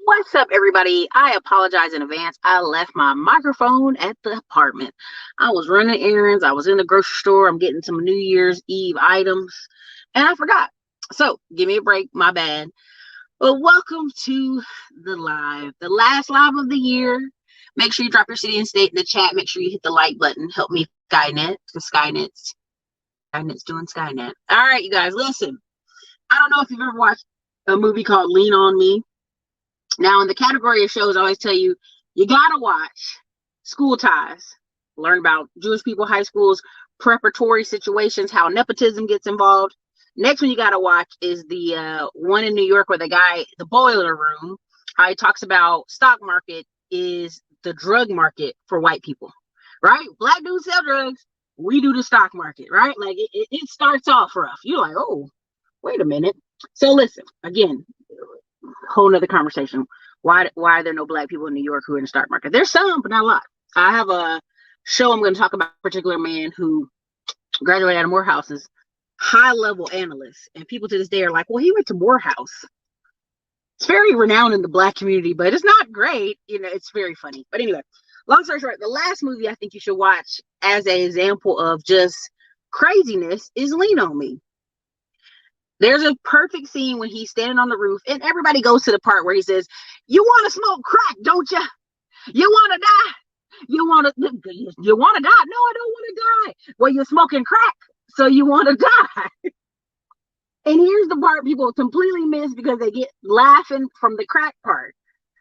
What's up, everybody? I apologize in advance. I left my microphone at the apartment. I was running errands. I was in the grocery store. I'm getting some New Year's Eve items, and I forgot. So give me a break. My bad. But welcome to the last live of the year. Make sure you drop your city and state in the chat. Make sure you hit the like button. Help me, Skynet, because Skynet's doing Skynet. All right, you guys, listen. I don't know if you've ever watched a movie called Lean on Me. Now, in the category of shows, I always tell you, you gotta watch School Ties. Learn about Jewish people, high schools, preparatory situations, how nepotism gets involved. Next one you gotta watch is the one in New York where the boiler room, how he talks about stock market is the drug market for white people, right? Black dudes sell drugs, we do the stock market, right? Like it starts off rough. You're like, oh, wait a minute. So listen, again, whole nother conversation. Why are there no black people in New York who are in the stock market? There's some, but not a lot. I have a show I'm going to talk about a particular man who graduated out of Morehouse's high level analyst. And people to this day are like, well, he went to Morehouse. It's very renowned in the black community, but it's not great. It's very funny. But anyway, long story short, the last movie I think you should watch as an example of just craziness is Lean on Me. There's a perfect scene when he's standing on the roof, and everybody goes to the part where he says, "You want to smoke crack, don't you? You want to die? You want to die? No, I don't want to die. Well, you're smoking crack, so you want to die." And here's the part people completely miss because they get laughing from the crack part.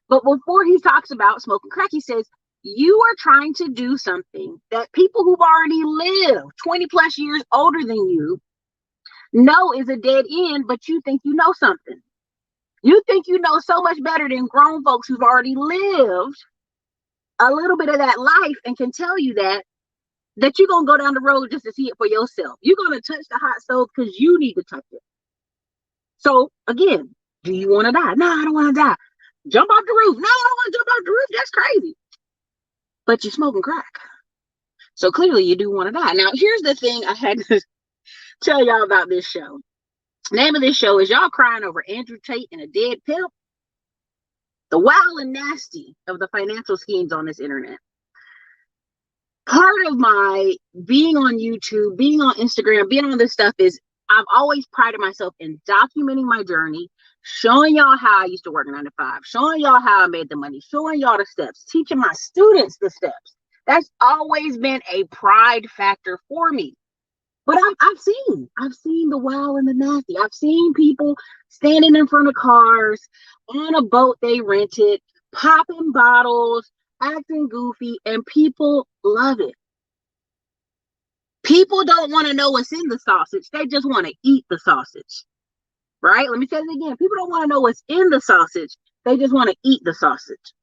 But before he talks about smoking crack, he says, "You are trying to do something that people who've already lived 20 plus years older than you know is a dead end, but you think you know something. You think you know so much better than grown folks who've already lived a little bit of that life and can tell you that you're going to go down the road just to see it for yourself. You're going to touch the hot stove because you need to touch it. So again, do you want to die? No, I don't want to die. Jump off the roof. No, I don't want to jump off the roof. That's crazy. But you're smoking crack. So clearly you do want to die. Now, here's the thing I had to tell y'all about this show. Name of this show is y'all crying over Andrew Tate and a dead pimp. The wild and nasty of the financial schemes on this internet. Part of my being on YouTube, being on Instagram, being on this stuff is I've always prided myself in documenting my journey, showing y'all how I used to work 9 to 5, showing y'all how I made the money, showing y'all the steps, teaching my students the steps. That's always been a pride factor for me. But I've seen the wild and the nasty. I've seen people standing in front of cars on a boat they rented, popping bottles, acting goofy, and people love it. People don't want to know what's in the sausage. They just want to eat the sausage, right? Let me say it again. People don't want to know what's in the sausage. They just want to eat the sausage.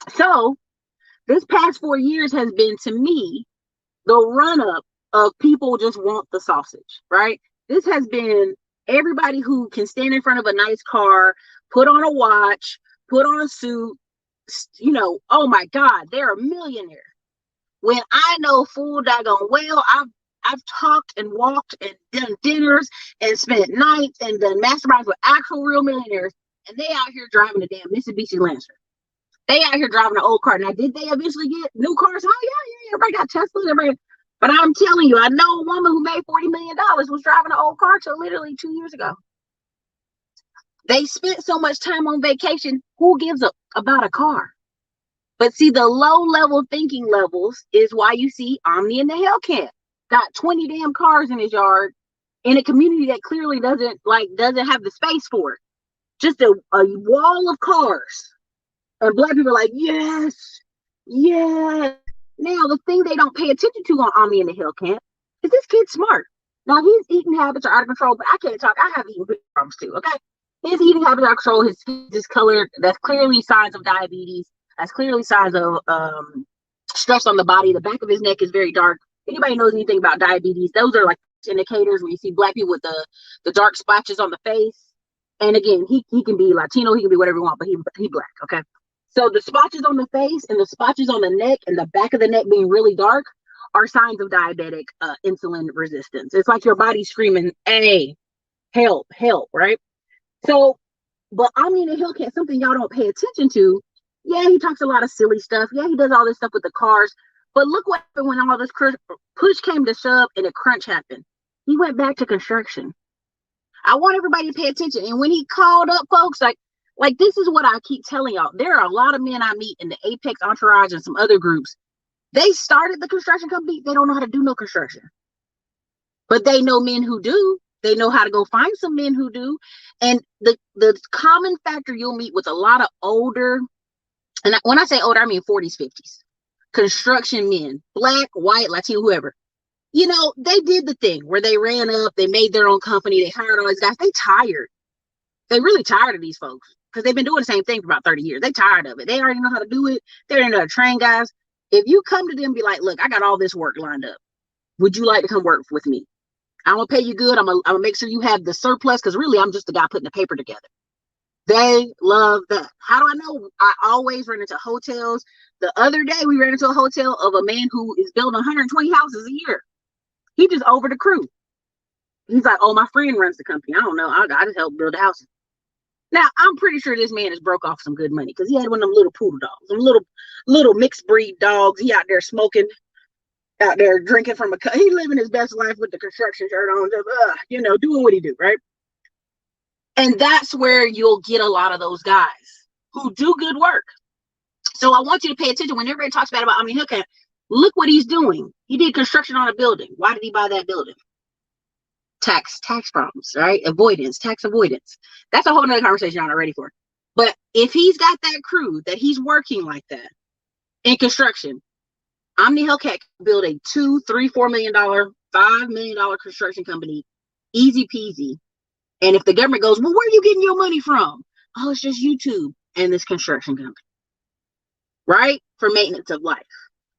So this past 4 years has been, to me, the run-up of people just want the sausage, right? This has been everybody who can stand in front of a nice car, put on a watch, put on a suit, oh my God, they're a millionaire. When I know full daggone well, I've talked and walked and done dinners and spent nights and done masterminds with actual real millionaires, and they out here driving a damn Mitsubishi Lancer. They out here driving an old car. Now, did they eventually get new cars? Oh yeah, everybody got Teslas, everybody. But I'm telling you, I know a woman who made $40 million was driving an old car till literally 2 years ago. They spent so much time on vacation. Who gives a about a car? But see, the low level thinking levels is why you see Omni in the Hellcat got 20 damn cars in his yard in a community that clearly doesn't have the space for it. Just a wall of cars. And black people are like, yes, yes. Now, the thing they don't pay attention to on Omni in the Hellcat is this kid's smart. Now, his eating habits are out of control, but I can't talk. I have eating problems too, okay? His eating habits are out of control. His discolored. That's clearly signs of diabetes. That's clearly signs of stress on the body. The back of his neck is very dark. Anybody knows anything about diabetes, those are like indicators where you see black people with the dark splotches on the face. And again, he can be Latino, he can be whatever you want, but he black, okay? So the splotches on the face and the splotches on the neck and the back of the neck being really dark are signs of diabetic insulin resistance. It's like your body screaming, hey, help, right? So But I mean, in Hellcat, something y'all don't pay attention to. Yeah, he talks a lot of silly stuff. Yeah, he does all this stuff with the cars. But look what happened when all this push came to shove and a crunch happened. He went back to construction. I want everybody to pay attention. And when he called up folks, like this is what I keep telling y'all. There are a lot of men I meet in the Apex Entourage and some other groups. They started the construction company. They don't know how to do no construction. But they know men who do. They know how to go find some men who do. And the common factor you'll meet with a lot of older, and when I say older, I mean 40s, 50s, construction men, black, white, Latino, whoever. You know, they did the thing where they ran up, they made their own company, they hired all these guys. They tired. They really tired of these folks because they've been doing the same thing for about 30 years. They tired of it. They already know how to do it. They already know how to train guys. If you come to them and be like, look, I got all this work lined up. Would you like to come work with me? I'm going to pay you good. I'm going to make sure you have the surplus because really I'm just the guy putting the paper together. They love that. How do I know? I always run into hotels. The other day we ran into a hotel of a man who is building 120 houses a year. He just over the crew. He's like, oh, my friend runs the company. I don't know. I just help build the house. Now, I'm pretty sure this man has broke off some good money because he had one of them little poodle dogs, some little mixed breed dogs. He out there smoking, out there drinking from a cup. He living his best life with the construction shirt on, just, doing what he do, right? And that's where you'll get a lot of those guys who do good work. So I want you to pay attention when everybody talks bad about Omni Hellcat. Look what he's doing. He did construction on a building. Why did he buy that building? Tax problems, right? Tax avoidance. That's a whole nother conversation I'm not ready for. But if he's got that crew that he's working like that in construction, Omni Hellcat can build a $2, $3, $4 million, $5 million construction company, easy peasy. And if the government goes, well, where are you getting your money from? Oh, it's just YouTube and this construction company, right? For maintenance of life.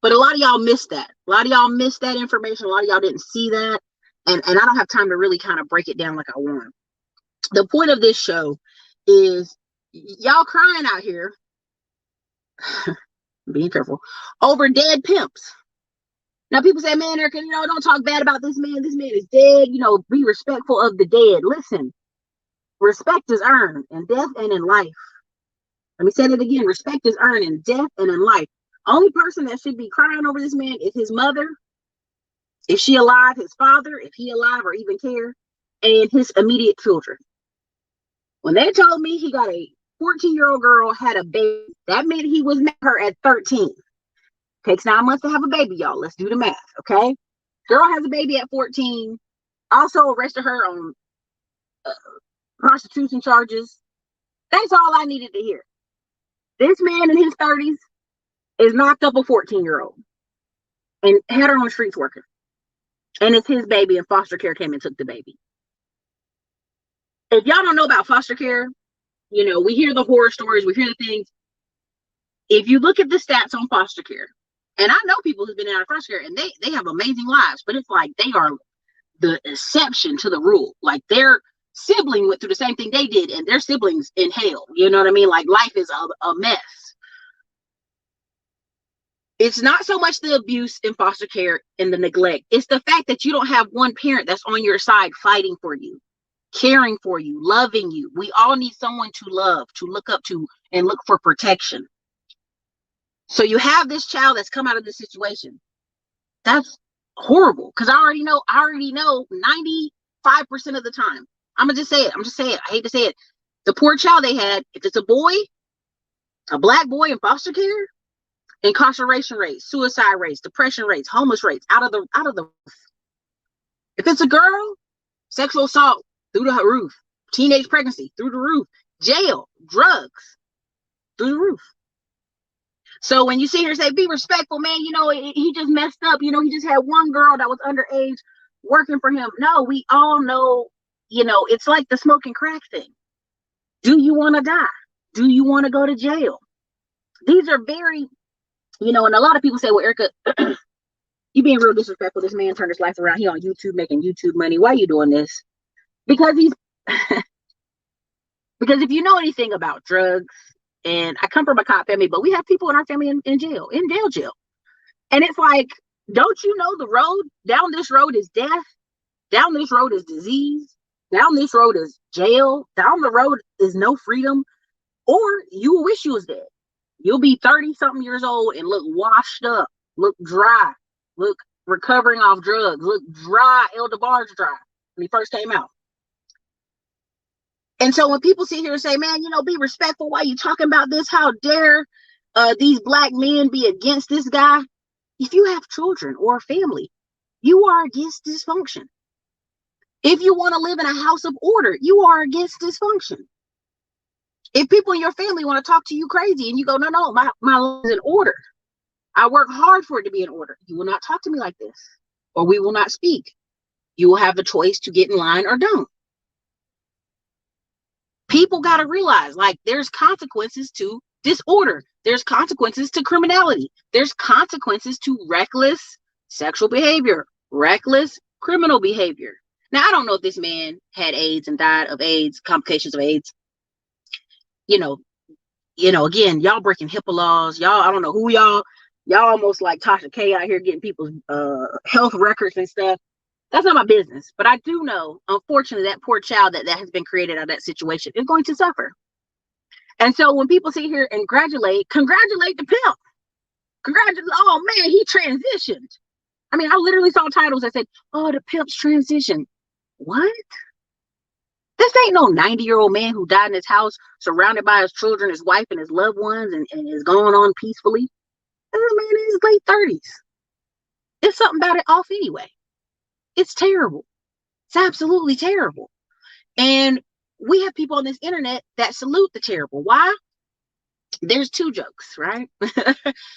But a lot of y'all missed that. A lot of y'all missed that information. A lot of y'all didn't see that. And I don't have time to really kind of break it down like I want. The point of this show is y'all crying out here, being careful, over dead pimps. Now people say, man, Ericka, don't talk bad about this man. This man is dead. Be respectful of the dead. Listen, respect is earned in death and in life. Let me say it again. Respect is earned in death and in life. Only person that should be crying over this man is his mother. If she alive, his father, if he alive or even care, and his immediate children. When they told me he got a 14-year-old girl had a baby, that meant he was met her at 13. Takes 9 months to have a baby, y'all. Let's do the math, okay? Girl has a baby at 14. Also arrested her on prostitution charges. That's all I needed to hear. This man in his 30s is knocked up a 14-year-old and had her on the streets working. And it's his baby, and foster care came and took the baby. If y'all don't know about foster care, we hear the horror stories, we hear the things. If you look at the stats on foster care, and I know people who've been out of foster care, and they have amazing lives, but it's like they are the exception to the rule. Like their sibling went through the same thing they did, and their siblings in hell. You know what I mean? Like life is a mess. It's not so much the abuse in foster care and the neglect. It's the fact that you don't have one parent that's on your side fighting for you, caring for you, loving you. We all need someone to love, to look up to, and look for protection. So you have this child that's come out of this situation. That's horrible. Because I already know 95% of the time. I'm gonna just say it. I hate to say it. The poor child they had, if it's a boy, a black boy in foster care, incarceration rates, suicide rates, depression rates, homeless rates, out of the roof. If it's a girl, sexual assault through the roof, teenage pregnancy through the roof, jail, drugs through the roof. So when you see her say, be respectful, man, he just messed up. He just had one girl that was underage working for him. No, we all know, it's like the smoking crack thing. Do you want to die? Do you want to go to jail? These are very, and a lot of people say, well, Ericka, you being real disrespectful. This man turned his life around. He on YouTube making YouTube money. Why are you doing this? Because because if you know anything about drugs, and I come from a cop family, but we have people in our family in jail. And it's like, don't you know the road? Down this road is death. Down this road is disease. Down this road is jail. Down the road is no freedom, or you will wish you was dead. You'll be 30 something years old and look washed up, look dry, look recovering off drugs, look dry, El DeBarge dry when he first came out. And so when people sit here and say, man, be respectful while you talking about this, how dare these black men be against this guy? If you have children or a family, you are against dysfunction. If you want to live in a house of order, you are against dysfunction. If people in your family want to talk to you crazy and you go, no, my life is in order. I work hard for it to be in order. You will not talk to me like this, or we will not speak. You will have a choice to get in line or don't. People got to realize, like, there's consequences to disorder. There's consequences to criminality. There's consequences to reckless sexual behavior, reckless criminal behavior. Now, I don't know if this man had AIDS and died of AIDS, complications of AIDS. Again, y'all breaking HIPAA laws. Y'all, I don't know who y'all almost like Tasha K out here getting people's health records and stuff. That's not my business. But I do know, unfortunately, that poor child that has been created out of that situation is going to suffer. And so when people sit here and congratulate the pimp. Oh man, he transitioned. I mean, I literally saw titles that said, oh, the pimp's transition. What? This ain't no 90-year-old man who died in his house, surrounded by his children, his wife, and his loved ones, and is going on peacefully. This is a man in his late 30s. There's something about it off anyway. It's terrible. It's absolutely terrible. And we have people on this internet that salute the terrible. Why? There's two jokes, right?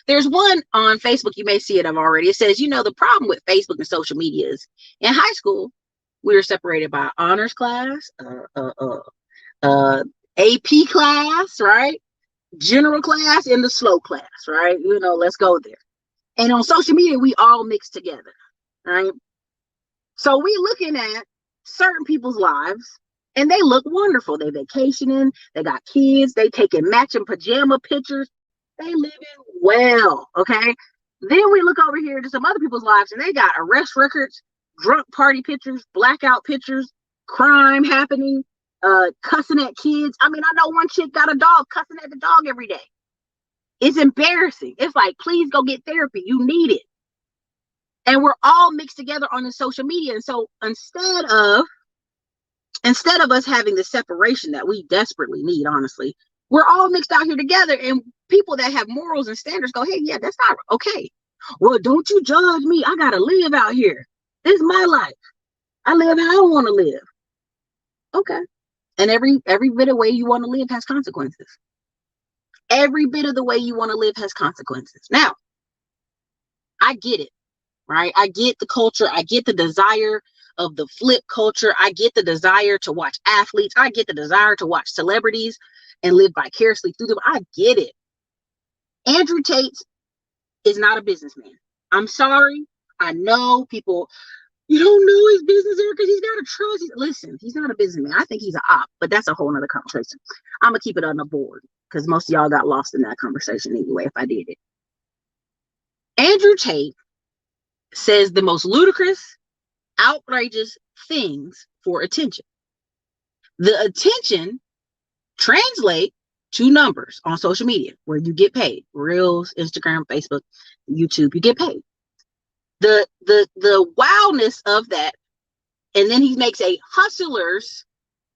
There's one on Facebook. You may see it already. It says, the problem with Facebook and social media is in high school, we were separated by honors class, AP class, right? General class and the slow class, right? Let's go there. And on social media, we all mix together, right? So we looking at certain people's lives and they look wonderful. They vacationing, they got kids, they taking matching pajama pictures. They living well, okay? Then we look over here to some other people's lives and they got arrest records, drunk party pictures, blackout pictures, crime happening, cussing at kids. I mean, I know one chick got a dog cussing at the dog every day. It's embarrassing. It's like, please go get therapy. You need it. And we're all mixed together on the social media. And so instead of us having the separation that we desperately need, honestly, we're all mixed out here together. And people that have morals and standards go, hey, yeah, that's not okay. Well, don't you judge me. I got to live out here. This is my life. I live how I want to live. Okay. And every bit of way you want to live has consequences. Every bit of the way you want to live has consequences. Now, I get it, right? I get the culture. I get the desire of the flip culture. I get the desire to watch athletes. I get the desire to watch celebrities and live vicariously through them. I get it. Andrew Tate is not a businessman. I'm sorry. I know people, you don't know his business here because he's got a trust. Listen, he's not a businessman. I think he's an op, but that's a whole nother conversation. I'm going to keep it on the board because most of y'all got lost in that conversation anyway if I did it. Andrew Tate says the most ludicrous, outrageous things for attention. The attention translate to numbers on social media where you get paid. Reels, Instagram, Facebook, YouTube, you get paid. The wildness of that, and then he makes a hustlers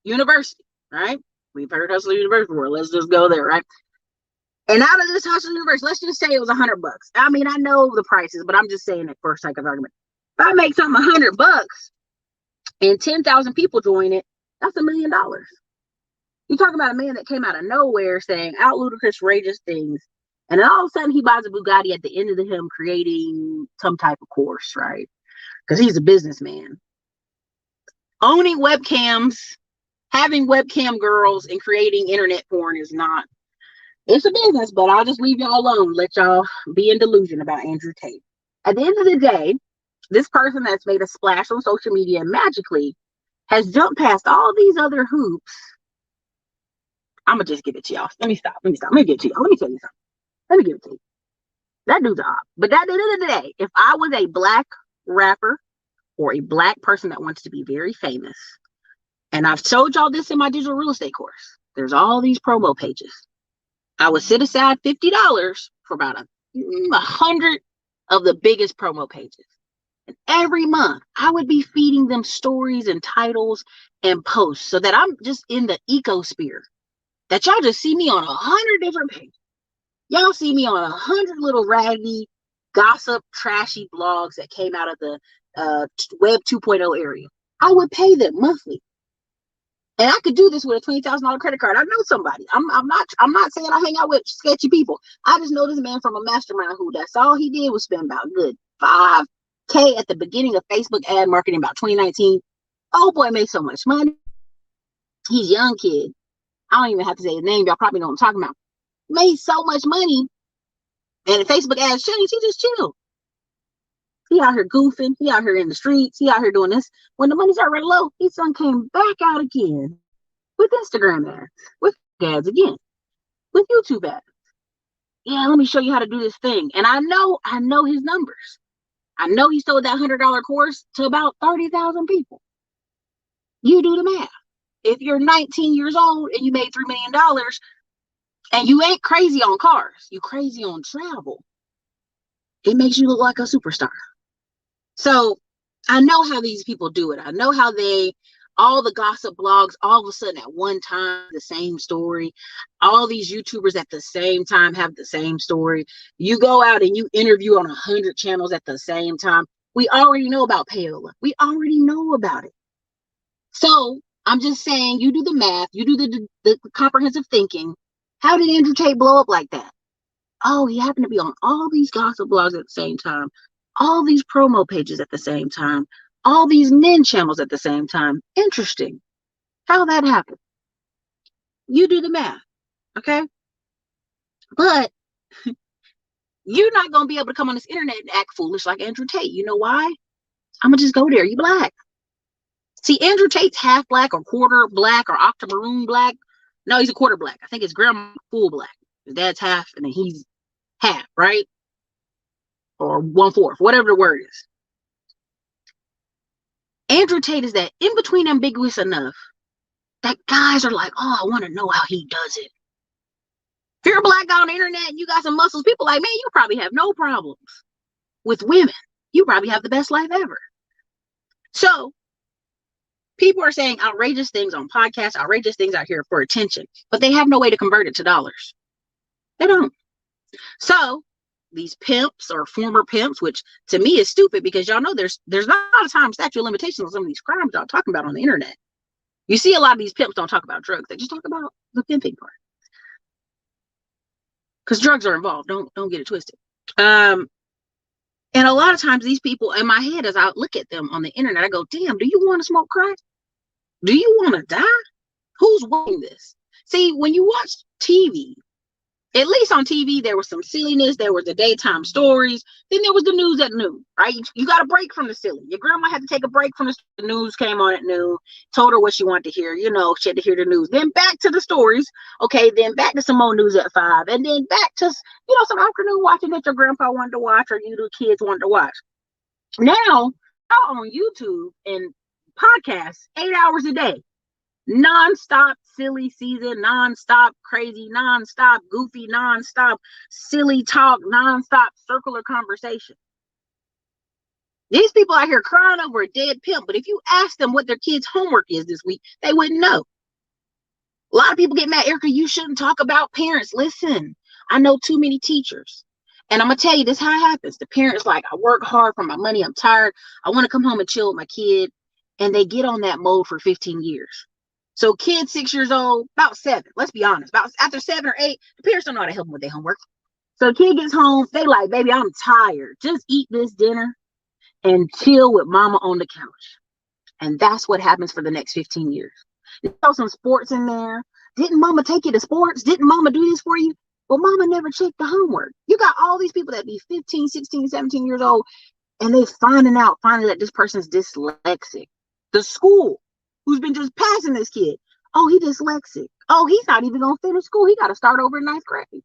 university, right? We've heard hustler university before. Let's just go there, right? And out of this hustler university, let's just say it was $100. I mean, I know the prices, but I'm just saying it for sake of argument. If I make something $100 and 10,000 people join it, that's $1 million. You're talking about a man that came out of nowhere saying out ludicrous, outrageous things. And then all of a sudden he buys a Bugatti at the end of him creating some type of course, right? Because he's a businessman. Owning webcams, having webcam girls, and creating internet porn is not, it's a business, but I'll just leave y'all alone. Let y'all be in delusion about Andrew Tate. At the end of the day, this person that's made a splash on social media magically has jumped past all these other hoops. I'm going to just give it to y'all. Let me stop. Let me give it to y'all. Let me tell you something. Let me give it to you. That dude's a op. But at the end of the day, if I was a black rapper or a black person that wants to be very famous, And I've told y'all this in my digital real estate course. There's all these promo pages. I would set aside $50 for about 100 of the biggest promo pages. And every month, I would be feeding them stories and titles and posts so that I'm just in the ecosphere. That y'all just see me on 100 different pages. Y'all see me on 100 little raggedy, gossip, trashy blogs that came out of the Web 2.0 area. I would pay them monthly. And I could do this with a $20,000 credit card. I know somebody. I'm not saying I hang out with sketchy people. I just know this man from a mastermind who that's all he did was spend about good $5K at the beginning of Facebook ad marketing about 2019. Oh boy, made so much money. He's a young kid. I don't even have to say his name. Y'all probably know what I'm talking about. Made so much money. And the Facebook ads changed. He just chilled. He out here goofing. He out here in the streets. He out here doing this. When the money's already low, his son came back out again with Instagram ads, with ads again, with YouTube ads. Yeah, let me show you how to do this thing. And I know his numbers. I know he sold that $100 course to about 30,000 people. You do the math. If you're 19 years old and you made $3 million and you ain't crazy on cars, you crazy on travel, it makes you look like a superstar. So I know how these people do it. I know how all the gossip blogs, all of a sudden at one time, the same story. All these YouTubers at the same time have the same story. You go out and you interview on 100 channels at the same time. We already know about payola. We already know about it. So I'm just saying, you do the math, you do the comprehensive thinking. How did Andrew Tate blow up like that? Oh, he happened to be on all these gossip blogs at the same time, all these promo pages at the same time, all these men channels at the same time. Interesting. How that happened? You do the math, okay? But you're not going to be able to come on this internet and act foolish like Andrew Tate. You know why? I'm going to just go there. You black. See, Andrew Tate's half black or quarter black or octamaroon black. No, he's a quarter black. I think his grandma full black. His dad's half and then he's half, right? Or 1/4, whatever the word is. Andrew Tate is that in between ambiguous enough that guys are like, oh, I want to know how he does it. If you're a black guy on the internet and you got some muscles, people like, man, you probably have no problems with women. You probably have the best life ever. So people are saying outrageous things on podcasts, outrageous things out here for attention, but they have no way to convert it to dollars. They don't. So these pimps or former pimps, which to me is stupid because y'all know there's not a lot of time statute of limitations on some of these crimes y'all talking about on the internet. You see a lot of these pimps don't talk about drugs. They just talk about the pimping part. Because drugs are involved. Don't get it twisted. And a lot of times these people in my head, as I look at them on the internet, I go, damn, do you want to smoke crack? Do you want to die? Who's watching this? See, when you watch TV, at least on TV, there was some silliness. There was the daytime stories. Then there was the news at noon, right? You got a break from the silly. Your grandma had to take a break from the news, came on at noon, told her what she wanted to hear. You know, she had to hear the news. Then back to the stories. Okay, then back to some more news at 5. And then back to, some afternoon watching that your grandpa wanted to watch or you the kids wanted to watch. Now, on YouTube and podcasts, 8 hours a day. Non-stop silly season, non-stop crazy, non-stop goofy, non-stop silly talk, non-stop circular conversation. These people out here crying over a dead pimp, but if you ask them what their kids' homework is this week, they wouldn't know. A lot of people get mad, Ericka, you shouldn't talk about parents. Listen, I know too many teachers. And I'm going to tell you, this how it happens. The parents like, I work hard for my money. I'm tired. I want to come home and chill with my kid. And they get on that mode for 15 years. So kids 6 years old, about 7, let's be honest, about after 7 or 8, the parents don't know how to help them with their homework. So the kid gets home, they like, baby, I'm tired. Just eat this dinner and chill with mama on the couch. And that's what happens for the next 15 years. You throw some sports in there. Didn't mama take you to sports? Didn't mama do this for you? Well, mama never checked the homework. You got all these people that be 15, 16, 17 years old, and they finding out finally that this person's dyslexic. The school who's been just passing this kid. Oh, he dyslexic. Oh, he's not even going to finish school. He got to start over in 9th grade.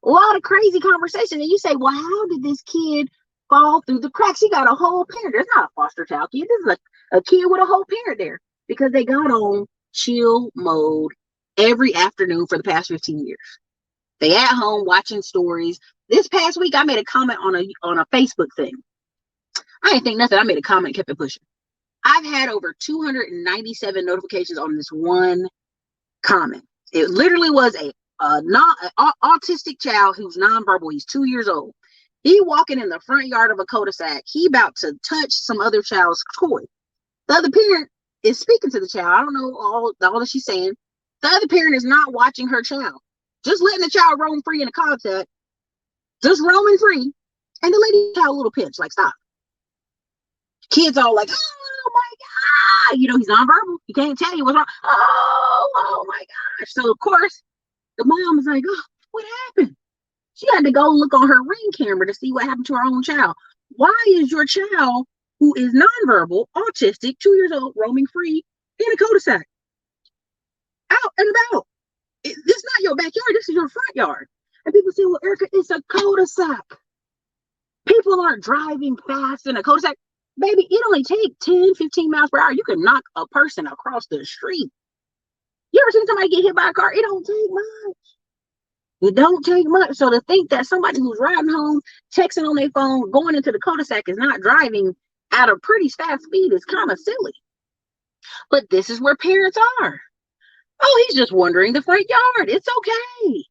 A lot of crazy conversation. And you say, well, how did this kid fall through the cracks? He got a whole parent. There's not a foster child kid. This is a kid with a whole parent there. because they got on chill mode every afternoon for the past 15 years. They at home watching stories. This past week, I made a comment on a Facebook thing. I didn't think nothing. I made a comment, kept it pushing. I've had over 297 notifications on this one comment. It literally was a autistic child who's nonverbal. He's 2 years old. He walking in the front yard of a cul-de-sac. He about to touch some other child's toy. The other parent is speaking to the child. I don't know all that she's saying. The other parent is not watching her child. Just letting the child roam free in the cul-de-sac. Just roaming free. And the lady had a little pinch, like, stop. Kids all like, oh my God. You know, he's nonverbal. He can't tell you what's wrong. Oh my gosh. So, of course, the mom was like, oh, what happened? She had to go look on her Ring camera to see what happened to her own child. Why is your child, who is nonverbal, autistic, 2 years old, roaming free in a cul-de-sac? Out and about. This is not your backyard. This is your front yard. And people say, well, Ericka, it's a cul-de-sac. People aren't driving fast in a cul-de-sac. Baby, it only takes 10, 15 miles per hour. You can knock a person across the street. You ever seen somebody get hit by a car? It don't take much. It don't take much. So to think that somebody who's riding home, texting on their phone, going into the cul-de-sac is not driving at a pretty fast speed is kind of silly. But this is where parents are. Oh, he's just wandering the front yard. It's okay.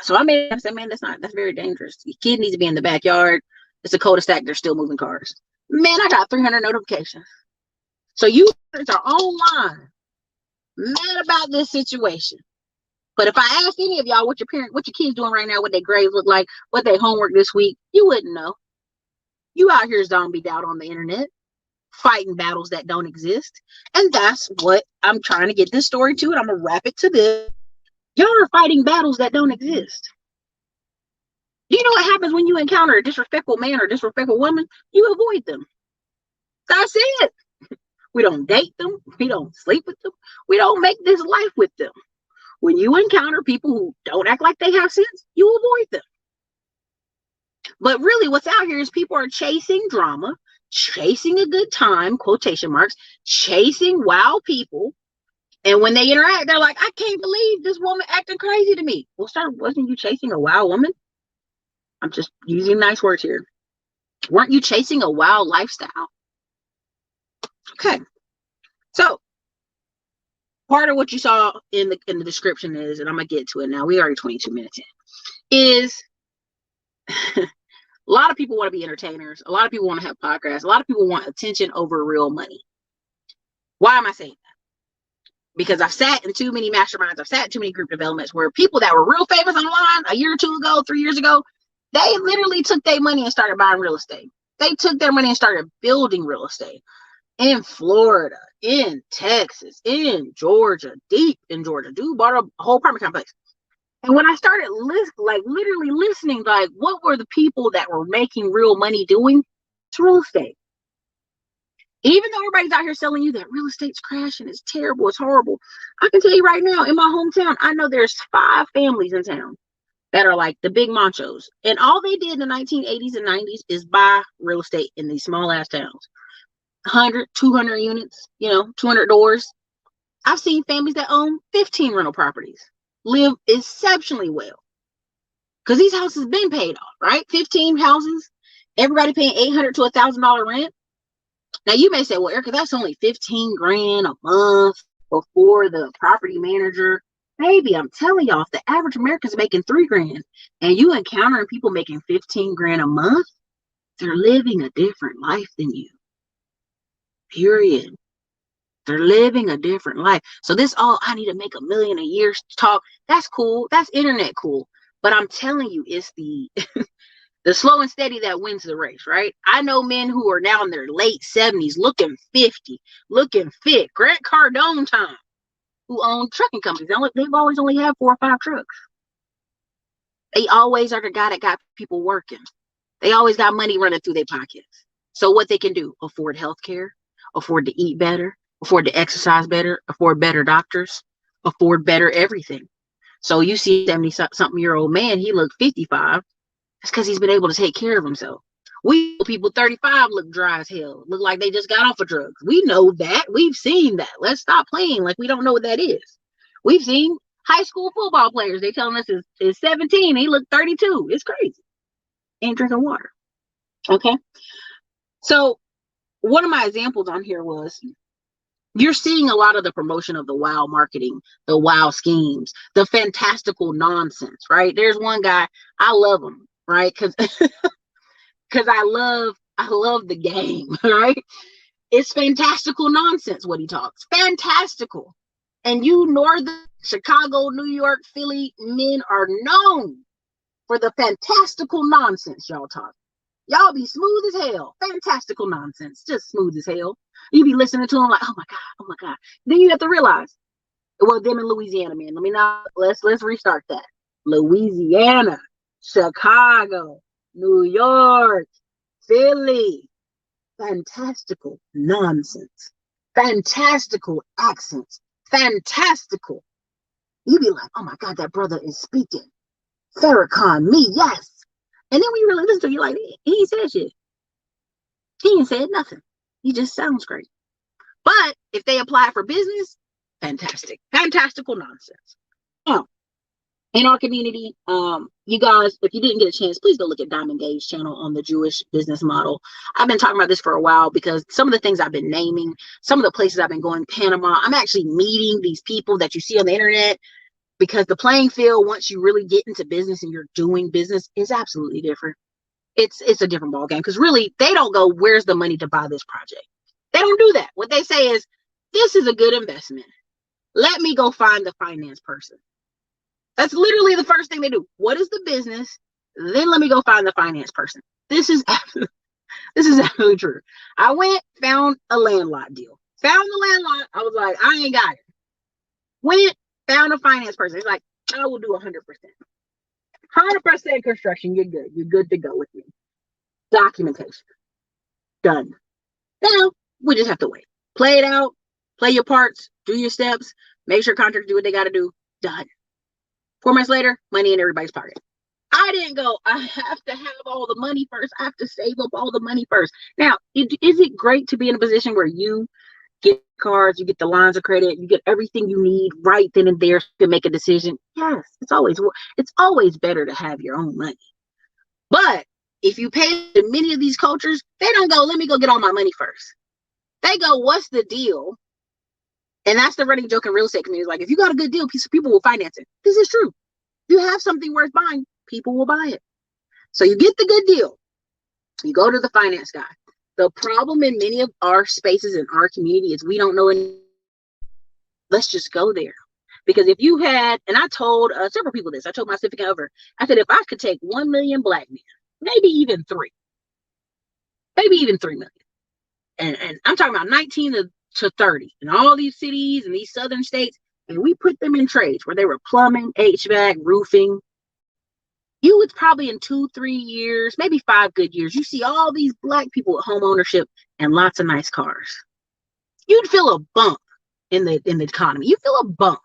So I said, man, that's very dangerous. Your kid needs to be in the backyard. It's a cul-de-sac. They're still moving cars. Man, I got 300 notifications. So you parents are online mad about this situation. But if I ask any of y'all what your kids doing right now, what their grades look like, what their homework this week, you wouldn't know. You out here zombied out on the internet, fighting battles that don't exist. And that's what I'm trying to get this story to, and I'm going to wrap it to this. Y'all are fighting battles that don't exist. Do you know what happens when you encounter a disrespectful man or disrespectful woman? You avoid them. That's it. We don't date them. We don't sleep with them. We don't make this life with them. When you encounter people who don't act like they have sense, you avoid them. But really what's out here is people are chasing drama, chasing a good time, quotation marks, chasing wild people. And when they interact, they're like, I can't believe this woman acting crazy to me. Well, sir, wasn't you chasing a wild woman? I'm just using nice words here. Weren't you chasing a wild lifestyle? Okay. So part of what you saw in the description is, and I'm going to get to it now. We already 22 minutes in, is a lot of people want to be entertainers. A lot of people want to have podcasts. A lot of people want attention over real money. Why am I saying that? Because I've sat in too many masterminds. I've sat in too many group developments where people that were real famous online a year or two ago, 3 years ago, they literally took their money and started buying real estate. They took their money and started building real estate in Florida, in Texas, in Georgia, deep in Georgia. Dude bought a whole apartment complex. And when I started literally listening, like, what were the people that were making real money doing? It's real estate. Even though everybody's out here selling you that real estate's crashing, it's terrible, it's horrible. I can tell you right now, in my hometown, I know there's 5 families in town that are like the big machos. And all they did in the 1980s and 90s is buy real estate in these small ass towns. 100, 200 units, 200 doors. I've seen families that own 15 rental properties live exceptionally well because these houses have been paid off, right? 15 houses, everybody paying $800 to $1,000 rent. Now you may say, well, Ericka, that's only 15 grand a month before the property manager. Baby, I'm telling y'all, if the average American's making 3 grand and you encountering people making 15 grand a month, they're living a different life than you. Period. They're living a different life. So this I need to make $1 million a year talk. That's cool. That's internet cool. But I'm telling you, it's the the slow and steady that wins the race, right? I know men who are now in their late 70s, looking 50, looking fit. Grant Cardone time, who own trucking companies. They've always only had 4 or 5 trucks. They always are the guy that got people working. They always got money running through their pockets. So what they can do, afford health care, afford to eat better, afford to exercise better, afford better doctors, afford better everything. So you see a 70-something-year-old man, he looked 55. That's because he's been able to take care of himself. We people 35 look dry as hell, look like they just got off of drugs. We know that. We've seen that. Let's stop playing like we don't know what that is. We've seen high school football players. They telling us is 17. He looked 32. It's crazy. Ain't drinking water. Okay. So one of my examples on here was you're seeing a lot of the promotion of the wow marketing, the wow schemes, the fantastical nonsense, right? There's one guy, I love him, right? Because I love the game, right? It's fantastical nonsense what he talks. Fantastical. And you northern Chicago, New York, Philly men are known for the fantastical nonsense y'all talk. Y'all be smooth as hell. Fantastical nonsense. Just smooth as hell. You be listening to them like, oh my God, oh my God. Then you have to realize, well, them in Louisiana, man. Let me not let's restart that. Louisiana, Chicago, New York, Philly. Fantastical nonsense. Fantastical accents. Fantastical. You be like, oh my God, that brother is speaking. Farrakhan, me, yes. And then when you really listen to it, you're like, he ain't said shit. He ain't said nothing. He just sounds great. But if they apply for business, fantastic. Fantastical nonsense. Now, in our community, you guys, if you didn't get a chance, please go look at Diamond Gage's channel on the Jewish business model. I've been talking about this for a while because some of the things I've been naming, some of the places I've been going, Panama, I'm actually meeting these people that you see on the internet, because the playing field, once you really get into business and you're doing business, is absolutely different. It's a different ballgame, because really they don't go, where's the money to buy this project? They don't do that. What they say is, this is a good investment. Let me go find the finance person. That's literally the first thing they do. What is the business? Then let me go find the finance person. This is absolutely true. I went, found a land lot deal. Found the land lot. I was like, I ain't got it. Went, found a finance person. It's like, I will do 100%. 100% construction. You're good. You're good to go with me. Documentation. Done. Now, we just have to wait. Play it out. Play your parts. Do your steps. Make sure contractors do what they got to do. Done. 4 months later, money in everybody's pocket. I didn't go, I have to have all the money first. I have to save up all the money first. Now, is it great to be in a position where you get cards, you get the lines of credit, you get everything you need right then and there to make a decision? Yes, it's always better to have your own money. But if you pay in many of these cultures, they don't go, let me go get all my money first. They go, what's the deal? And that's the running joke in real estate communities. Like, if you got a good deal, people will finance it. This is true. If you have something worth buying, people will buy it. So you get the good deal. You go to the finance guy. The problem in many of our spaces in our community is we don't know any. Let's just go there. Because if you had, and I told several people this, I told my significant other, I said, if I could take 1 million black men, maybe even 3 million. And I'm talking about 19 to 30 in all these cities and these southern states, and we put them in trades where they were plumbing, HVAC, roofing. You would probably in 2-3 years, maybe 5 good years, you see all these black people with home ownership and lots of nice cars. You'd feel a bump in the economy. You feel a bump,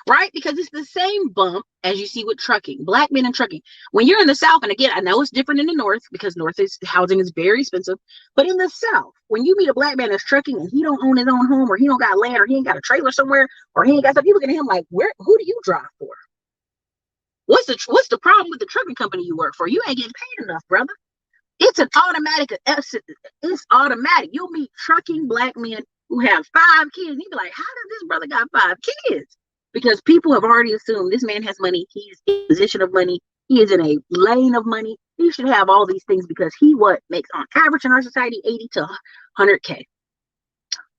right? Because it's the same bump as you see with trucking, black men in trucking. When you're in the South, and again, I know it's different in the North because housing is very expensive, but in the South, when you meet a black man that's trucking and he don't own his own home, or he don't got land, or he ain't got a trailer somewhere, or he ain't got stuff, you look at him like, who do you drive for? What's the problem with the trucking company you work for? You ain't getting paid enough, brother. It's an automatic. It's automatic. You'll meet trucking black men who have 5 kids. And you be like, how does this brother got 5 kids? Because people have already assumed this man has money. He's in a position of money. He is in a lane of money. He should have all these things because he makes on average in our society 80 to 100K.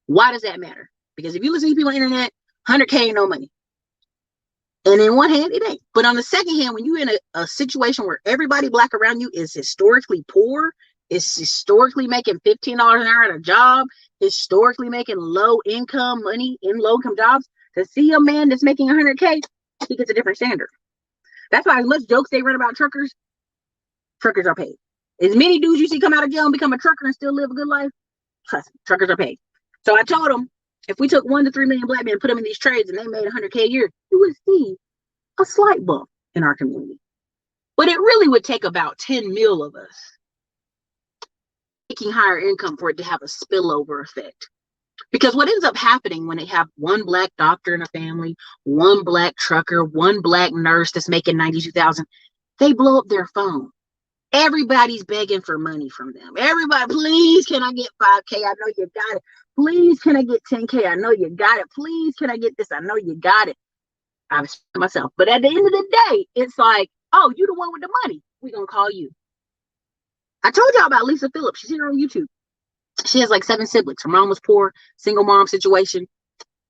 Why does that matter? Because if you listen to people on the internet, 100K ain't no money. And in one hand, it ain't. But on the second hand, when you're in a situation where everybody black around you is historically poor, is historically making $15 an hour at a job, historically making low income money in low income jobs, to see a man that's making 100K, he gets a different standard. That's why as much jokes they run about truckers are paid. As many dudes you see come out of jail and become a trucker and still live a good life, trust me, truckers are paid. So I told them, if we took 1 to 3 million black men and put them in these trades and they made 100K a year, you would see a slight bump in our community. But it really would take about 10 mil of us making higher income for it to have a spillover effect. Because what ends up happening when they have one black doctor in a family, one black trucker, one black nurse that's making 92,000, they blow up their phone. Everybody's begging for money from them. Everybody, please, can I get 5K? I know you got it. Please, can I get 10K? I know you got it. Please, can I get this? I know you got it. I was myself. But at the end of the day, it's like, oh, you the one with the money. We're going to call you. I told y'all about Lisa Phillips. She's here on YouTube. She has like 7 siblings. Her mom was poor, single mom situation.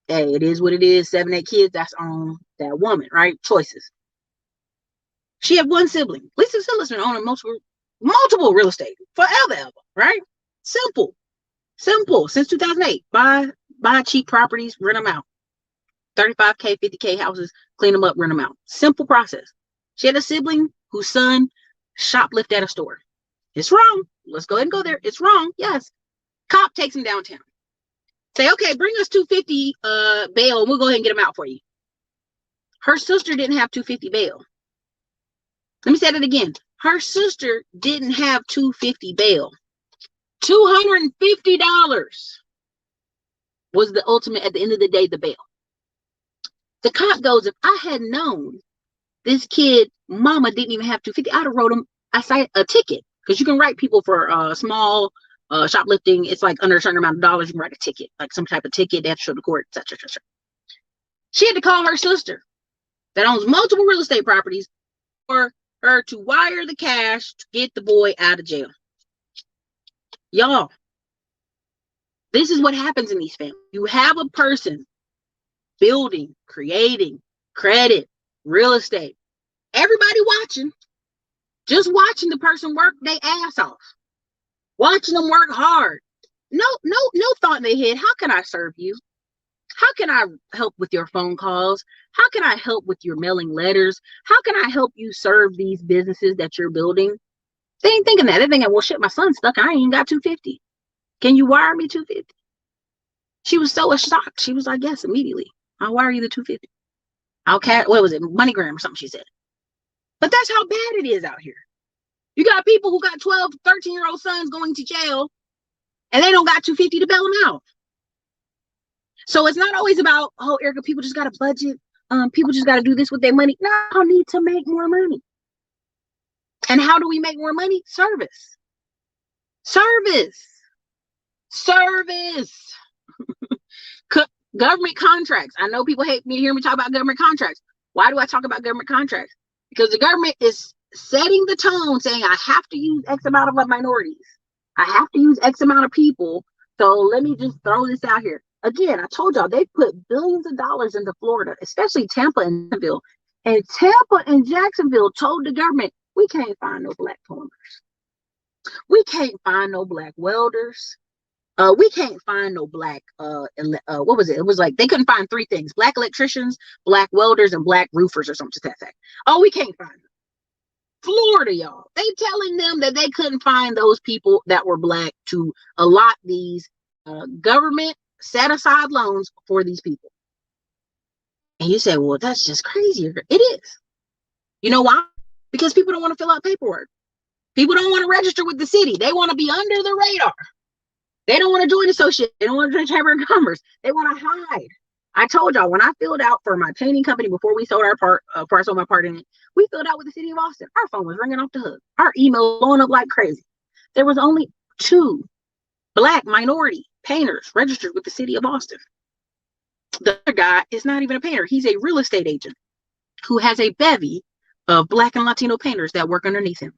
Hey, it is what it is. 7, 8 kids. That's on that woman, right? Choices. She had 1 sibling. Lisa Phillips been owning multiple real estate forever, right? Simple. Since 2008. Buy cheap properties, rent them out. 35K, 50K houses, clean them up, rent them out. Simple process. She had a sibling whose son shoplifted at a store. It's wrong. Let's go ahead and go there. It's wrong. Yes. Cop takes him downtown. Say, okay, bring us 250 bail and we'll go ahead and get him out for you. Her sister didn't have 250 bail. Let me say that again. Her sister didn't have 250 bail. $250 was the ultimate, at the end of the day, the bail. The cop goes, if I had known this kid, mama didn't even have 250, I'd have wrote him a ticket. Because you can write people for small shoplifting. It's like under a certain amount of dollars, you can write a ticket, like some type of ticket. They have to show the court, etc. She had to call her sister that owns multiple real estate properties for her to wire the cash to get the boy out of jail. Y'all, this is what happens in these families. You have a person building, creating, credit, real estate. Everybody watching. Just watching the person work their ass off. Watching them work hard. No thought in their head, how can I serve you? How can I help with your phone calls? How can I help with your mailing letters? How can I help you serve these businesses that you're building? They ain't thinking that. They're thinking, well, shit, my son's stuck. I ain't got 250. Can you wire me 250? She was so shocked. She was like, yes, immediately. I'll wire you the 250. What was it? MoneyGram or something, she said. But that's how bad it is out here. You got people who got 12, 13-year-old sons going to jail, and they don't got 250 to bail them out. So it's not always about, oh, Ericka, people just got a budget. People just got to do this with their money. No, I need to make more money. And how do we make more money? Service. Government contracts. I know people hate me to hear me talk about government contracts. Why do I talk about government contracts? Because the government is setting the tone, saying I have to use X amount of minorities. I have to use X amount of people. So let me just throw this out here. Again, I told y'all they put billions of dollars into Florida, especially Tampa and Jacksonville. And Tampa and Jacksonville told the government, we can't find no black plumbers. We can't find no black welders. We can't find no black, what was it? It was like they couldn't find 3 things: black electricians, black welders, and black roofers or something to that effect. Oh, we can't find them. Florida, y'all. They telling them that they couldn't find those people that were black to allot these government set aside loans for these people. And you say, well, that's just crazy. It is. You know why? Because people don't want to fill out paperwork. People don't want to register with the city. They want to be under the radar. They don't want to join associate. They don't want to join Chamber of Commerce. They want to hide. I told y'all, when I filled out for my painting company before we sold our part, before I sold my part in it, we filled out with the city of Austin. Our phone was ringing off the hook. Our email blowing up like crazy. There was only 2 black minority painters registered with the city of Austin. The other guy is not even a painter. He's a real estate agent who has a bevy of black and Latino painters that work underneath him.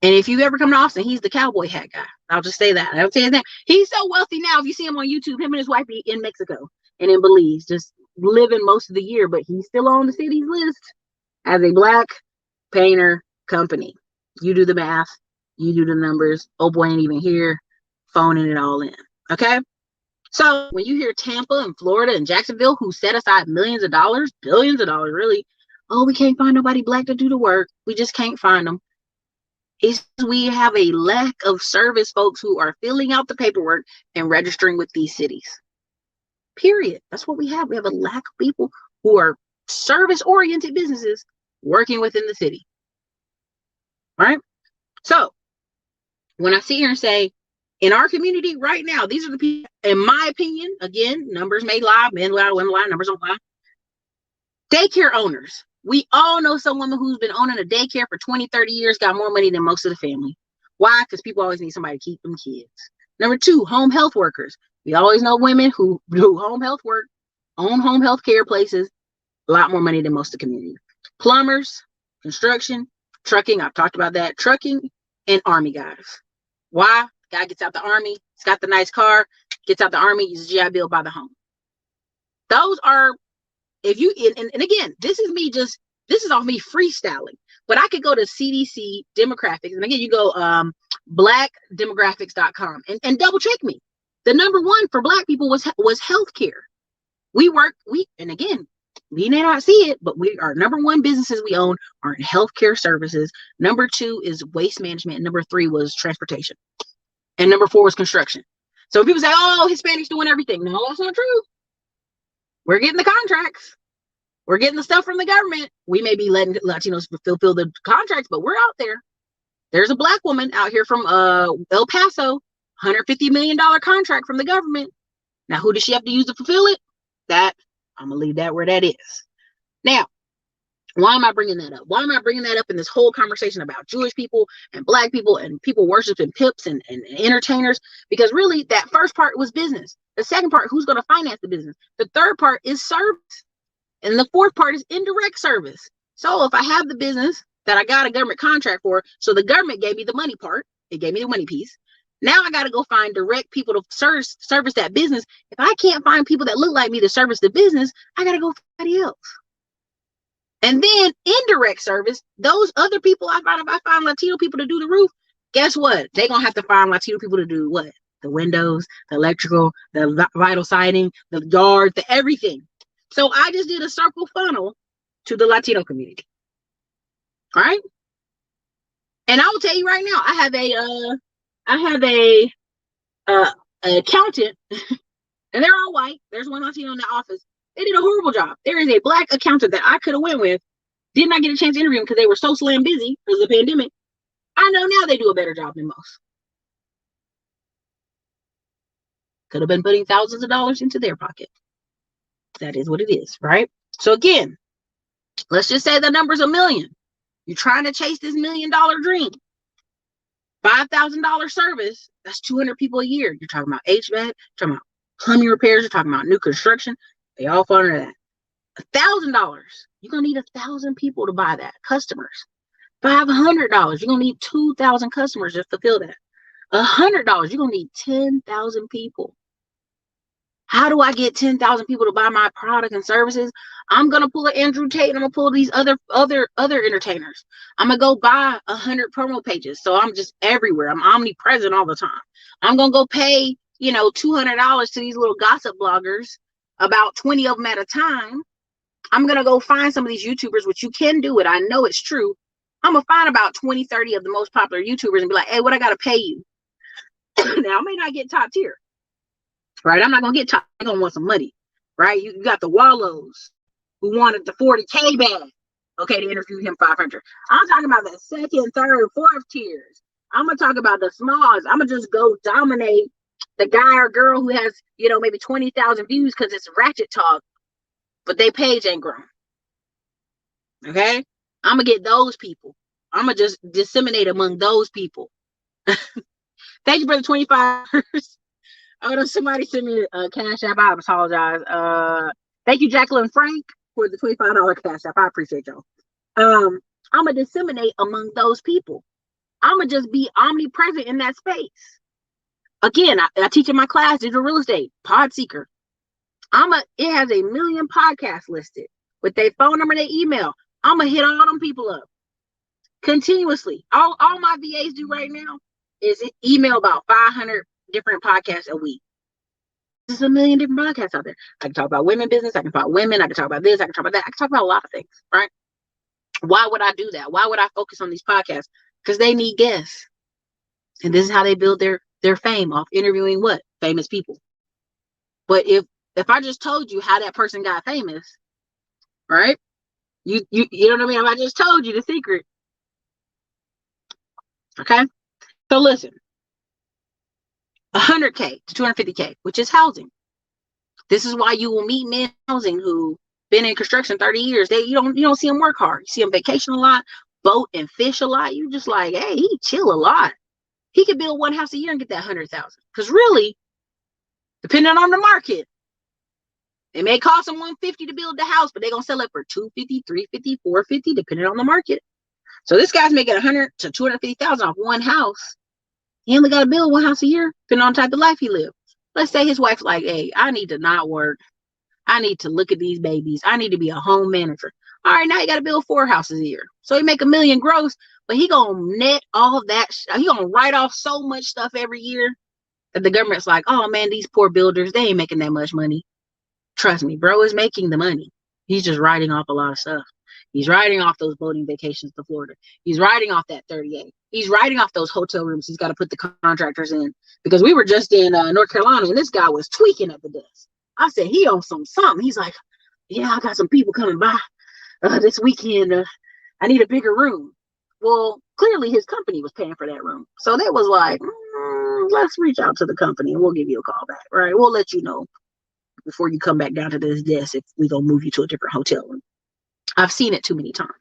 And if you ever come to Austin, he's the cowboy hat guy. I'll just say that. I'll say his name. He's so wealthy now. If you see him on YouTube, him and his wife be in Mexico and in Belize, just living most of the year, but he's still on the city's list as a black painter company. You do the math. You do the numbers. Oh boy, ain't even here. Phoning it all in. Okay? So when you hear Tampa and Florida and Jacksonville, who set aside millions of dollars, billions of dollars, really, oh, we can't find nobody black to do the work. We just can't find them. It's we have a lack of service folks who are filling out the paperwork and registering with these cities. Period. That's what we have. We have a lack of people who are service-oriented businesses working within the city. Right? So When I sit here and say, in our community right now, these are the people, in my opinion, again, numbers may lie, men lie, women lie, numbers don't lie. Daycare owners. We all know some woman who's been owning a daycare for 20, 30 years, got more money than most of the family. Why? Because people always need somebody to keep them kids. Number two, home health workers. We always know women who do home health work, own home health care places, a lot more money than most of the community. Plumbers, construction, trucking. I've talked about that. Trucking and army guys. Why? Guy gets out the army, he's got the nice car, gets out the army, uses GI Bill, buy the home. Those are, if you, and again, this is off me freestyling, but I could go to CDC demographics, and again, you go blackdemographics.com and double check me. The number one for Black people was healthcare. And again, we may not see it, but our number one businesses we own are in healthcare services. Number two is waste management. And number three was transportation. And number four was construction. So people say, oh, Hispanics doing everything. No, that's not true. We're getting the contracts. We're getting the stuff from the government. We may be letting Latinos fulfill the contracts, but we're out there. There's a Black woman out here from El Paso, $150 million contract from the government. Now, who does she have to use to fulfill it? That, I'm going to leave that where that is. Now, why am I bringing that up? Why am I bringing that up in this whole conversation about Jewish people and Black people and people worshiping pimps and entertainers? Because really, that first part was business. The second part, who's going to finance the business? The third part is service. And the fourth part is indirect service. So if I have the business that I got a government contract for, so the government gave me the money part, it gave me the money piece. Now I got to go find direct people to service that business. If I can't find people that look like me to service the business, I got to go find somebody else. And then indirect service, those other people if I find Latino people to do the roof, guess what? They're going to have to find Latino people to do what? The windows, the electrical, the vital siding, the yard, the everything. So I just did a circle funnel to the Latino community. All right. And I will tell you right now, I have a accountant and they're all white. There's one Latino in the office. They did a horrible job. There is a Black accountant that I could have went with. Did not get a chance to interview them because they were so slam busy because of the pandemic. I know now they do a better job than most. Could have been putting thousands of dollars into their pocket. That is what it is, right? So again, let's just say the number's $1 million. You're trying to chase this $1 million dream. $5,000 service, that's 200 people a year. You're talking about HVAC, you're talking about plumbing repairs, you're talking about new construction. They all fall under that. $1,000, you're gonna need 1,000 people to buy that, customers. $500, you're gonna need 2,000 customers just to fill that. $100, you're gonna need 10,000 people. How do I get 10,000 people to buy my product and services? I'm gonna pull an Andrew Tate and I'm gonna pull these other entertainers. I'm gonna go buy 100 promo pages. So I'm just everywhere. I'm omnipresent all the time. I'm gonna go pay, $200 to these little gossip bloggers, about 20 of them at a time. I'm gonna go find some of these YouTubers, which you can do it. I know it's true. I'm gonna find about 20, 30 of the most popular YouTubers and be like, hey, what I gotta pay you? Now I may not get top tier. Right, I'm not gonna get top. I'm gonna want some money, right? You got the Wallows who wanted the 40K bag, okay, to interview him 500. I'm talking about the second, third, fourth tiers. I'm gonna talk about the smalls. I'm gonna just go dominate the guy or girl who has, maybe 20,000 views because it's ratchet talk, but their page ain't grown. Okay, I'm gonna get those people. I'm gonna just disseminate among those people. Thank you for the 25. Oh, somebody sent me a cash app. I apologize. Thank you, Jacqueline Frank, for the $25 cash app. I appreciate y'all. I'm gonna disseminate among those people. I'm gonna just be omnipresent in that space. Again, I teach in my class digital real estate, Pod Seeker. It has 1 million podcasts listed with their phone number and their email. I'm gonna hit all them people up continuously. All my VAs do right now is email about 500 different podcasts a week. There's 1 million different podcasts out there. I can talk about women business. I can talk about women. I can talk about this. I can talk about that. I can talk about a lot of things, right? Why would I do that? Why would I focus on these podcasts? Because they need guests. And this is how they build their fame, off interviewing what? Famous people. But if I just told you how that person got famous, right? You know what I mean? If I just told you the secret. Okay? So listen, 100K to 250K, which is housing. This is why you will meet men in housing who been in construction 30 years. You don't see them work hard. You see them vacation a lot, boat and fish a lot. You just like, hey, he chill a lot. He could build one house a year and get that 100,000. Because really, depending on the market, it may cost them 150 to build the house, but they're gonna sell it for 250, 350, 450, depending on the market. So this guy's making 100 to 250,000 off one house. He only got to build one house a year, depending on the type of life he lives. Let's say his wife's like, hey, I need to not work. I need to look at these babies. I need to be a home manager. All right, now you got to build 4 houses a year. So he make $1 million gross, but he gonna net all that. He gonna write off so much stuff every year that the government's like, oh man, these poor builders, they ain't making that much money. Trust me, bro is making the money. He's just writing off a lot of stuff. He's writing off those boating vacations to Florida. He's writing off that 38. He's writing off those hotel rooms he's got to put the contractors in. Because we were just in North Carolina and this guy was tweaking at the desk. I said, he on something. He's like, yeah, I got some people coming by this weekend. I need a bigger room. Well, clearly his company was paying for that room. So they was like, let's reach out to the company and we'll give you a call back. Right? We'll let you know before you come back down to this desk if we gonna move you to a different hotel room. I've seen it too many times.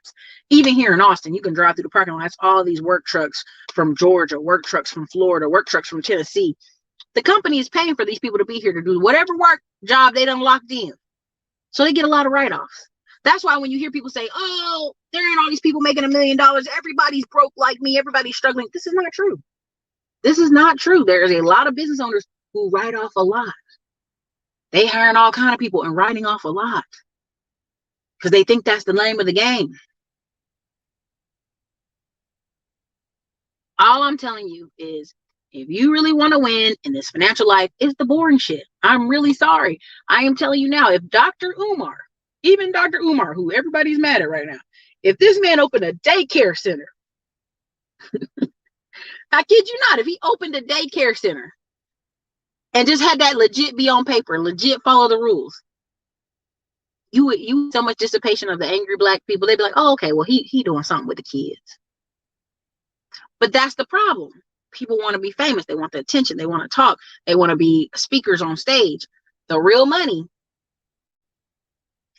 Even here in Austin, you can drive through the parking lots, all these work trucks from Georgia, work trucks from Florida, work trucks from Tennessee. The company is paying for these people to be here to do whatever work job they done locked in. So they get a lot of write-offs. That's why when you hear people say, oh, there ain't all these people making $1 million, everybody's broke like me, everybody's struggling. This is not true. This is not true. There's a lot of business owners who write off a lot. They hiring all kind of people and writing off a lot. Because they think that's the name of the game. All I'm telling you is, if you really want to win in this financial life, it's the boring shit. I'm really sorry. I am telling you now, if Dr. Umar, even Dr. Umar, who everybody's mad at right now, if this man opened a daycare center, I kid you not, if he opened a daycare center and just had that legit be on paper, legit follow the rules, you so much dissipation of the angry black people. They'd be like, oh, okay, well, he doing something with the kids. But that's the problem. People want to be famous. They want the attention. They want to talk. They want to be speakers on stage. The real money.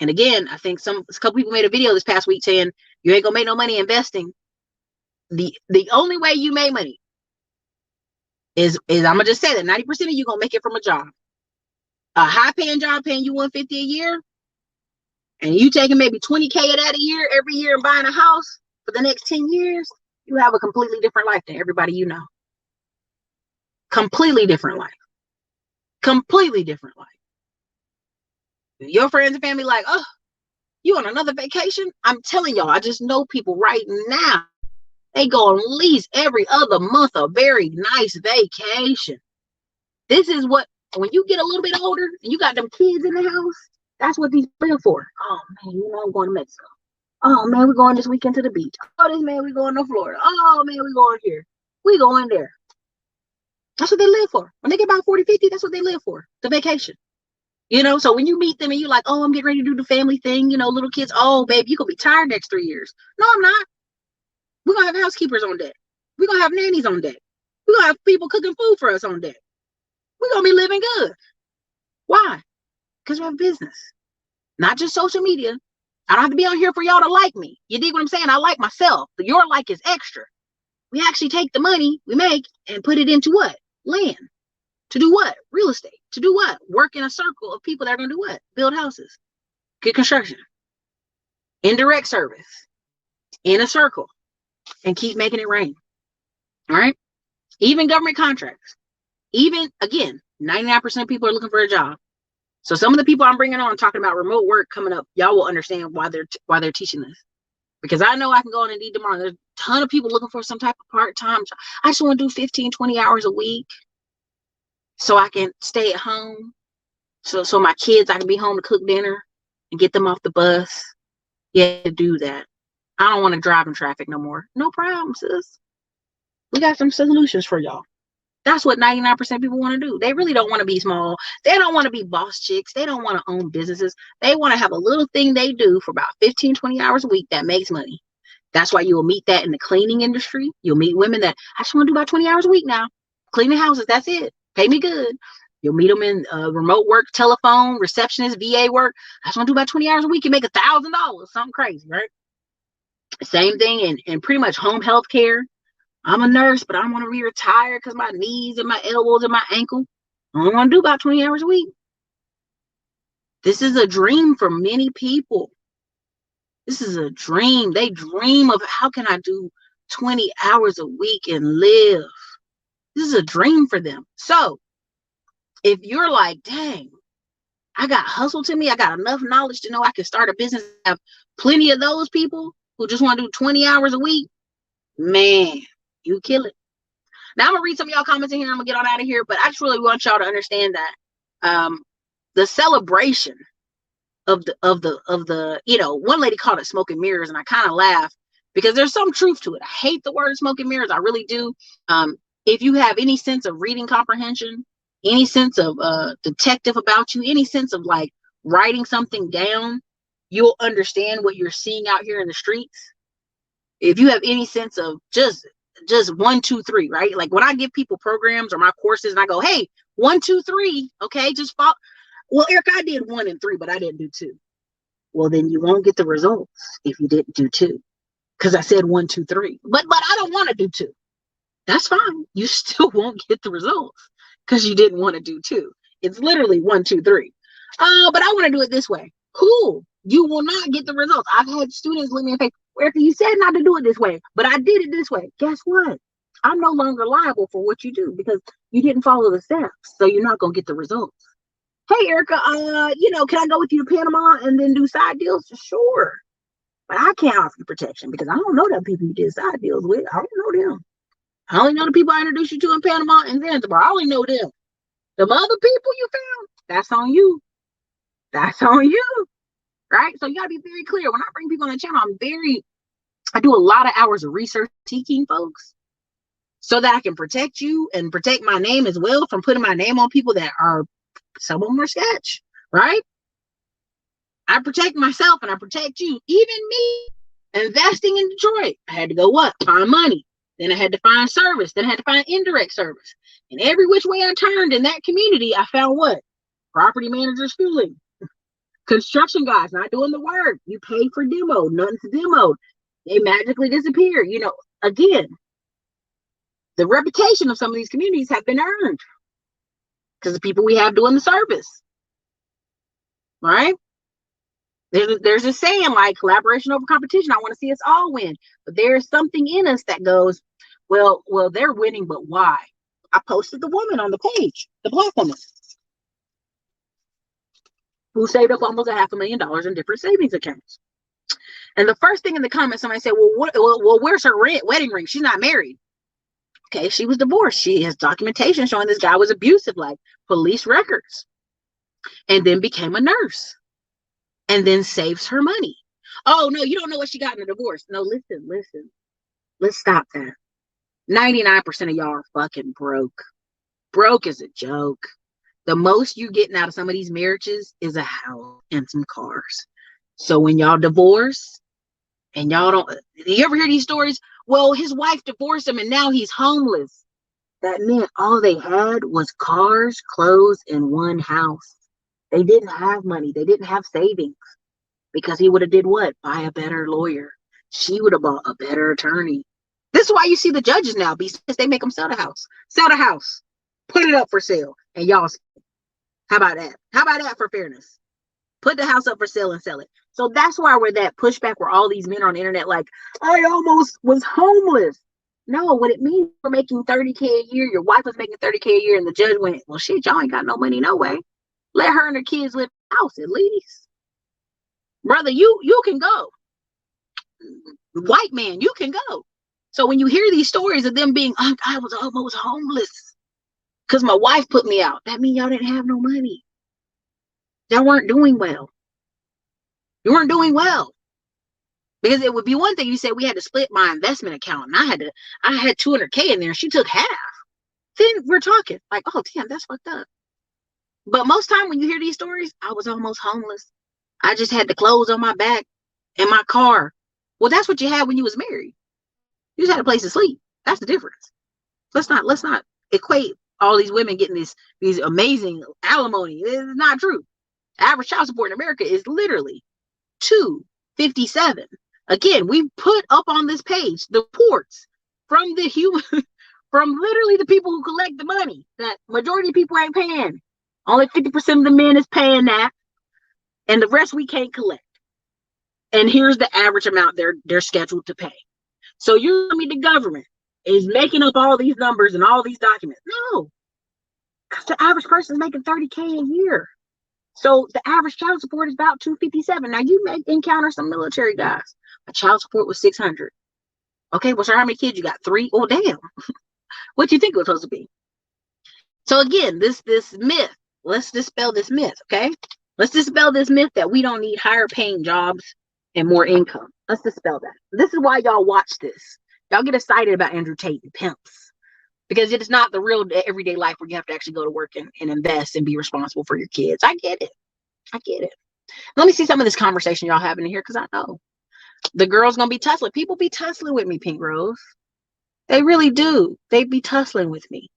And again, I think a couple people made a video this past week saying you ain't gonna make no money investing. The only way you make money is I'm gonna just say that 90% of you gonna make it from a job. A high paying job paying you $150 a year. And you taking maybe 20K of that a year, every year, and buying a house for the next 10 years, you have a completely different life than everybody you know. Completely different life. Completely different life. Your friends and family like, oh, you on another vacation? I'm telling y'all, I just know people right now. They go on at least every other month a very nice vacation. This is what, when you get a little bit older and you got them kids in the house, that's what these live for. Oh man, I'm going to Mexico. Oh man, we're going this weekend to the beach. Oh, this man, we're going to Florida. Oh man, we're going here. We going there. That's what they live for. When they get about 40, 50, that's what they live for. The vacation. So when you meet them and you're like, oh, I'm getting ready to do the family thing, little kids. Oh, babe, you're going to be tired next 3 years. No, I'm not. We're going to have housekeepers on deck. We're going to have nannies on deck. We're going to have people cooking food for us on deck. We're going to be living good. Why? Because we have business. Not just social media. I don't have to be on here for y'all to like me. You dig what I'm saying? I like myself. But your like is extra. We actually take the money we make and put it into what? Land. To do what? Real estate. To do what? Work in a circle of people that are going to do what? Build houses. Get construction. Indirect service. In a circle. And keep making it rain. All right? Even government contracts. Even, again, 99% of people are looking for a job. So some of the people I'm bringing on talking about remote work coming up, y'all will understand why they're teaching this. Because I know I can go on Indeed tomorrow. There's a ton of people looking for some type of part-time job. I just want to do 15, 20 hours a week so I can stay at home. So my kids, I can be home to cook dinner and get them off the bus. Yeah, do that. I don't want to drive in traffic no more. No problem, sis. We got some solutions for y'all. That's what 99% of people want to do. They really don't want to be small. They don't want to be boss chicks. They don't want to own businesses. They want to have a little thing they do for about 15, 20 hours a week that makes money. That's why you'll meet that in the cleaning industry. You'll meet women that, I just want to do about 20 hours a week now. Cleaning houses, that's it. Pay me good. You'll meet them in remote work, telephone, receptionist, VA work. I just want to do about 20 hours a week. You make $1,000, something crazy, right? Same thing in pretty much home health care. I'm a nurse, but I want to be retired because my knees and my elbows and my ankle. I only want to do about 20 hours a week. This is a dream for many people. This is a dream. They dream of, how can I do 20 hours a week and live? This is a dream for them. So if you're like, dang, I got hustle to me, I got enough knowledge to know I can start a business, have plenty of those people who just want to do 20 hours a week, man, you kill it. Now I'm gonna read some of y'all comments in here. I'm gonna get on out of here, but I just really want y'all to understand that the celebration of the one lady called it smoke and mirrors, and I kind of laughed because there's some truth to it. I hate the word smoke and mirrors, I really do. If you have any sense of reading comprehension, any sense of detective about you, any sense of like writing something down, you'll understand what you're seeing out here in the streets. If you have any sense of just 1, 2, 3, right? Like when I give people programs or my courses and I go, hey, 1, 2, 3, okay, just follow. Well, Ericka, I did 1 and 3, but I didn't do 2. Well, then you won't get the results if you didn't do 2, because I said 1, 2, 3. But I don't want to do 2. That's fine. You still won't get the results because you didn't want to do 2. It's literally 1, 2, 3. But I want to do it this way. Cool. You will not get the results. I've had students look me and say, Ericka, you said not to do it this way, but I did it this way. Guess what? I'm no longer liable for what you do because you didn't follow the steps. So you're not going to get the results. Hey, Ericka, can I go with you to Panama and then do side deals? Sure. But I can't offer you protection because I don't know them people you did side deals with. I don't know them. I only know the people I introduced you to in Panama and Zanzibar. I only know them. The other people you found, that's on you. That's on you. Right? So you got to be very clear. When I bring people on the channel, I do a lot of hours of research seeking folks so that I can protect you and protect my name as well from putting my name on people that are, some of them are sketch, right? I protect myself and I protect you. Even me investing in Detroit, I had to go what? Find money. Then I had to find service. Then I had to find indirect service. And every which way I turned in that community, I found what? Property managers fueling. Construction guys not doing the work. You pay for demo. Nothing's demoed. They magically disappear. Again, the reputation of some of these communities have been earned because the people we have doing the service. Right? There's a saying like collaboration over competition. I want to see us all win. But there's something in us that goes, well, they're winning, but why? I posted the woman on the page, the Black woman, who saved up almost $500,000 in different savings accounts. And the first thing in the comments, somebody said, well, where's her wedding ring? She's not married. Okay, she was divorced. She has documentation showing this guy was abusive, like police records, and then became a nurse. And then saves her money. Oh, no, you don't know what she got in a divorce. No, listen. Let's stop that. 99% of y'all are fucking broke. Broke is a joke. The most you're getting out of some of these marriages is a house and some cars. So when y'all divorce and y'all don't, you ever hear these stories? Well, his wife divorced him and now he's homeless. That meant all they had was cars, clothes, and one house. They didn't have money. They didn't have savings because he would have did what? Buy a better lawyer. She would have bought a better attorney. This is why you see the judges now. Because they make them sell the house. Sell the house. Put it up for sale. And y'all, how about that? How about that for fairness? Put the house up for sale and sell it. So that's why we're that pushback where all these men are on the internet like, I almost was homeless. No, what it means, we're making $30K a year. Your wife was making $30K a year. And the judge went, well, shit, y'all ain't got no money no way. Let her and her kids live in the house at least. Brother, you can go. White man, you can go. So when you hear these stories of them being, oh, I was almost homeless because my wife put me out, that means y'all didn't have no money. Y'all weren't doing well. You weren't doing well. Because it would be one thing you said we had to split my investment account and I had 200K in there and she took half. Then we're talking like, oh damn, that's fucked up. But most time when you hear these stories, I was almost homeless. I just had the clothes on my back and my car. Well, that's what you had when you was married. You just had a place to sleep. That's the difference. Let's not equate all these women getting these amazing alimony. It's not true. Average child support in America is literally $257. Again, we put up on this page the reports from the human, from literally the people who collect the money. That majority of people ain't paying. Only 50% of the men is paying that, and the rest we can't collect. And here's the average amount they're scheduled to pay. So you tell me the government is making up all these numbers and all these documents? No, because the average person is making $30K a year. So the average child support is about $257. Now you may encounter some military guys. A child support was $600. Okay, well, sir, how many kids you got? 3? Oh, damn. What do you think it was supposed to be? So again, this myth. Let's dispel this myth, okay? Let's dispel this myth that we don't need higher paying jobs and more income. Let's dispel that. This is why y'all watch this. Y'all get excited about Andrew Tate and Pimps, because it is not the real everyday life where you have to actually go to work and invest and be responsible for your kids. I get it. I get it. Let me see some of this conversation y'all having in here, because I know the girl's going to be tussling. People be tussling with me, Pink Rose. They really do. They be tussling with me.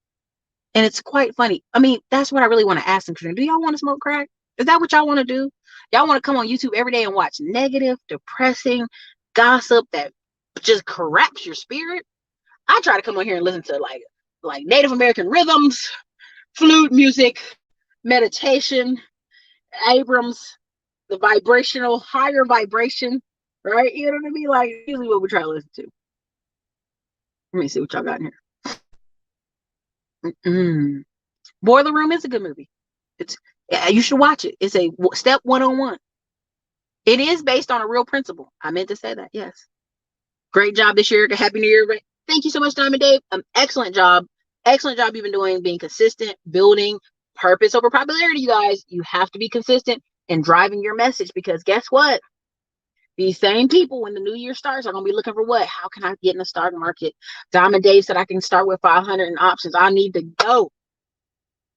And it's quite funny. I mean, that's what I really want to ask them. Do y'all want to smoke crack? Is that what y'all want to do? Y'all want to come on YouTube every day and watch negative, depressing gossip that just corrupts your spirit? I try to come on here and listen to like Native American rhythms, flute music, meditation, Abrams, the vibrational, higher vibration, right? You know what I mean? Like, usually what we try to listen to. Let me see what y'all got in here. Boiler Room is a good movie. You should watch it. It's a step 101. It is based on a real principle. I meant to say that. Yes. Great job this year. Happy New Year. Thank you so much, Diamond Dave. Excellent job. Excellent job you've been doing, being consistent, building purpose over popularity, you guys. You have to be consistent in driving your message, because guess what? These same people, when the new year starts, are going to be looking for what? How can I get in the stock market? Diamond Dave said I can start with 500 in options. I need to go.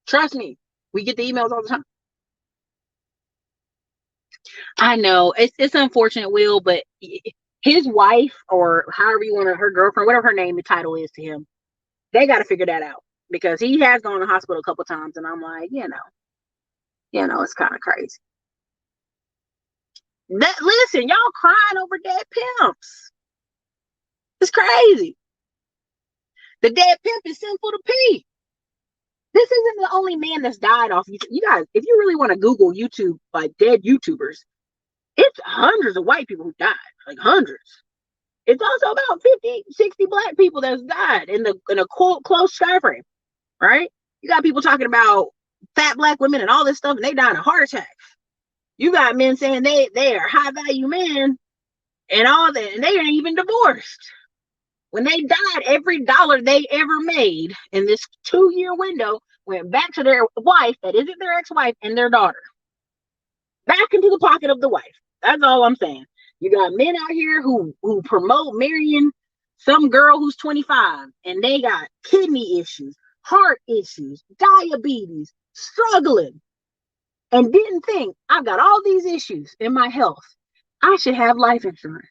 Trust me. We get the emails all the time. I know it's unfortunate, Will, but his wife, or however you want to, her girlfriend, whatever her name, the title is to him, they got to figure that out, because he has gone to the hospital a couple times, and I'm like, it's kind of crazy. Listen, y'all crying over dead pimps. It's crazy. The dead pimp is sinful to pee. This isn't the only man that's died off YouTube. You guys, if you really want to Google YouTube, like dead YouTubers, it's hundreds of white people who died, like hundreds. It's also about 50, 60 black people that's died in a close sky frame, right? You got people talking about fat black women and all this stuff, and they died of heart attacks. You got men saying they are high value men and all that, and they ain't even divorced. When they died, every dollar they ever made in this 2-year window went back to their wife that isn't their ex-wife and their daughter. Back into the pocket of the wife. That's all I'm saying. You got men out here who promote marrying some girl who's 25, and they got kidney issues, heart issues, diabetes, struggling, and didn't think, I've got all these issues in my health. I should have life insurance.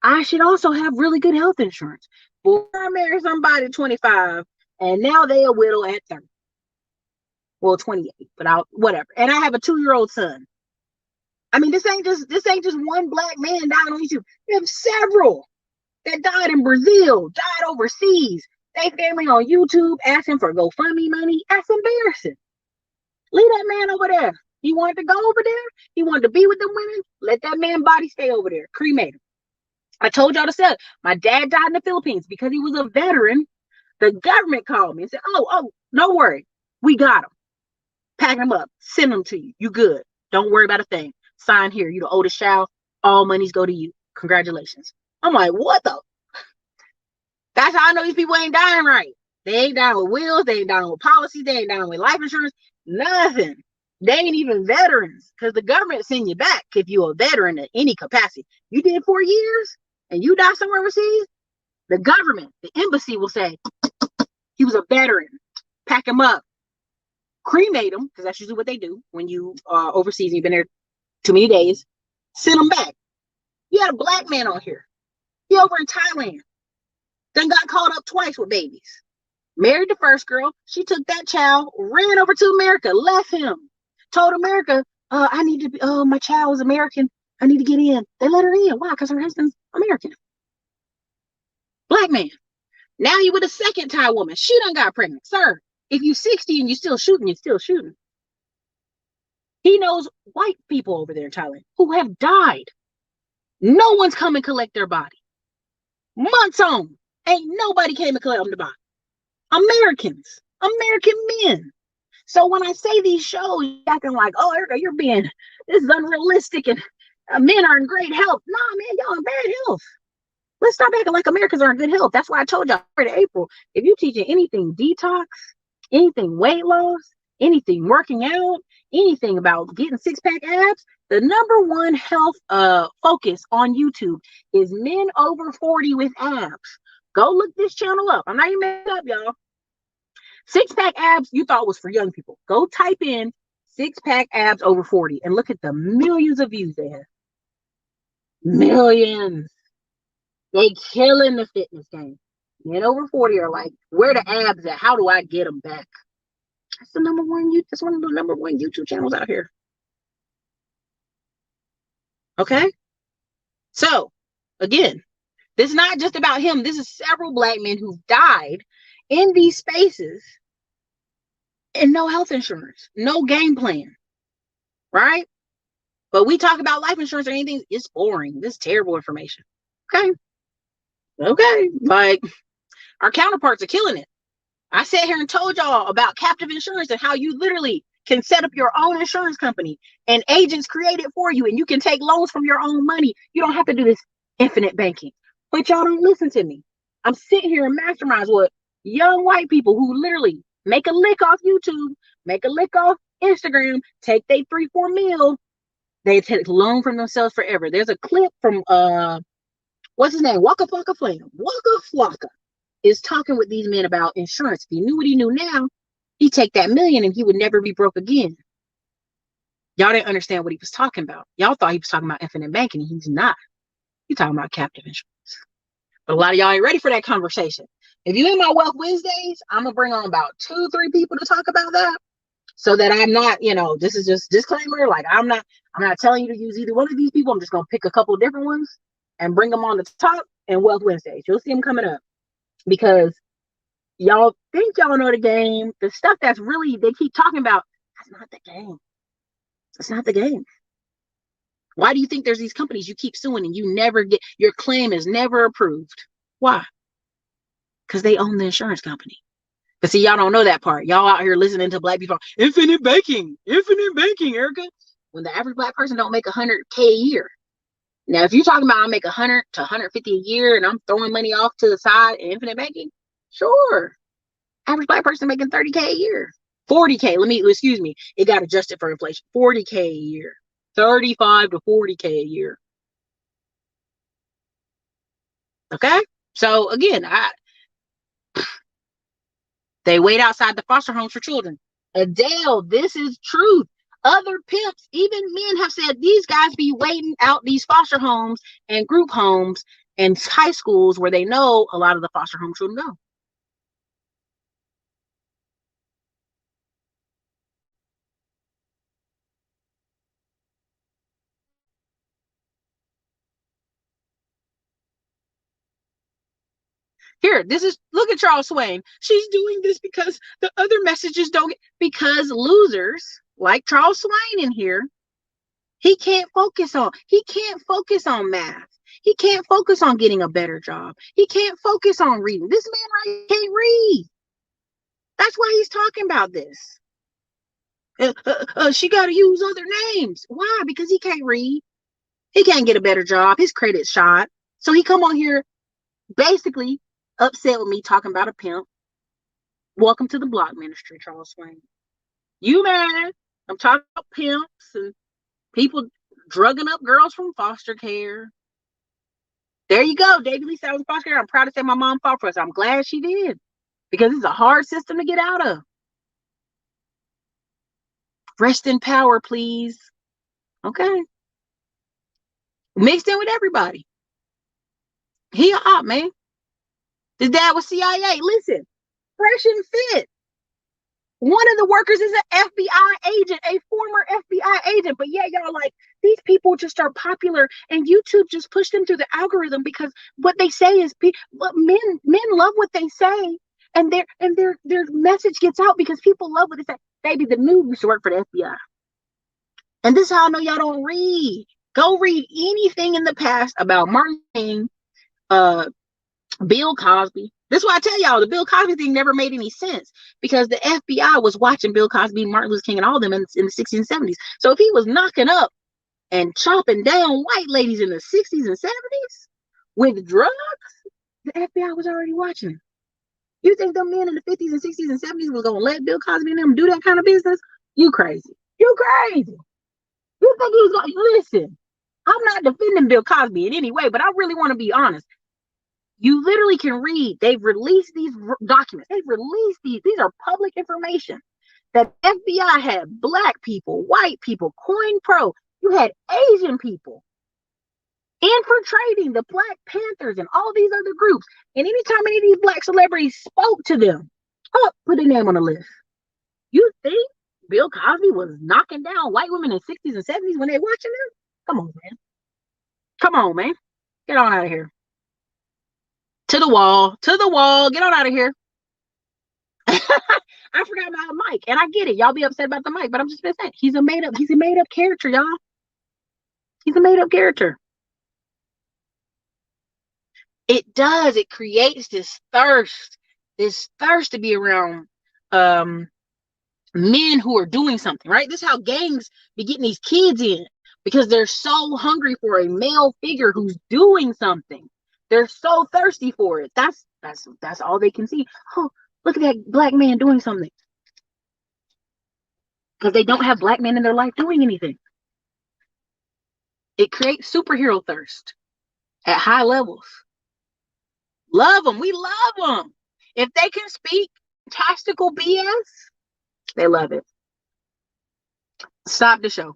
I should also have really good health insurance. Before I marry somebody 25, and now they a widow at 30. Well, 28, but whatever. And I have a 2-year-old son. I mean, this ain't just one black man dying on YouTube. You have several that died in Brazil, died overseas. They family on YouTube asking for GoFundMe money. That's embarrassing. Leave that man over there. He wanted to go over there. He wanted to be with them women. Let that man body stay over there. Cremate him. I told y'all to say it. My dad died in the Philippines because he was a veteran. The government called me and said, oh, no worry. We got him. Pack him up. Send him to you. You good. Don't worry about a thing. Sign here. You the oldest child. All monies go to you. Congratulations. I'm like, what the? That's how I know these people ain't dying right. They ain't dying with wills. They ain't dying with policies. They ain't dying with life insurance. Nothing. They ain't even veterans, because the government send you back if you're a veteran in any capacity. You did 4 years and you die somewhere overseas, the government, the embassy will say, he was a veteran. Pack him up. Cremate him, because that's usually what they do when you are overseas and you've been there too many days. Send him back. You had a black man on here. He over in Thailand. Then got caught up twice with babies. Married the first girl. She took that child, ran over to America, left him, told America, I need to be, my child is American. I need to get in. They let her in. Why? Because her husband's American. Black man. Now you with a second Thai woman. She done got pregnant. Sir, if you 60 and you still shooting, you're still shooting. He knows white people over there in Thailand who have died. No one's come and collect their body. Months on. Ain't nobody came and collect the body. Americans. American men. So when I say these shows, you're acting like, oh, Ericka, this is unrealistic and men are in great health. Nah, man, y'all in bad health. Let's stop acting like Americans are in good health. That's why I told y'all in April, if you're teaching anything detox, anything weight loss, anything working out, anything about getting six-pack abs, the number one health focus on YouTube is men over 40 with abs. Go look this channel up. I'm not even making it up, y'all. Six-pack abs you thought was for young people. Go type in six-pack abs over 40 and look at the millions of views they have. Millions. They killing the fitness game. Men over 40 are like, where the abs at? How do I get them back? That's the number one. That's one of the number one YouTube channels out here. Okay. So again, this is not just about him. This is several black men who've died in these spaces and no health insurance, no game plan, right? But we talk about life insurance or anything, it's boring. This is terrible information. Okay. Like, our counterparts are killing it. I sat here and told y'all about captive insurance and how you literally can set up your own insurance company and agents create it for you and you can take loans from your own money. You don't have to do this infinite banking. But y'all don't listen to me. I'm sitting here and masterminds with young white people who literally make a lick off YouTube, make a lick off Instagram, take they 3-4 mil. They take loan from themselves forever. There's a clip from what's his name? Waka Flocka Flame. Waka Flocka is talking with these men about insurance. If he knew what he knew now, he'd take that million and he would never be broke again. Y'all didn't understand what he was talking about. Y'all thought he was talking about infinite banking. He's not. He's talking about captive insurance. But a lot of y'all ain't ready for that conversation. If you in my Wealth Wednesdays, I'm gonna bring on about 2-3 people to talk about that. So that I'm not, this is just disclaimer. Like I'm not telling you to use either one of these people. I'm just gonna pick a couple of different ones and bring them on the top and Wealth Wednesdays. You'll see them coming up because y'all think y'all know the game. The stuff that's really they keep talking about, that's not the game. It's not the game. Why do you think there's these companies you keep suing and you never get your claim is never approved? Why? Because they own the insurance company. But see, y'all don't know that part. Y'all out here listening to black people, infinite banking, Ericka. When the average black person don't make $100K a year. Now, if you're talking about I make 100 to 150 a year and I'm throwing money off to the side in infinite banking, sure. Average black person making 30K a year. 40K, excuse me. It got adjusted for inflation. 40K a year. 35 to 40K a year. Okay? So again, they wait outside the foster homes for children. Adele, this is truth. Other pimps, even men, have said these guys be waiting out these foster homes and group homes and high schools where they know a lot of the foster home children go. Here, look at Charles Swain. She's doing this because the other messages don't get, because losers like Charles Swain in here, he can't focus on math. He can't focus on getting a better job. He can't focus on reading. This man right can't read. That's why he's talking about this. She got to use other names. Why? Because he can't read. He can't get a better job. His credit's shot. So he come on here basically upset with me talking about a pimp. Welcome to the block ministry, Charles Swain. You mad? I'm talking about pimps and people drugging up girls from foster care. There you go. David Lee said I was in foster care. I'm proud to say my mom fought for us. I'm glad she did because it's a hard system to get out of. Rest in power, please. Okay. Mixed in with everybody. He a op, man. His dad was CIA. Listen, fresh and fit. One of the workers is an FBI agent, a former FBI agent. But yeah, y'all, like, these people just are popular, and YouTube just pushed them through the algorithm because what they say is, what men love what they say, and their message gets out because people love what they say. Baby, the news used to work for the FBI, and this is how I know y'all don't read. Go read anything in the past about Martin King, Bill Cosby. This is why I tell y'all the Bill Cosby thing never made any sense, because the FBI was watching Bill Cosby, Martin Luther King, and all of them in the 60s and 70s. So if he was knocking up and chopping down white ladies in the 60s and 70s with drugs, the FBI was already watching him. You think them men in the 50s and 60s and 70s was going to let Bill Cosby and them do that kind of business? You crazy. You crazy. You think he was going to listen? I'm not defending Bill Cosby in any way, but I really want to be honest. You literally can read. They've released these documents. They've released these. These are public information that FBI had black people, white people, Coin Pro. You had Asian people infiltrating the Black Panthers and all these other groups. And anytime any of these black celebrities spoke to them, put their name on the list. You think Bill Cosby was knocking down white women in the 60s and 70s when they watching them? Come on, man. Come on, man. Get on out of here. To the wall, get on out of here. I forgot my mic, and I get it. Y'all be upset about the mic, but I'm just saying he's a made up character, y'all. He's a made up character. It does. It creates this thirst to be around men who are doing something, right? This is how gangs be getting these kids in, because they're so hungry for a male figure who's doing something. They're so thirsty for it. That's all they can see. Oh, look at that black man doing something. Because they don't have black men in their life doing anything. It creates superhero thirst at high levels. Love them. We love them. If they can speak fantastical BS, they love it. Stop the show.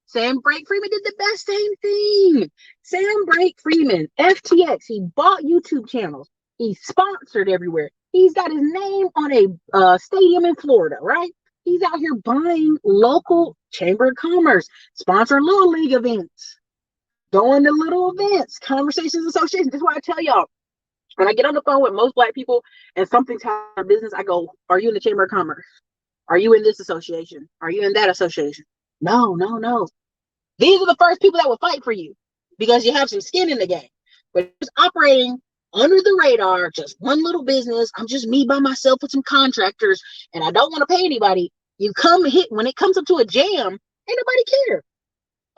Sam Freeman did the best same thing. Sam Freeman, FTX, he bought YouTube channels. He's sponsored everywhere. He's got his name on a stadium in Florida, right? He's out here buying local Chamber of Commerce, sponsoring little league events, going to little events, conversations, associations. That's why I tell y'all, when I get on the phone with most black people and something's happening in business, I go, are you in the Chamber of Commerce? Are you in this association? Are you in that association? No. These are the first people that will fight for you because you have some skin in the game. But just operating under the radar, just one little business, I'm just me by myself with some contractors, and I don't want to pay anybody. You come hit when it comes up to a jam, ain't nobody care.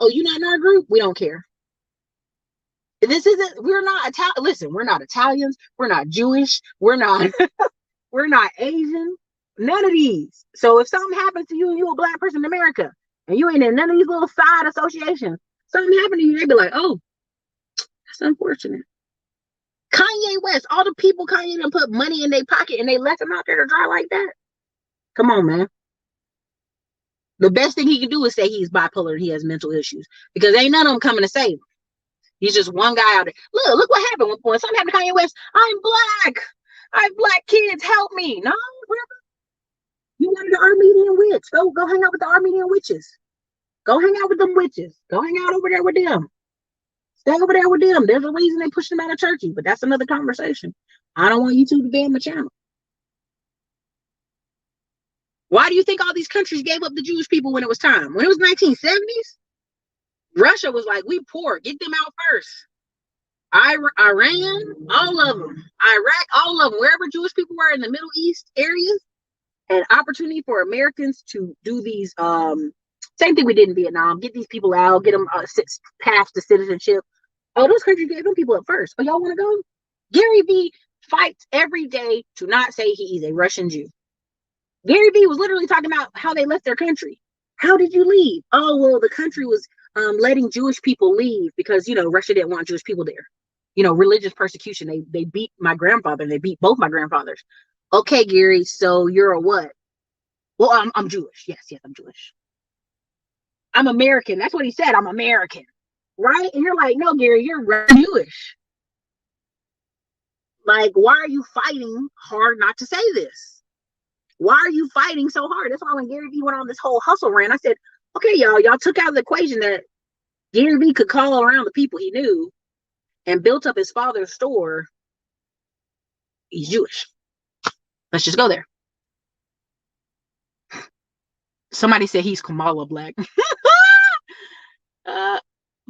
Oh, you not in our group? We don't care. We're not Italian. Listen, we're not Italians. We're not Jewish. We're not Asian. None of these. So if something happens to you and you're a black person in America, and you ain't in none of these little side associations, something happened to you, they be like, oh, that's unfortunate. Kanye West, all the people Kanye done put money in their pocket and they left him out there to dry like that. Come on, man. The best thing he can do is say he's bipolar and he has mental issues, because ain't none of them coming to save him. He's just one guy out there. Look what happened when something happened to Kanye West. I'm black. I have black kids. Help me. No, brother. You wanted the Armenian witch. Go hang out with the Armenian witches. Go hang out with them witches. Go hang out over there with them. Stay over there with them. There's a reason they pushed them out of Turkey, but that's another conversation. I don't want YouTube to ban my channel. Why do you think all these countries gave up the Jewish people when it was time? When it was 1970s, Russia was like, we poor. Get them out first. Iran, all of them. Iraq, all of them. Wherever Jewish people were in the Middle East areas, an opportunity for Americans to do these, same thing we did in Vietnam, get these people out, get them past the citizenship. Oh, those countries gave them people up first. Oh, y'all want to go? Gary Vee fights every day to not say he is a Russian Jew. Gary Vee was literally talking about how they left their country. How did you leave? Oh, well, the country was letting Jewish people leave because, Russia didn't want Jewish people there. Religious persecution. They beat my grandfather and they beat both my grandfathers. Okay, Gary, so you're a what? Well, I'm Jewish. Yes, I'm Jewish. I'm American. That's what he said. I'm American. Right? And you're like, no, Gary, you're Jewish. Like, why are you fighting hard not to say this? Why are you fighting so hard? That's why when Gary Vee went on this whole hustle rant, I said, okay, y'all took out of the equation that Gary Vee could call around the people he knew and built up his father's store. He's Jewish. Let's just go there. Somebody said he's Kamala Black.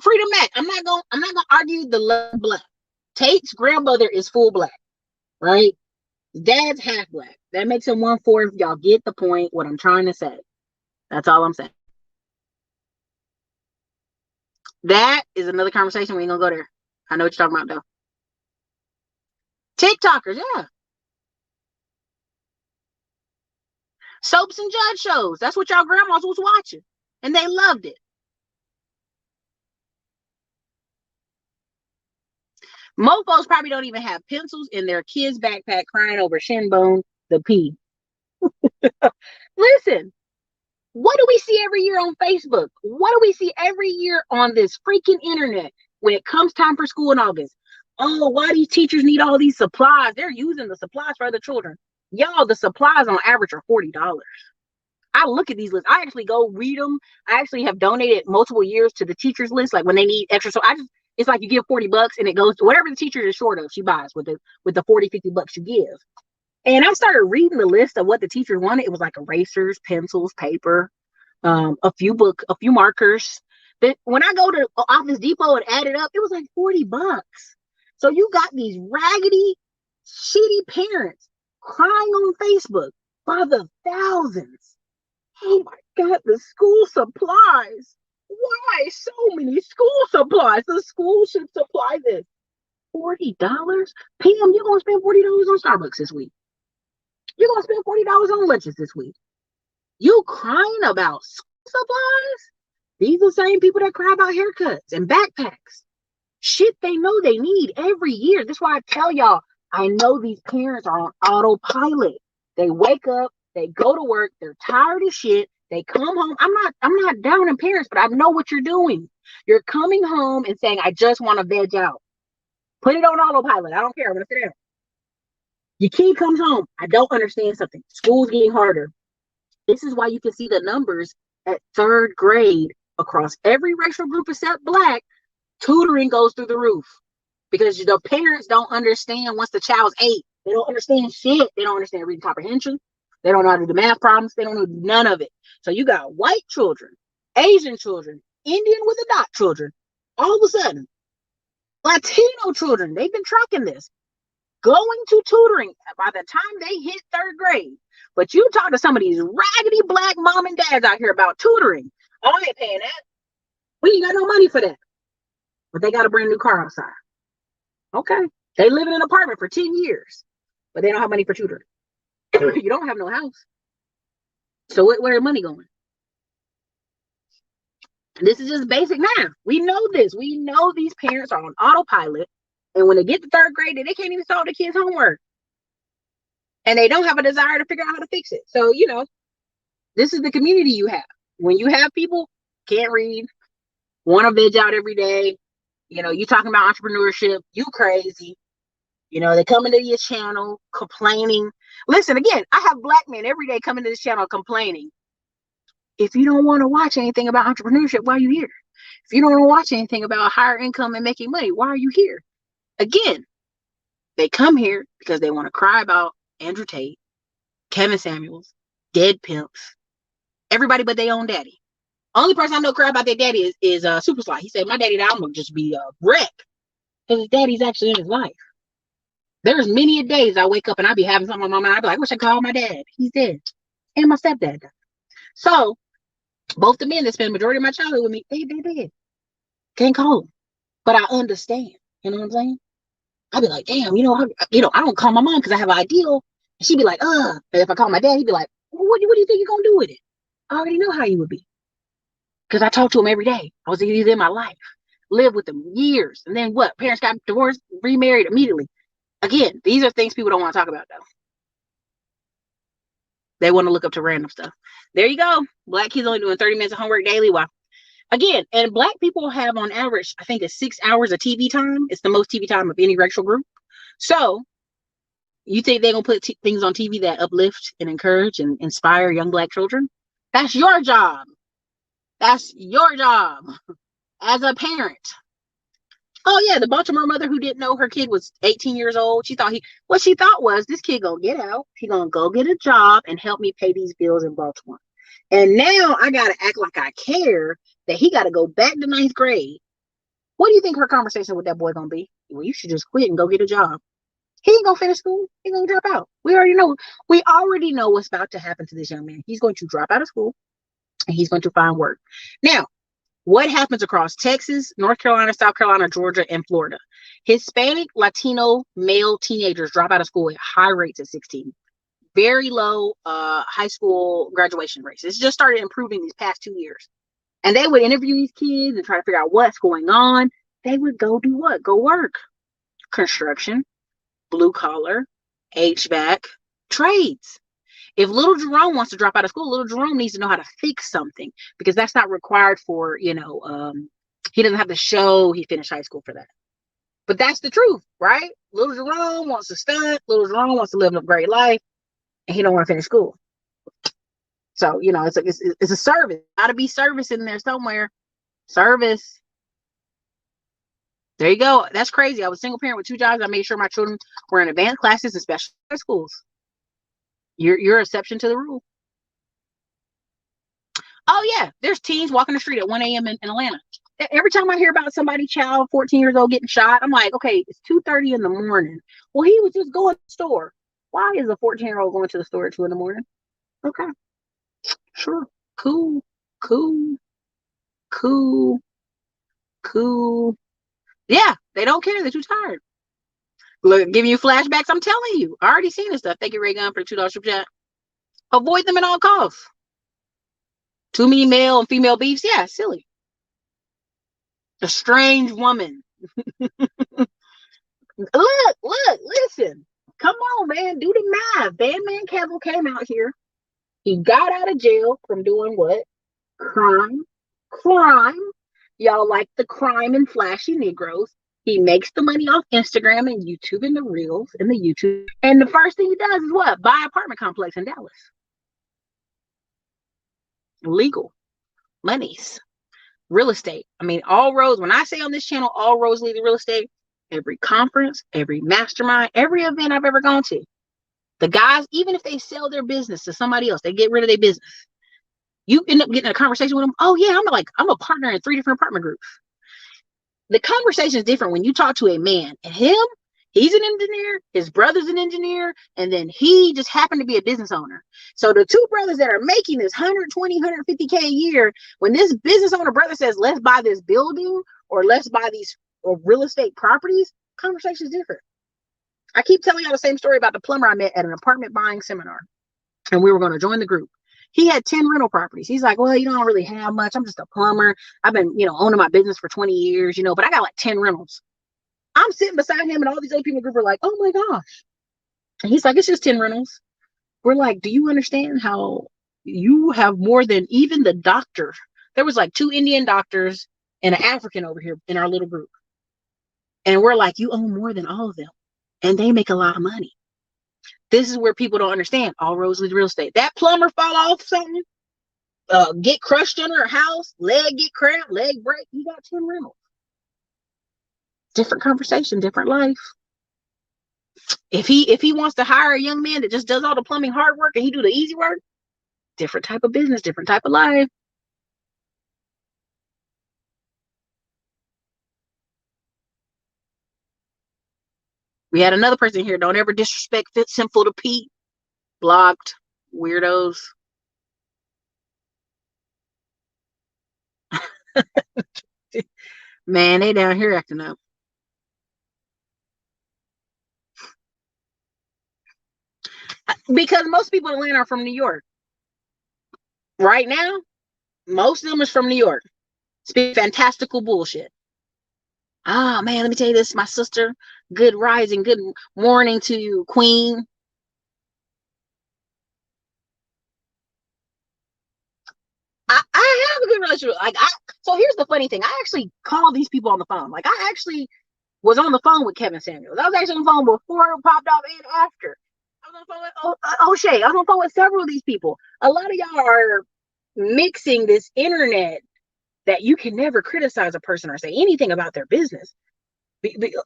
Freedom Mac. I'm not gonna argue the love black. Tate's grandmother is full black, right? Dad's half black. That makes him 1/4. Y'all get the point. What I'm trying to say. That's all I'm saying. That is another conversation. We ain't gonna go there. I know what you're talking about though. TikTokers, yeah. Soaps and judge shows. That's what y'all grandmas was watching. And they loved it. Mofos probably don't even have pencils in their kids' backpack crying over Shinbone the P. Listen, what do we see every year on Facebook? What do we see every year on this freaking internet when it comes time for school in August? Oh, why these teachers need all these supplies? They're using the supplies for other children. Y'all, the supplies on average are $40. I look at these lists. I actually go read them. I actually have donated multiple years to the teachers list, like when they need extra. So it's like you give $40 and it goes to whatever the teacher is short of, she buys with the 40, $50 you give. And I started reading the list of what the teachers wanted. It was like erasers, pencils, paper, a few markers. That when I go to Office Depot and add it up, it was like $40. So you got these raggedy, shitty parents crying on Facebook by the thousands. Oh my God, the school supplies. Why so many school supplies? The school should supply this. $40? Pam, you're going to spend $40 on Starbucks this week. You're going to spend $40 on lunches this week. You crying about school supplies? These are the same people that cry about haircuts and backpacks. Shit they know they need every year. That's why I tell y'all, I know these parents are on autopilot. They wake up, they go to work, they're tired of shit. They come home. I'm not down on parents, but I know what you're doing. You're coming home and saying, I just want to veg out. Put it on autopilot. I don't care. I'm going to sit down. Your kid comes home. I don't understand something. School's getting harder. This is why you can see the numbers at 3rd grade across every racial group except Black. Tutoring goes through the roof because the parents don't understand once the child's 8. They don't understand shit. They don't understand reading comprehension. They don't know how to do the math problems. They don't know none of it. So you got white children, Asian children, Indian with a dot children. All of a sudden, Latino children, they've been tracking this, going to tutoring by the time they hit 3rd grade. But you talk to some of these raggedy Black mom and dads out here about tutoring. Oh, I ain't paying that. We ain't got no money for that. But they got a brand new car outside. Okay. They live in an apartment for 10 years, but they don't have money for tutoring. You don't have no house. So where is money going? This is just basic math. We know this. We know these parents are on autopilot. And when they get to 3rd grade, they can't even solve the kids' homework. And they don't have a desire to figure out how to fix it. So, this is the community you have. When you have people can't read, want to veg out every day, you talking about entrepreneurship, you crazy. They come into your channel complaining. Listen, again, I have Black men every day coming to this channel complaining. If you don't want to watch anything about entrepreneurship, why are you here? If you don't want to watch anything about higher income and making money, why are you here? Again, they come here because they want to cry about Andrew Tate, Kevin Samuels, dead pimps, everybody but their own daddy. Only person I know cry about their daddy is Super Sly. He said, my daddy died, I'm going to just be a wreck. Because his daddy's actually in his life. There's many a days I wake up and I be having something on my mind. I be like, I wish I called my dad. He's dead. And my stepdad died. So, both the men that spend the majority of my childhood with me, they dead. Can't call them. But I understand. You know what I'm saying? I be like, damn, I don't call my mom because I have an ideal. And she'd be like, And if I call my dad, he'd be like, what do you think you're going to do with it? I already know how you would be. Because I talk to him every day. I was in my life. Lived with them years. And then what? Parents got divorced, remarried immediately. Again, these are things people don't want to talk about, though. They want to look up to random stuff. There you go. Black kids only doing 30 minutes of homework daily. Wow. Again, and Black people have on average, I think it's 6 hours of TV time. It's the most TV time of any racial group. So You think they're gonna put things on TV that uplift and encourage and inspire young Black children? That's your job. That's your job as a parent. Oh yeah, the Baltimore mother who didn't know her kid was 18 years old. What she thought was, this kid gonna get out. He gonna go get a job and help me pay these bills in Baltimore. And now I gotta act like I care that he gotta go back to ninth grade. What do you think her conversation with that boy gonna be? Well, you should just quit and go get a job. He ain't gonna finish school. He's gonna drop out. We already know. We already know what's about to happen to this young man. He's going to drop out of school and he's going to find work. Now, what happens across Texas, North Carolina, South Carolina, Georgia, and Florida? Hispanic, Latino, male teenagers drop out of school at high rates at 16. Very low high school graduation rates. It's just started improving these past 2 years. And they would interview these kids and try to figure out what's going on. They would go do what? Go work. Construction, blue collar, HVAC, trades. If little Jerome wants to drop out of school, little Jerome needs to know how to fix something, because that's not required for, he doesn't have to show he finished high school for that. But that's the truth, right? Little Jerome wants to stunt. Little Jerome wants to live a great life, and he don't want to finish school. So, it's a service. Got to be service in there somewhere. Service. There you go. That's crazy. I was a single parent with 2 jobs. I made sure my children were in advanced classes and special schools. You're exception to the rule. Oh yeah, there's teens walking the street at 1 a.m. in Atlanta. Every time I hear about somebody, child 14 years old, getting shot, I'm like, okay, it's 2:30 in the morning. Well, he was just going to the store. Why is a 14-year-old going to the store at 2 in the morning? Okay, sure, cool. Yeah, they don't care. They're too tired. Look, giving you flashbacks. I'm telling you, I already seen this stuff. Thank you, Ray Gunn, for the $2 super chat. Avoid them at all costs. Too many male and female beefs. Yeah, silly. A strange woman. Look, listen. Come on, man. Do the math. Bandman Cavill came out here. He got out of jail from doing what? Crime. Y'all like the crime and flashy Negroes. He makes the money off Instagram and YouTube and the reels and the YouTube. And the first thing he does is what? Buy an apartment complex in Dallas. Legal. Monies. Real estate. I mean, all roads. When I say on this channel, all roads lead to real estate. Every conference, every mastermind, every event I've ever gone to. The guys, even if they sell their business to somebody else, they get rid of their business. You end up getting a conversation with them. Oh yeah, I'm a partner in 3 different apartment groups. The conversation is different when you talk to a man, and he's an engineer, his brother's an engineer, and then he just happened to be a business owner. So the 2 brothers that are making this 120, 150K a year, when this business owner brother says, let's buy this building or let's buy these real estate properties, conversation is different. I keep telling y'all the same story about the plumber I met at an apartment buying seminar, and we were going to join the group. He had 10 rental properties. He's like, well, I don't really have much. I'm just a plumber. I've been, owning my business for 20 years, but I got like 10 rentals. I'm sitting beside him and all these other people in the group are like, oh my gosh. And he's like, it's just 10 rentals. We're like, do you understand how you have more than even the doctor? There was like 2 Indian doctors and an African over here in our little group. And we're like, you own more than all of them. And they make a lot of money. This is where people don't understand. All roads lead to real estate. That plumber fall off something, get crushed under a house, leg get cramped, leg break. You got 10 rentals. Different conversation, different life. If he wants to hire a young man that just does all the plumbing hard work and he do the easy work, different type of business, different type of life. We had another person here. Don't ever disrespect Fit Simple to Pete. Blocked. Weirdos. Man, they down here acting up. Because most people in Atlanta are from New York. Right now, most of them is from New York. Speak fantastical bullshit. Ah, man, let me tell you this. My sister, good rising, good morning to you, queen. I have a good relationship. So here's the funny thing. I actually call these people on the phone. Like, I actually was on the phone with Kevin Samuels. I was actually on the phone before it popped off and after. I was on the phone with O'Shea. I was on the phone with several of these people. A lot of y'all are mixing this internet that you can never criticize a person or say anything about their business.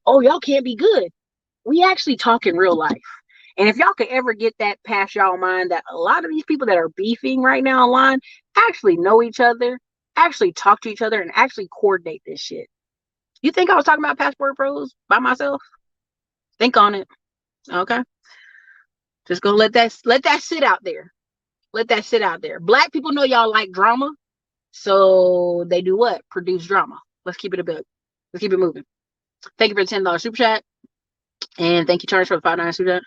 Oh, y'all can't be good. We actually talk in real life. And if y'all could ever get that past y'all mind that a lot of these people that are beefing right now online actually know each other, actually talk to each other, and actually coordinate this shit. You think I was talking about Passport Pros by myself? Think on it. Okay. Just gonna let that sit out there. Let that sit out there. Black people know y'all like drama. So they do what? Produce drama. Let's keep it a bit. Let's keep it moving. Thank you for the $10 super chat. And thank you, Charles, for the $5 super chat.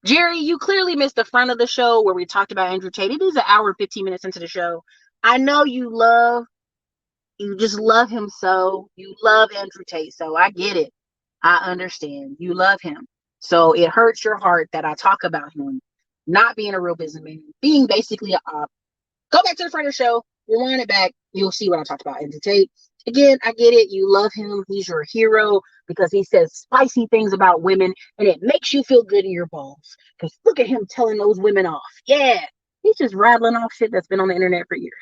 Jerry, you clearly missed the front of the show where we talked about Andrew Tate. It is an hour and 15 minutes into the show. I know you just love him so. You love Andrew Tate, so I get it. I understand. You love him. So it hurts your heart that I talk about him not being a real businessman, being basically a op. Go back to the front of the show, rewind it back. You'll see what I talked about Andrew Tate. Again, I get it. You love him. He's your hero because he says spicy things about women and it makes you feel good in your balls. Because look at him telling those women off. Yeah. He's just rattling off shit that's been on the internet for years.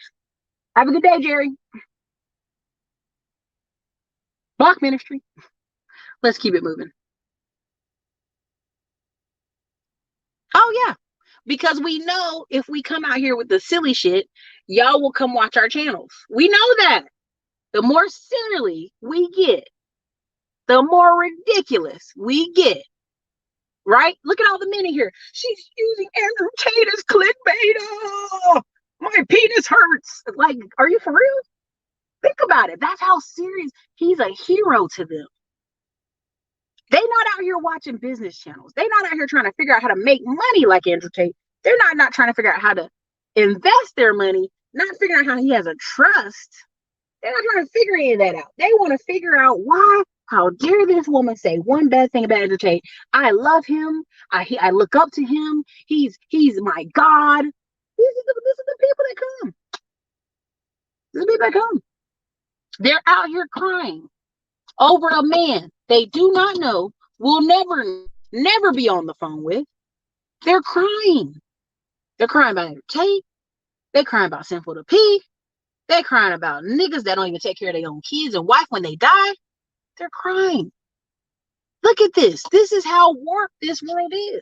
Have a good day, Jerry. Block ministry. Let's keep it moving. Oh, yeah. Because we know if we come out here with the silly shit, y'all will come watch our channels. We know that. The more silly we get, the more ridiculous we get. Right? Look at all the men in here. She's using Andrew Tate as clickbait. Oh, my penis hurts. Like, are you for real? Think about it. That's how serious. He's a hero to them. They're not out here watching business channels. They're not out here trying to figure out how to make money like Andrew Tate. They're not trying to figure out how to invest their money, not figuring out how he has a trust. They're not trying to figure any of that out. They want to figure out why. How dare this woman say one bad thing about Andrew Tate? I love him. I look up to him. He's my God. This is the people that come. This is the people that come. They're out here crying over a man they do not know, will never be on the phone with. They're crying. They're crying about Andrew Tate. They're crying about Sinful to P. They're crying about niggas that don't even take care of their own kids and wife when they die. They're crying. Look at this. This is how warped this world is.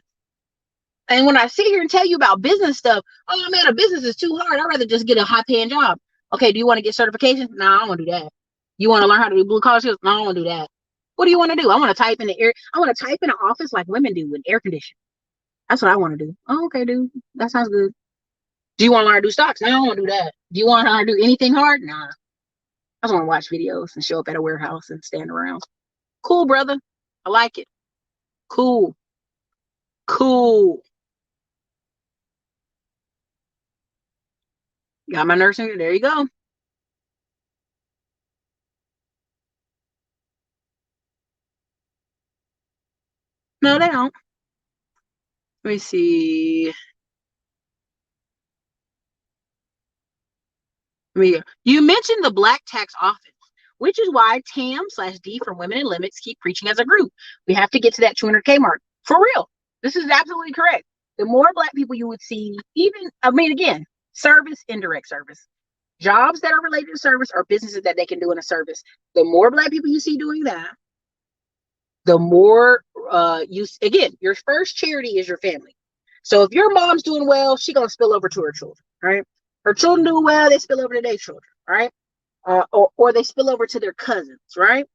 And when I sit here and tell you about business stuff, oh man, a business is too hard. I'd rather just get a high-paying job. Okay, do you want to get certification? No, I don't want to do that. You want to learn how to do blue collar skills? No, I don't want to do that. What do you want to do? I want to type in an office like women do with air conditioning. That's what I want to do. Oh, okay, dude. That sounds good. Do you want to learn how to do stocks? No, I don't want to do that. Do you want to learn how to do anything hard? Nah. I just want to watch videos and show up at a warehouse and stand around. Cool, brother. I like it. Cool. Got my nursing. There you go. No, they don't. Let me see. You mentioned the black tax office, which is why TAM/D for Women in Limits keep preaching as a group. We have to get to that 200K mark. For real. This is absolutely correct. The more black people you would see, again, service, indirect service. Jobs that are related to service or businesses that they can do in a service. The more black people you see doing that, the more your first charity is your family. So if your mom's doing well, she's going to spill over to her children, right? Her children doing well, they spill over to their children, right? Or they spill over to their cousins, right?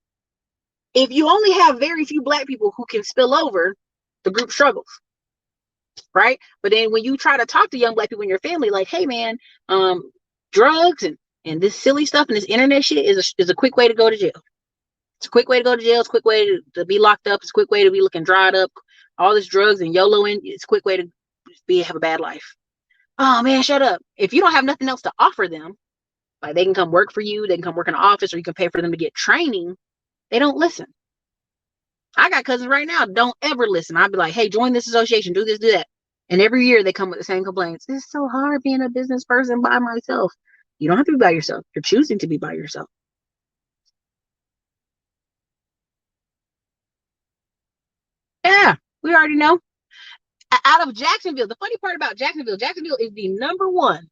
If you only have very few black people who can spill over, the group struggles, right? But then when you try to talk to young black people in your family, like, hey man, drugs and this silly stuff and this internet shit is a quick way to go to jail. It's a quick way to go to jail. It's a quick way to be locked up. It's a quick way to be looking dried up. All this drugs and YOLOing. It's a quick way to have a bad life. Oh man, shut up. If you don't have nothing else to offer them, like they can come work for you, they can come work in the office, or you can pay for them to get training, they don't listen. I got cousins right now, don't ever listen. I'd be like, hey, join this association, do this, do that. And every year they come with the same complaints. It's so hard being a business person by myself. You don't have to be by yourself. You're choosing to be by yourself. We already know. Out of Jacksonville, the funny part about Jacksonville is the number one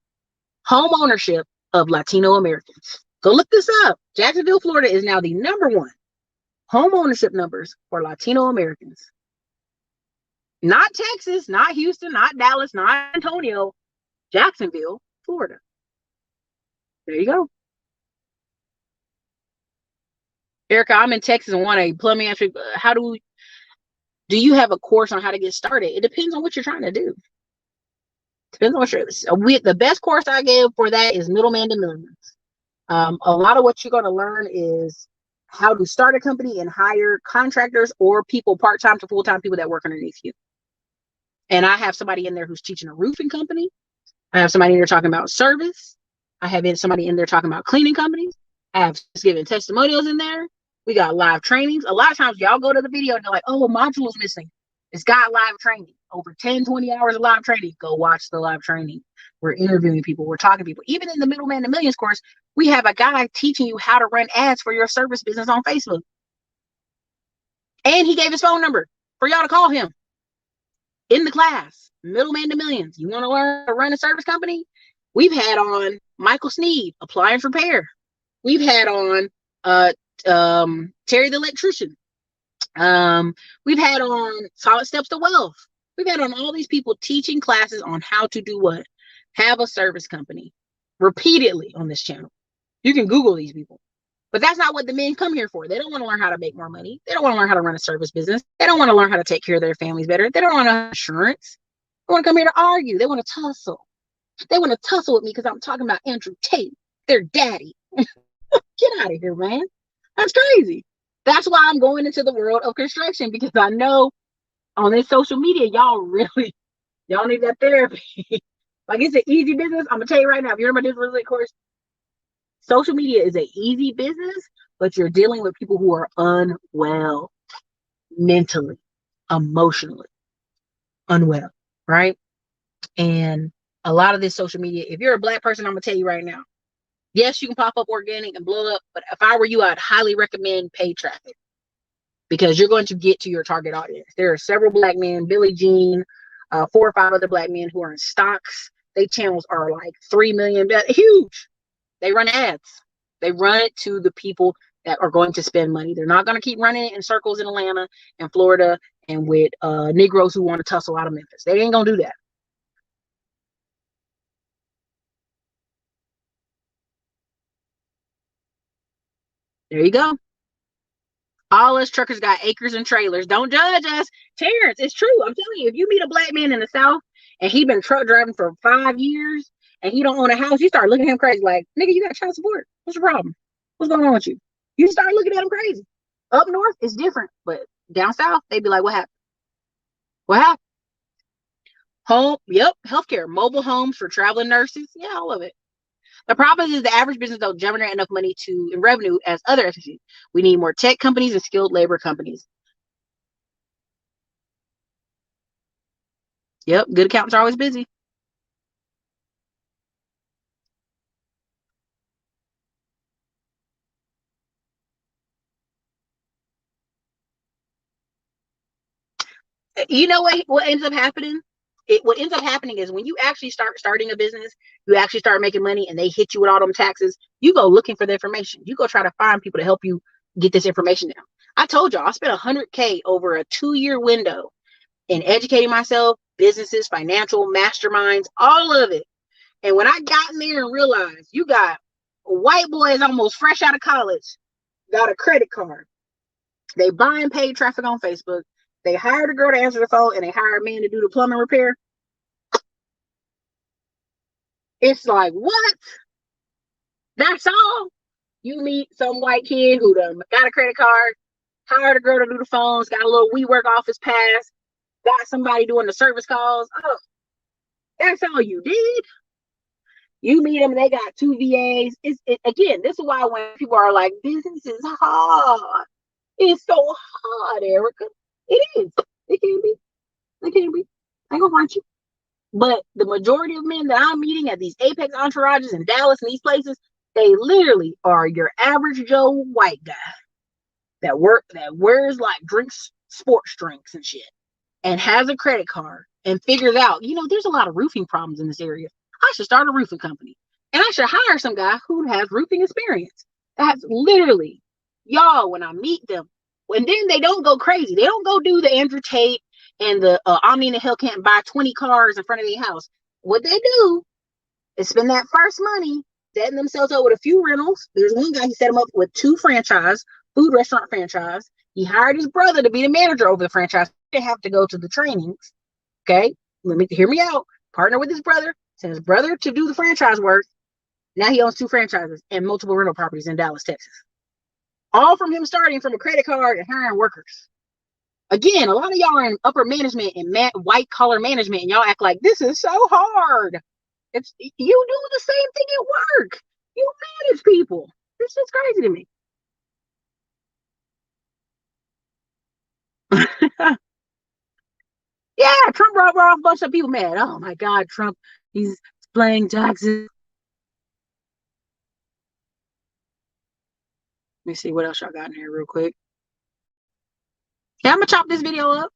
home ownership of Latino Americans. Go look this up. Jacksonville, Florida is now the number one home ownership numbers for Latino Americans. Not Texas, not Houston, not Dallas, not Antonio. Jacksonville, Florida. There you go. Ericka, I'm in Texas and want a plumbing. How do you have a course on how to get started? It depends on what you're trying to do. Depends on what you're. The best course I give for that is Middleman to Millions. A lot of what you're going to learn is how to start a company and hire contractors or people part-time to full-time people that work underneath you. And I have somebody in there who's teaching a roofing company. I have somebody in there talking about service. I have somebody in there talking about cleaning companies. I have just giving testimonials in there. We got live trainings. A lot of times y'all go to the video and they're like, oh, module is missing. It's got live training. Over 10, 20 hours of live training. Go watch the live training. We're interviewing people. We're talking to people. Even in the Middleman to Millions course, we have a guy teaching you how to run ads for your service business on Facebook. And he gave his phone number for y'all to call him in the class. Middleman to Millions. You want to learn how to run a service company? We've had on Michael Sneed, Appliance Repair. We've had on Terry the Electrician. We've had on Solid Steps to Wealth. We've had on all these people teaching classes on how to do what? Have a service company repeatedly on this channel. You can Google these people. But that's not what the men come here for. They don't want to learn how to make more money. They don't want to learn how to run a service business. They don't want to learn how to take care of their families better. They don't want to have insurance. They want to come here to argue. They want to tussle. They want to tussle with me because I'm talking about Andrew Tate, their daddy. Get out of here, man. That's crazy. That's why I'm going into the world of construction, because I know on this social media, y'all need that therapy. Like, it's an easy business. I'm going to tell you right now, if you're in my digital real estate course, social media is an easy business, but you're dealing with people who are unwell mentally, emotionally, unwell, right? And a lot of this social media, if you're a Black person, I'm going to tell you right now, yes, you can pop up organic and blow up, but if I were you, I'd highly recommend paid traffic, because you're going to get to your target audience. There are several Black men, Billy Jean, 4 or 5 other Black men who are in stocks. Their channels are like 3 million, huge. They run ads. They run it to the people that are going to spend money. They're not going to keep running it in circles in Atlanta and Florida and with Negroes who want to tussle out of Memphis. They ain't going to do that. There you go. All us truckers got acres and trailers. Don't judge us. Terrence, it's true. I'm telling you, if you meet a Black man in the South and he been truck driving for 5 years and he don't own a house, you start looking at him crazy like, nigga, you got child support. What's your problem? What's going on with you? You start looking at him crazy. Up north, it's different. But down south, they'd be like, what happened? What happened? Home, yep, healthcare, mobile homes for traveling nurses. Yeah, all of it. The problem is the average business don't generate enough money in revenue as other entities. We need more tech companies and skilled labor companies. Yep, good accountants are always busy. You know what ends up happening? What ends up happening is when you actually starting a business, you actually start making money and they hit you with all them taxes, you go looking for the information. You go try to find people to help you get this information down. I told y'all I spent $100K over a 2-year window in educating myself, businesses, financial masterminds, all of it. And when I got in there and realized you got white boys almost fresh out of college, got a credit card. They buying paid traffic on Facebook. They hired a girl to answer the phone and they hired a man to do the plumbing repair. It's like, what? That's all? You meet some white kid who done got a credit card, hired a girl to do the phones, got a little WeWork office pass, got somebody doing the service calls. Oh, that's all you did? You meet them, they got 2 VAs. Again, this is why when people are like, business is hard. It's so hard, Ericka. It is. It can be. It can be. I ain't gonna front you. But the majority of men that I'm meeting at these Apex entourages in Dallas and these places, they literally are your average Joe white guy that wears like sports drinks and shit. and has a credit card and figures out, there's a lot of roofing problems in this area. I should start a roofing company. And I should hire some guy who has roofing experience. That's literally, y'all, when I meet them, and then they don't go crazy. They don't go do the Andrew Tate and the Omni and the Hill can't buy 20 cars in front of their house. What they do is spend that first money setting themselves up with a few rentals. There's one guy, he set him up with 2 food restaurant franchise. He hired his brother to be the manager over the franchise. They have to go to the trainings. Okay, hear me out. Partner with his brother, send his brother to do the franchise work. Now he owns 2 franchises and multiple rental properties in Dallas, Texas. All from him starting from a credit card and hiring workers. Again, a lot of y'all are in upper management and white collar management, and y'all act like this is so hard. It's you do the same thing at work. You manage people. This is crazy to me. Yeah, Trump brought off a bunch of people mad. Oh my God, Trump, he's playing taxes. Let me see what else y'all got in here real quick. Yeah, I'm gonna chop this video up.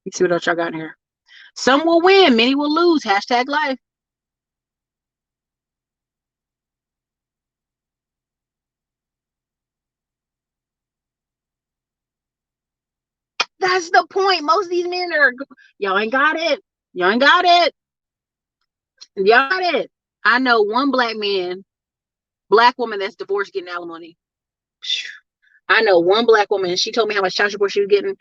Let's see what else y'all got in here. Some will win, many will lose. #life. That's the point. Most of these men are, y'all ain't got it. Y'all ain't got it. Y'all got it. I know one black woman that's divorced getting alimony. I know one black woman, and she told me how much child support she was getting,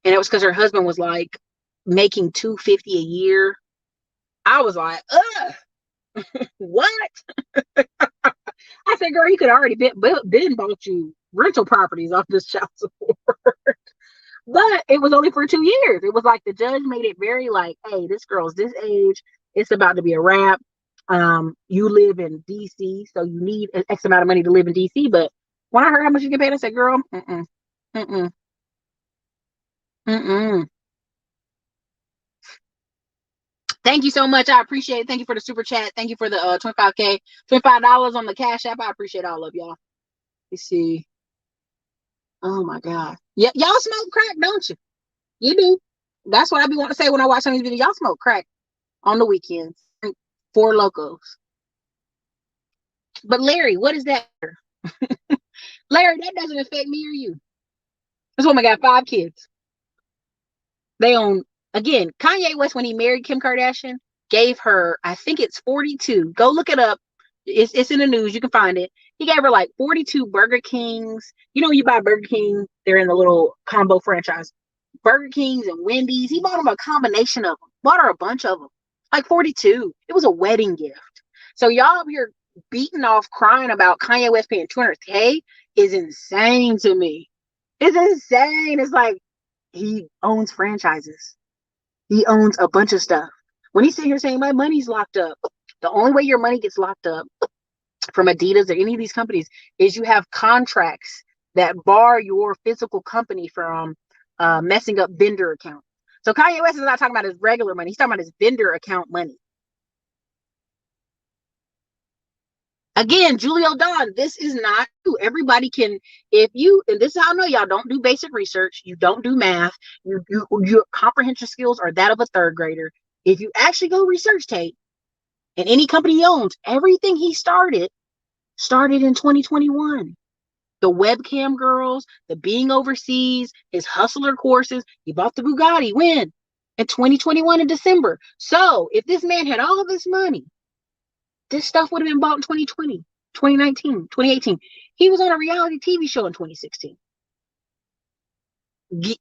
and it was because her husband was like making $250 a year. I was like, what? I said, girl, he could already been bought you rental properties off this child support. But it was only for 2 years. It was like the judge made it very like, hey, this girl's this age. It's about to be a wrap. You live in DC, so you need an X amount of money to live in DC. But when I heard how much you get paid, I said, girl, mm-mm. Thank you so much. I appreciate it. Thank you for the super chat. Thank you for the 25K, $25 on the Cash App. I appreciate all of y'all. Let's see. Oh my God. Yeah, y'all smoke crack, don't you? You do. That's what I be wanting to say when I watch some of these videos. Y'all smoke crack on the weekends. 4 locos. But Larry, what is that? Larry, that doesn't affect me or you. This woman got 5 kids. They own, again, Kanye West, when he married Kim Kardashian, gave her, I think it's 42. Go look it up. It's in the news. You can find it. He gave her like 42 Burger Kings. You know, when you buy Burger King, they're in the little combo franchise. Burger Kings and Wendy's. He bought them a combination of them. Bought her a bunch of them. Like 42. It was a wedding gift. So y'all up here beating off, crying about Kanye West paying $200K is insane to me. It's insane. It's like he owns franchises. He owns a bunch of stuff. When he's sitting here saying my money's locked up, the only way your money gets locked up from Adidas or any of these companies is you have contracts that bar your physical company from messing up vendor accounts. So Kanye West is not talking about his regular money. He's talking about his vendor account money. Again, Julio Don, this is not true. Everybody can, and this is how I know y'all don't do basic research, you don't do math, your comprehension skills are that of a 3rd grader. If you actually go research Tate and any company he owns, everything he started in 2021. The webcam girls, the being overseas, his hustler courses, he bought the Bugatti, when? In 2021 in December. So if this man had all of this money, this stuff would have been bought in 2020, 2019, 2018. He was on a reality TV show in 2016.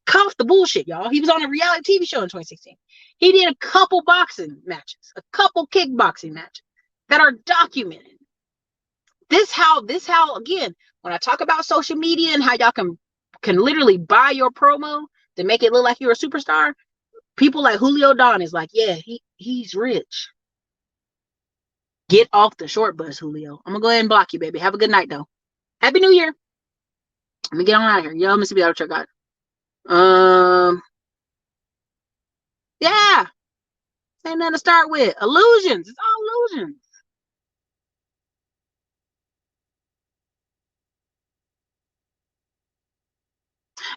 Cut off the bullshit, y'all. He was on a reality TV show in 2016. He did a couple boxing matches, a couple kickboxing matches that are documented. This how again, when I talk about social media and how y'all can literally buy your promo to make it look like you're a superstar, people like Julio Don is like, yeah, he's rich. Get off the short bus, Julio. I'm gonna go ahead and block you, baby. Have a good night, though. Happy New Year. Let me get on out of here. Yo, let me see what I got. Yeah. Ain't nothing to start with. Illusions. It's all illusions.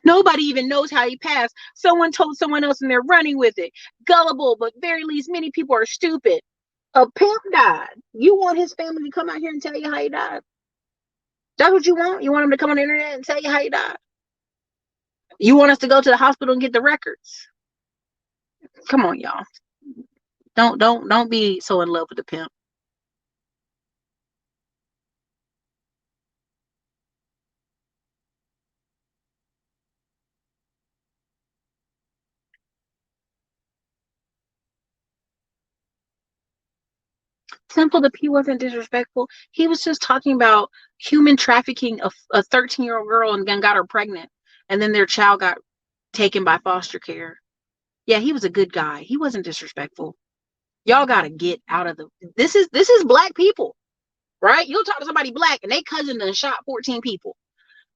Nobody even knows how he passed. Someone told someone else and they're running with it. Gullible, but very least many people are stupid. A pimp died. You want his family to come out here and tell you how he died? That's what you want? You want him to come on the internet and tell you how he died? You want us to go to the hospital and get the records? Come on, y'all. Don't be so in love with the pimp. Simple the P wasn't disrespectful. He was just talking about human trafficking a 13-year-old girl and then got her pregnant. And then their child got taken by foster care. Yeah, he was a good guy. He wasn't disrespectful. Y'all gotta get out of the this is black people, right? You'll talk to somebody black and they cousin done shot 14 people.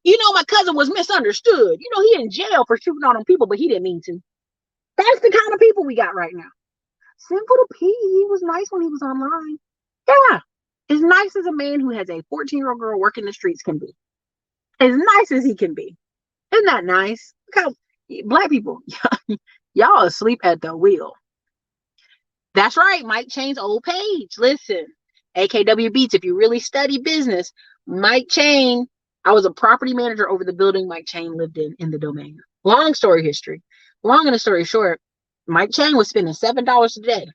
You know, my cousin was misunderstood. You know, he in jail for shooting on them people, but he didn't mean to. That's the kind of people we got right now. Simple to P, he was nice when he was online. Yeah. As nice as a man who has a 14-year-old girl working the streets can be. As nice as he can be. Isn't that nice? Look how black people, y'all asleep at the wheel. That's right. Mike Chain's old page. Listen, AKW Beats, if you really study business, Mike Chain, I was a property manager over the building Mike Chain lived in the Domain. Long story history. Long and a story short, Mike Chain was spending $7 a day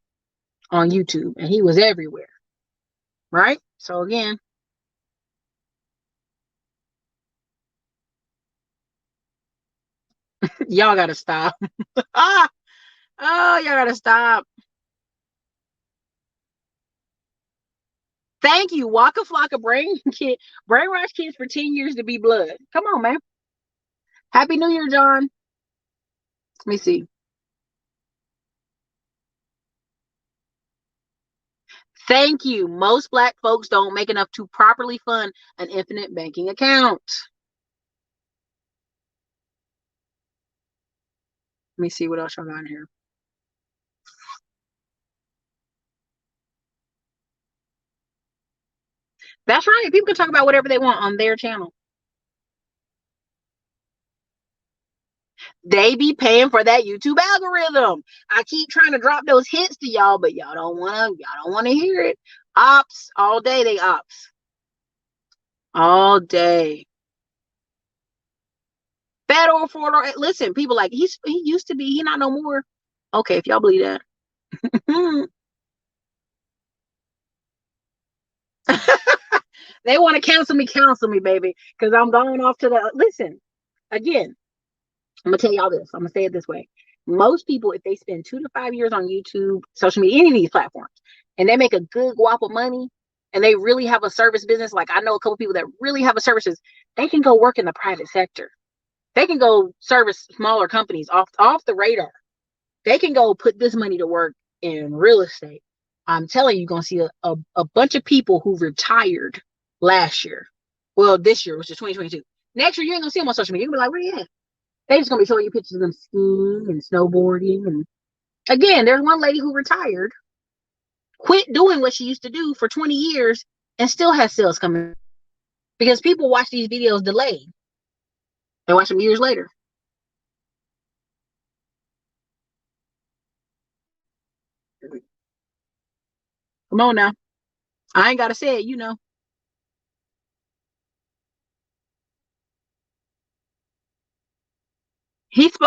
on YouTube and he was everywhere. Right? So again, y'all gotta stop. Oh, y'all gotta stop. Thank you. Waka Flocka brainwash kids for 10 years to be blood. Come on, man. Happy New Year, John. Let me see. Thank you. Most black folks don't make enough to properly fund an infinite banking account. Let me see what else y'all got in here. That's right. People can talk about whatever they want on their channel. They be paying for that YouTube algorithm. I keep trying to drop those hits to y'all, but y'all don't wanna hear it. Ops all day, they ops. All day. Federal fraud. Listen, people like he used to be, he not no more. Okay, if y'all believe that. They want to cancel me, baby. Because I'm going off to the listen. Again, I'm gonna tell y'all this. I'm gonna say it this way. Most people, if they spend 2 to 5 years on YouTube, social media, any of these platforms, and they make a good whop of money, and they really have a service business, like I know a couple people that really have a services, they can go work in the private sector. They can go service smaller companies off the radar. They can go put this money to work in real estate. I'm telling you, you're gonna see a bunch of people who retired last year. Well, this year, which is 2022. Next year, you ain't gonna see them on social media. You're gonna be like, where you at? They just gonna be showing you pictures of them skiing and snowboarding. And again, there's one lady who retired, quit doing what she used to do for 20 years, and still has sales coming because people watch these videos delayed. They watch them years later. Come on now. I ain't gotta say it, you know.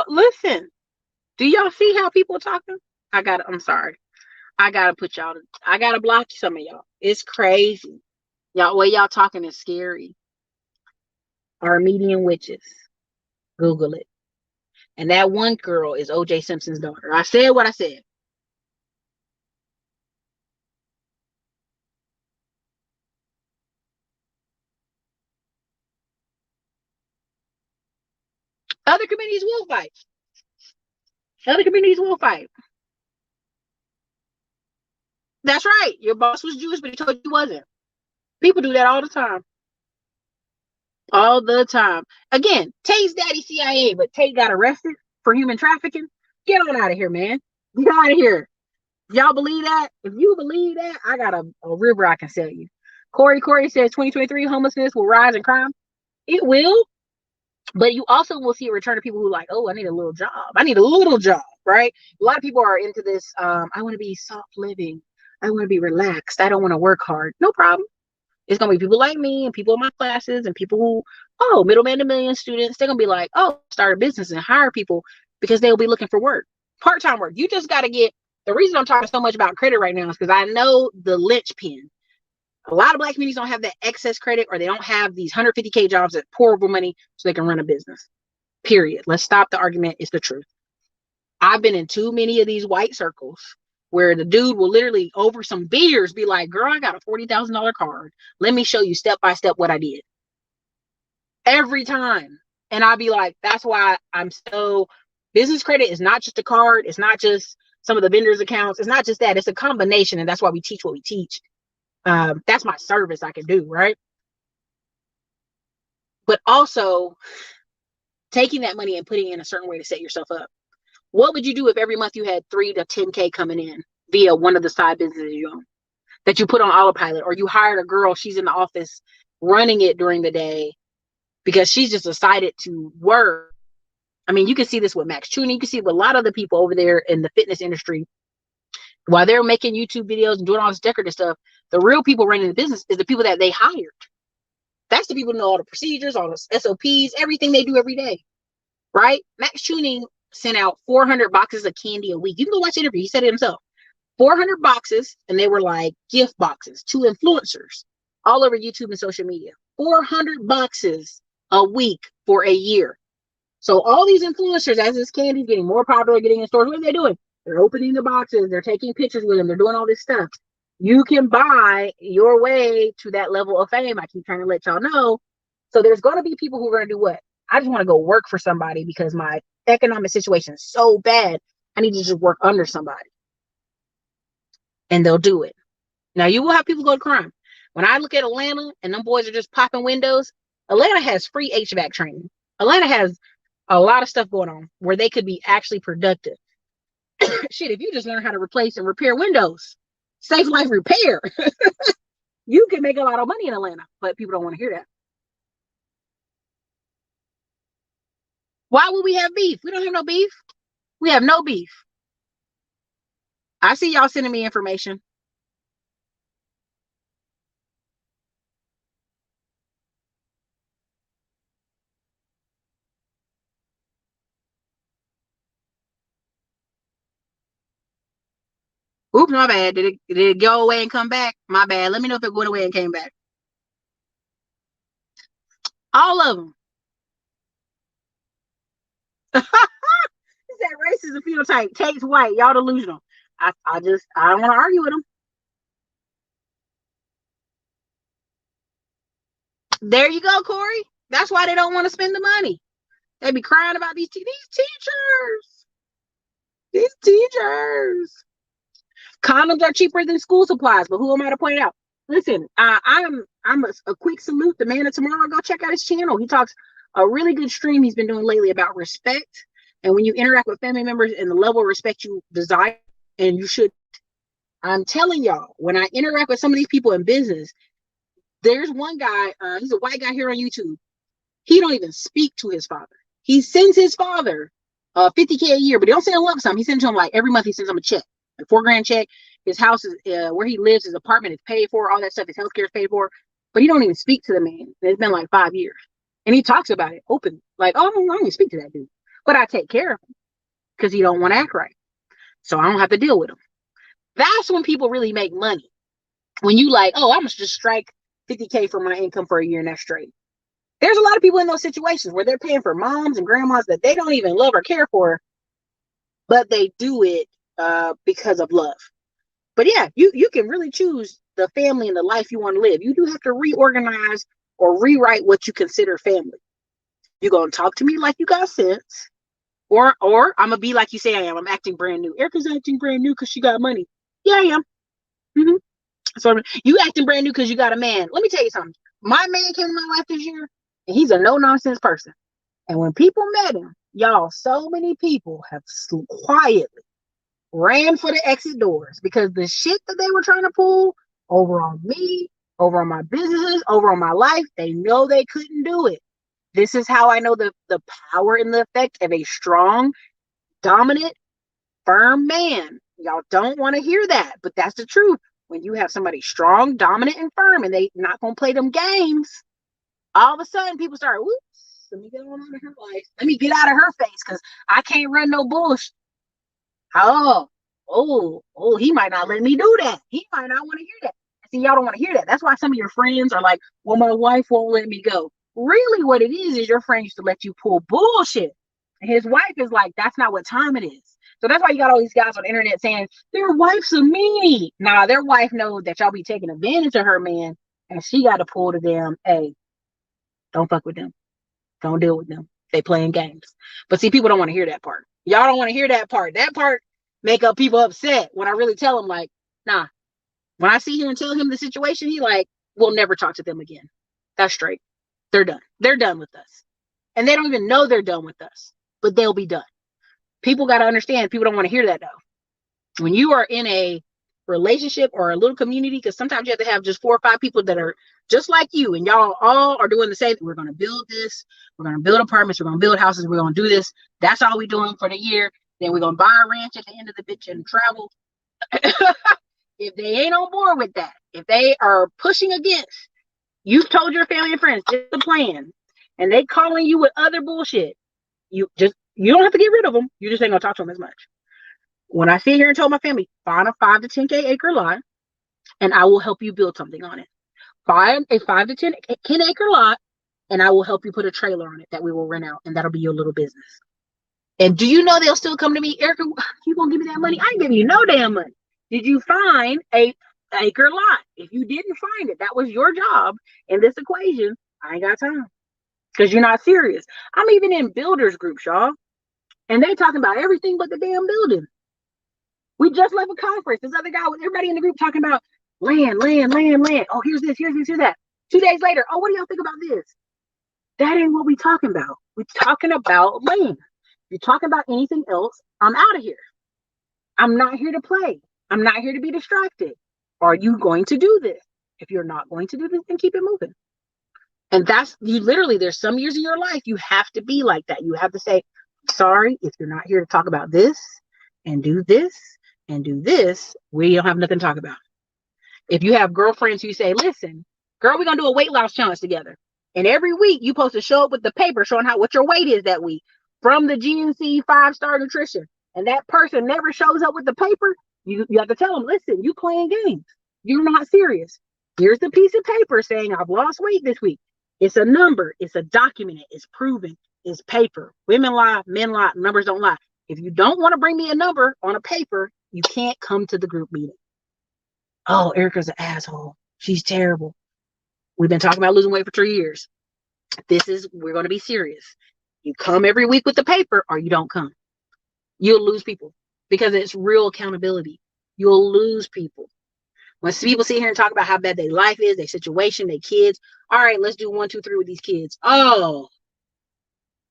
Listen, do y'all see how people talking? I'm sorry. I gotta block some of y'all. It's crazy. Y'all, way y'all talking is scary. Armenian witches. Google it. And that one girl is OJ Simpson's daughter. I said what I said. Other communities will fight. Other communities will fight. That's right. Your boss was Jewish, but he told you he wasn't. People do that all the time. All the time. Again, Tate's daddy CIA, but Tate got arrested for human trafficking. Get on out of here, man. Get out of here. Y'all believe that? If you believe that, I got a river I can sell you. Corey says 2023 homelessness will rise in crime. It will. But you also will see a return of people who like, oh, I need a little job. I need a little job, right? A lot of people are into this. I want to be soft living. I want to be relaxed. I don't want to work hard. No problem. It's gonna be people like me and people in my classes and people who, oh, middleman to million students. They're gonna be like, oh, start a business and hire people because they'll be looking for work, part-time work. You just got to get. The reason I'm talking so much about credit right now is because I know the linchpin. A lot of Black communities don't have that excess credit, or they don't have these 150K jobs that pour over money so they can run a business. Period. Let's stop the argument. It's the truth. I've been in too many of these white circles where the dude will literally over some beers be like, girl, I got a $40,000 card. Let me show you step by step what I did. Every time. And I'll be like, that's why I'm so, business credit is not just a card. It's not just some of the vendors' accounts. It's not just that. It's a combination. And that's why we teach what we teach. That's my service I can do, right? But also taking that money and putting it in a certain way to set yourself up. What would you do if every month you had 3 to 10K coming in via one of the side businesses you own that you put on autopilot, or you hired a girl, she's in the office running it during the day because she's just decided to work. I mean, you can see this with Max Tuning. You can see with a lot of the people over there in the fitness industry. While they're making YouTube videos and doing all this decorative stuff, the real people running the business is the people that they hired. That's the people who know all the procedures, all the SOPs, everything they do every day, right? Max Tuning sent out 400 boxes of candy a week. You can go watch the interview. He said it himself. 400 boxes, and they were like gift boxes to influencers all over YouTube and social media. 400 boxes a week for a year. So all these influencers, as this candy is getting more popular, getting in stores, what are they doing? They're opening the boxes. They're taking pictures with them. They're doing all this stuff. You can buy your way to that level of fame. I keep trying to let y'all know. So there's going to be people who are going to do what? I just want to go work for somebody because my economic situation is so bad. I need to just work under somebody. And they'll do it. Now, you will have people go to crime. When I look at Atlanta and them boys are just popping windows, Atlanta has free HVAC training. Atlanta has a lot of stuff going on where they could be actually productive. Shit, if you just learn how to replace and repair windows, Safe Life Repair, you can make a lot of money in Atlanta, but people don't want to hear that. Why would we have beef? We don't have no beef. We have no beef. I see y'all sending me information. Oops, my bad. Did it go away and come back? My bad. Let me know if it went away and came back. All of them. He said racism phenotype. Tate's white. Y'all delusional. I don't want to argue with them. There you go, Corey. That's why they don't want to spend the money. They be crying about these teachers. These teachers. Condoms are cheaper than school supplies, but who am I to point it out? Listen, I'm a quick salute. The man of tomorrow. Go check out his channel. He talks a really good stream he's been doing lately about respect, and when you interact with family members and the level of respect you desire, and you should. I'm telling y'all, when I interact with some of these people in business, there's one guy. He's a white guy here on YouTube. He don't even speak to his father. He sends his father 50K a year, but he don't send him lump sum. He sends him like every month. He sends him a check, a $4,000 check. His house is where he lives. His apartment is paid for. All that stuff. His healthcare is paid for. But he don't even speak to the man. It's been like 5 years, and he talks about it openly. Like, oh, I don't even speak to that dude, but I take care of him because he don't want to act right, so I don't have to deal with him. That's when people really make money. When you like, oh, I'm gonna just strike 50K for my income for a year and that's straight. There's a lot of people in those situations where they're paying for moms and grandmas that they don't even love or care for, but they do it because of love. But yeah, you can really choose the family and the life you want to live. You do have to reorganize or rewrite what you consider family. You're gonna talk to me like you got sense, or I'm gonna be like you say I am. I'm acting brand new. Ericka's acting brand new because she got money. Yeah, I am. Mm-hmm. So you acting brand new because you got a man. Let me tell you something. My man came in my life this year, and he's a no-nonsense person. And when people met him, y'all, so many people have quietly ran for the exit doors because the shit that they were trying to pull over on me, over on my businesses, over on my life, they know they couldn't do it. This is how I know the power and the effect of a strong, dominant, firm man. Y'all don't want to hear that, but that's the truth. When you have somebody strong, dominant, and firm, and they not gonna play them games, all of a sudden people start, whoops, let me get on out of her life. Let me get out of her face because I can't run no bullshit. Oh, he might not let me do that. He might not want to hear that. See, y'all don't want to hear that. That's why some of your friends are like, well, my wife won't let me go. Really, what it is your friend used to let you pull bullshit. And his wife is like, that's not what time it is. So that's why you got all these guys on the internet saying, their wife's a meanie. Nah, their wife knows that y'all be taking advantage of her, man. And she got to pull to them, hey, don't fuck with them. Don't deal with them. They playing games. But see, people don't want to hear that part. Y'all don't want to hear that part. That part make up people upset when I really tell them, like, nah. When I see him and tell him the situation, he like, we'll never talk to them again. That's straight. They're done. They're done with us. And they don't even know they're done with us, but they'll be done. People got to understand, people don't want to hear that though. When you are in a relationship or a little community, because sometimes you have to have just 4 or 5 people that are just like you, and y'all all are doing the same thing. We're going to build this. We're going to build apartments. We're going to build houses. We're going to do this. That's all we're doing for the year. Then we're going to buy a ranch at the end of the bitch and travel. If they ain't on board with that, if they are pushing against, you've told your family and friends just the plan, and they calling you with other bullshit, you don't have to get rid of them. You just ain't gonna talk to them as much. When I sit here and tell my family, find a 5 to 10K acre lot, and I will help you build something on it. Find a 5 to 10 acre lot, and I will help you put a trailer on it that we will rent out, and that'll be your little business. And do you know they'll still come to me, Ericka, you gonna give me that money? I ain't giving you no damn money. Did you find a acre lot? If you didn't find it, that was your job in this equation. I ain't got time because you're not serious. I'm even in builders groups, y'all, and they talking about everything but the damn building. We just left a conference. This other guy with everybody in the group talking about land. Oh, here's this, here's that. 2 days later, oh, what do y'all think about this? That ain't what we talking about. We talking about land. If you're talking about anything else, I'm out of here. I'm not here to play. I'm not here to be distracted. Are you going to do this? If you're not going to do this, then keep it moving. And that's you literally, there's some years of your life you have to be like that. You have to say, sorry, if you're not here to talk about this and do this and do this, we don't have nothing to talk about. If you have girlfriends who say, listen, girl, we're going to do a weight loss challenge together. And every week you're supposed to show up with the paper showing what your weight is that week from the GNC 5-star nutrition. And that person never shows up with the paper. You have to tell them, listen, you playing games. You're not serious. Here's the piece of paper saying I've lost weight this week. It's a number. It's a document. It's proven. It's paper. Women lie. Men lie. Numbers don't lie. If you don't want to bring me a number on a paper, you can't come to the group meeting. Oh, Ericka's an asshole. She's terrible. We've been talking about losing weight for 3 years. We're going to be serious. You come every week with the paper or you don't come. You'll lose people because it's real accountability. You'll lose people. When people sit here and talk about how bad their life is, their situation, their kids. All right, let's do 1, 2, 3 with these kids. Oh,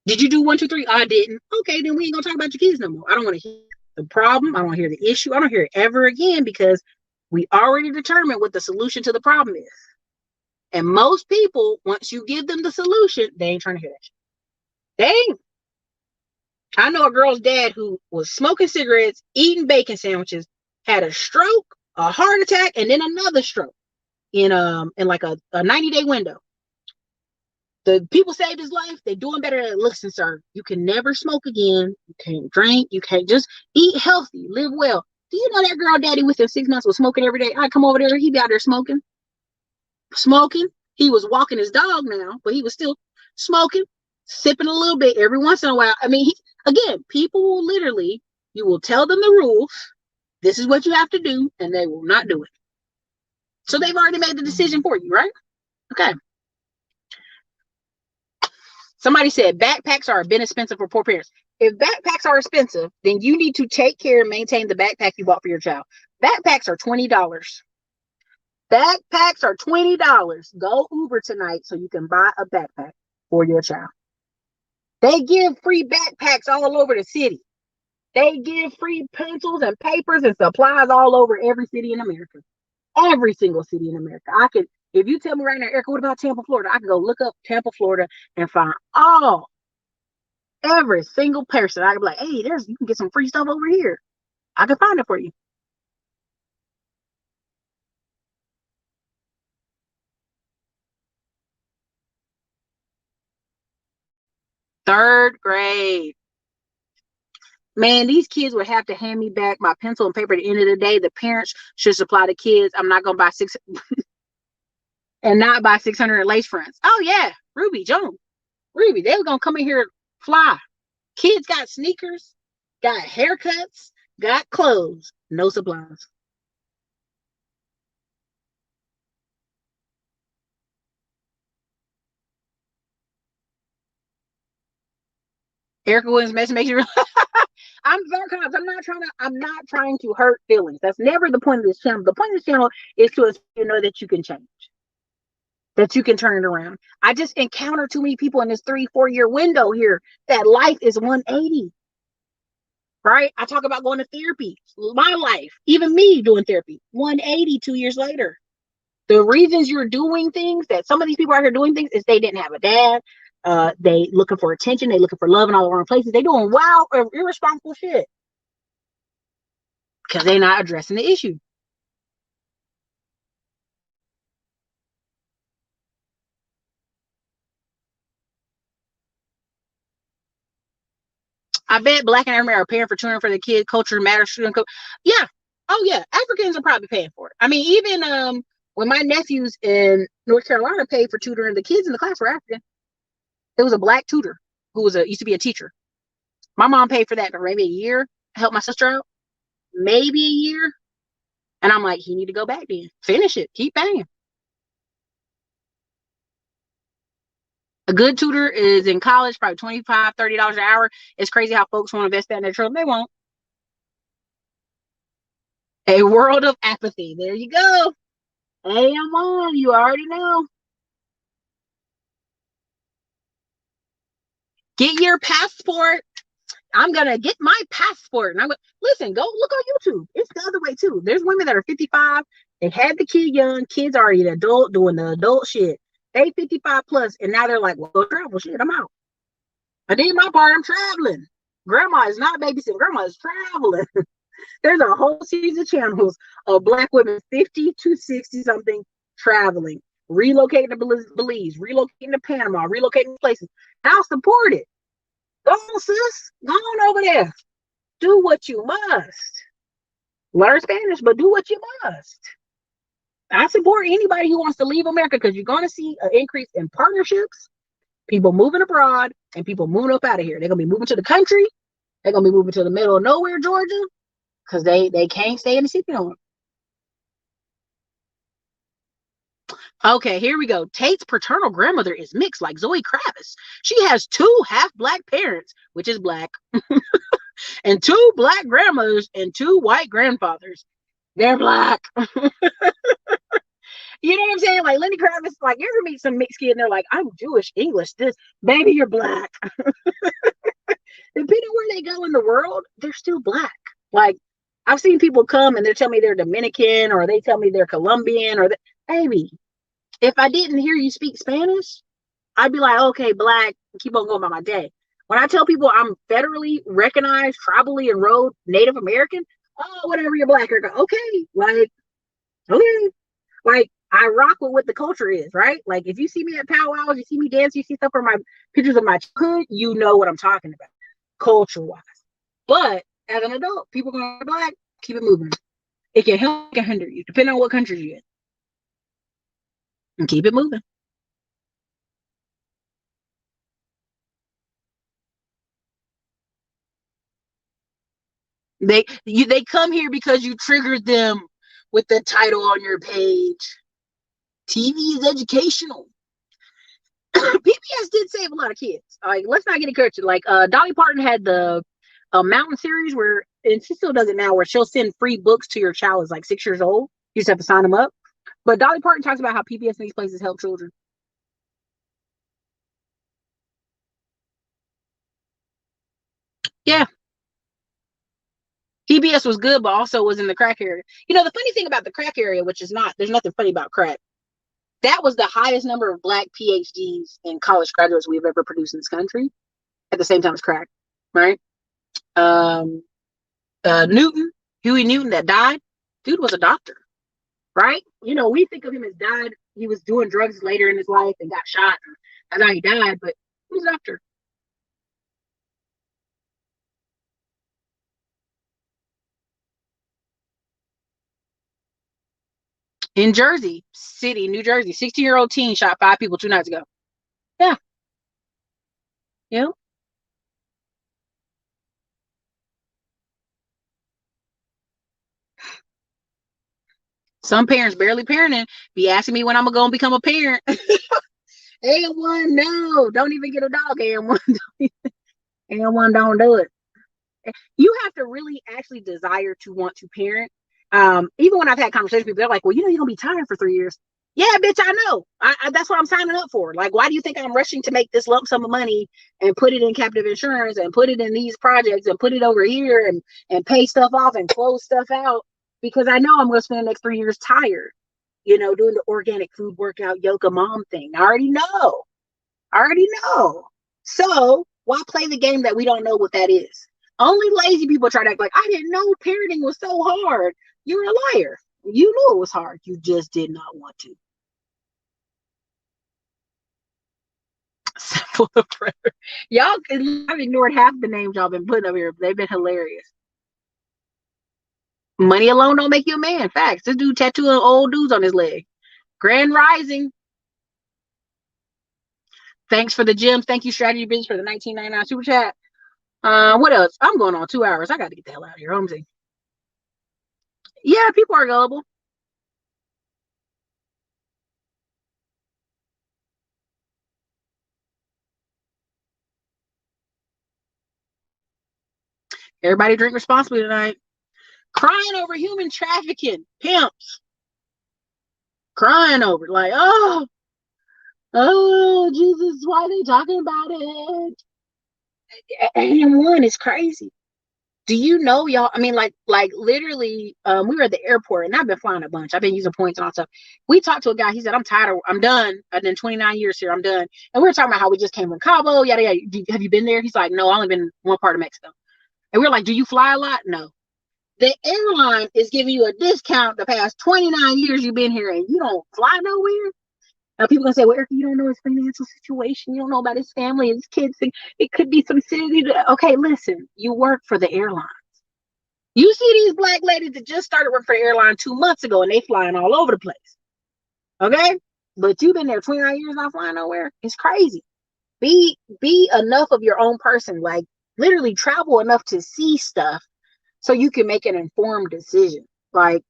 did you do 1, 2, 3? I didn't. Okay, then we ain't gonna talk about your kids no more. I don't want to hear the problem. I don't want to hear the issue. I don't hear it ever again because we already determined what the solution to the problem is. And most people, once you give them the solution, they ain't trying to hear that shit. They ain't. I know a girl's dad who was smoking cigarettes, eating bacon sandwiches, had a stroke, a heart attack, and then another stroke in like a 90-day window. The people saved his life. They're doing better than listen, sir. You can never smoke again. You can't drink. You can't just eat healthy, live well. Do you know that girl daddy within 6 months was smoking every day? I come over there, he be out there smoking. He was walking his dog now, but he was still smoking, sipping a little bit every once in a while. I mean, people will literally, you will tell them the rules. This is what you have to do, and they will not do it. So they've already made the decision for you, right? Okay. Somebody said backpacks are a bit expensive for poor parents. If backpacks are expensive, then you need to take care and maintain the backpack you bought for your child. Backpacks are $20. Backpacks are $20. Go Uber tonight so you can buy a backpack for your child. They give free backpacks all over the city. They give free pencils and papers and supplies all over every city in America. Every single city in America. If you tell me right now, Ericka, what about Tampa, Florida? I can go look up Tampa, Florida, and find every single person. I can be like, hey, you can get some free stuff over here. I can find it for you. Third grade. Man, these kids would have to hand me back my pencil and paper at the end of the day. The parents should supply the kids. I'm not gonna buy six and not buy 600 lace fronts. Oh yeah, Ruby, Joan, Ruby, they were gonna come in here fly. Kids got sneakers, got haircuts, got clothes, no supplies. Ericka Williams message makes you. I'm very conscious. I'm not trying to hurt feelings. That's never the point of this channel. The point of this channel is to you know that you can change, that you can turn it around. I just encounter too many people in this 3-4 year window here that life is 180. Right? I talk about going to therapy. My life, even me doing therapy, 180 2 years later. The reasons you're doing things, that some of these people out here doing things, is they didn't have a dad. They looking for attention. They looking for love in all the wrong places. They doing wild, irresponsible shit because they're not addressing the issue. I bet Black and African are paying for tutoring for the kid. Culture matters. Yeah. Oh yeah. Africans are probably paying for it. I mean, even when my nephews in North Carolina paid for tutoring, the kids in the class were African. It was a Black tutor who used to be a teacher. My mom paid for that for maybe a year. Help my sister out, maybe a year. And I'm like, he need to go back then. Finish it. Keep paying. A good tutor is in college, probably $25, $30 an hour. It's crazy how folks want to invest that in their children. They won't. A world of apathy. There you go. Hey, I'm on. You already know. Get your passport. I'm gonna get my passport. And I'm gonna listen, go look on YouTube. It's the other way too. There's women that are 55. They had the kid young, kids already an adult doing the adult shit. They 55 plus, and now they're like, well, go travel. Shit, I'm out. I did my part, I'm traveling. Grandma is not babysitting, grandma is traveling. There's a whole series of channels of Black women 50 to 60 something traveling, relocating to Belize, relocating to Panama, relocating to places. I'll support it. Go on, sis. Go on over there. Do what you must. Learn Spanish, but do what you must. I support anybody who wants to leave America because you're going to see an increase in partnerships, people moving abroad, and people moving up out of here. They're going to be moving to the country. They're going to be moving to the middle of nowhere, Georgia, because they can't stay in the city no more. Okay, here we go. Tate's paternal grandmother is mixed like Zoe Kravitz. She has two half-Black parents, which is Black, and two Black grandmothers and two white grandfathers. They're Black. You know what I'm saying? Like Lenny Kravitz, like you ever meet some mixed kid and they're like, I'm Jewish, English, this, baby, you're Black. Depending where they go in the world, they're still Black. Like I've seen people come and they're telling me they're Dominican or they tell me they're Colombian or baby, if I didn't hear you speak Spanish, I'd be like, okay, Black, keep on going by my day. When I tell people I'm federally recognized, tribally enrolled Native American, oh, whatever, you're Black, you're okay. Like, okay. Like, I rock with what the culture is, right? Like, if you see me at powwows, you see me dance, you see stuff from my pictures of my childhood, you know what I'm talking about, culture-wise. But as an adult, people going Black, keep it moving. It can help, it can hinder you, depending on what country you're in. And keep it moving. They come here because you triggered them with the title on your page. TV is educational. PBS did save a lot of kids. Like, let's not get encouraged. Like, Dolly Parton had the Mountain series where, and she still does it now, where she'll send free books to your child is like 6 years old. You just have to sign them up. But Dolly Parton talks about how PBS in these places help children. Yeah, PBS was good, but also was in the crack area. You know, the funny thing about the crack area, which is not, there's nothing funny about crack. That was the highest number of Black PhDs and college graduates we've ever produced in this country at the same time as crack, right? Um, Newton, Huey Newton, that died, dude was a doctor, right? You know, we think of him as died. He was doing drugs later in his life and got shot. And that's how he died, but he was a doctor. In Jersey City, New Jersey, 16-year-old teen shot 5 people 2 nights ago. Yeah, you know, some parents barely parenting be asking me when I'm gonna become a parent. A1, no, don't even get a dog. A1, A1, don't do it. You have to really actually desire to want to parent. Even when I've had conversations with people, they're like, well, you know, you're gonna be tired for 3 years. Yeah, bitch, I know. That's what I'm signing up for. Like, why do you think I'm rushing to make this lump sum of money and put it in captive insurance and put it in these projects and put it over here and pay stuff off and close stuff out? Because I know I'm going to spend the next 3 years tired, you know, doing the organic food workout yoga mom thing. I already know. I already know. So why play the game that we don't know what that is? Only lazy people try to act like I didn't know parenting was so hard. You're a liar. You knew it was hard. You just did not want to. Simple the predator. Y'all, I've ignored half the names y'all been putting up here. They've been hilarious. Money alone don't make you a man. Facts. This dude tattooing old dudes on his leg. Grand Rising. Thanks for the gems. Thank you, Strategy Business, for the 1999 super chat. What else? I'm going on 2 hours. I got to get the hell out of here. Homesy. Yeah, people are gullible. Everybody drink responsibly tonight. Crying over human trafficking. Pimps. Crying over it. Like, oh, Jesus, why are they talking about it? And one is crazy. Do you know, y'all? I mean, like literally, we were at the airport, and I've been flying a bunch. I've been using points and all stuff. We talked to a guy. He said, "I'm tired. I'm done. I've been 29 years here. I'm done." And we were talking about how we just came from Cabo, yada yada. Have you been there? He's like, "No, I only been one part of Mexico." And we are like, "Do you fly a lot?" No. The airline is giving you a discount the past 29 years you've been here, and you don't fly nowhere. Now people gonna say, "Well, Ericka, you don't know his financial situation. You don't know about his family, his kids. It could be some city." Okay, listen. You work for the airline. You see these black ladies that just started working for the airline 2 months ago, and they flying all over the place. Okay, but you've been there 29 years not flying nowhere. It's crazy. Be enough of your own person. Like literally travel enough to see stuff so you can make an informed decision. Like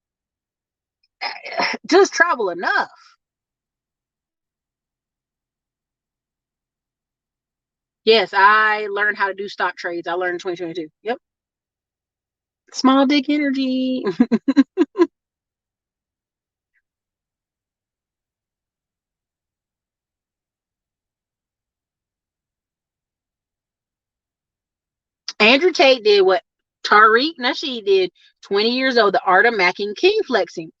just travel enough. Yes, I learned how to do stock trades. I learned in 2022. Yep. Small dick energy. Andrew Tate did what Tariq Nasheed did. 20 years old. The art of macking king flexing.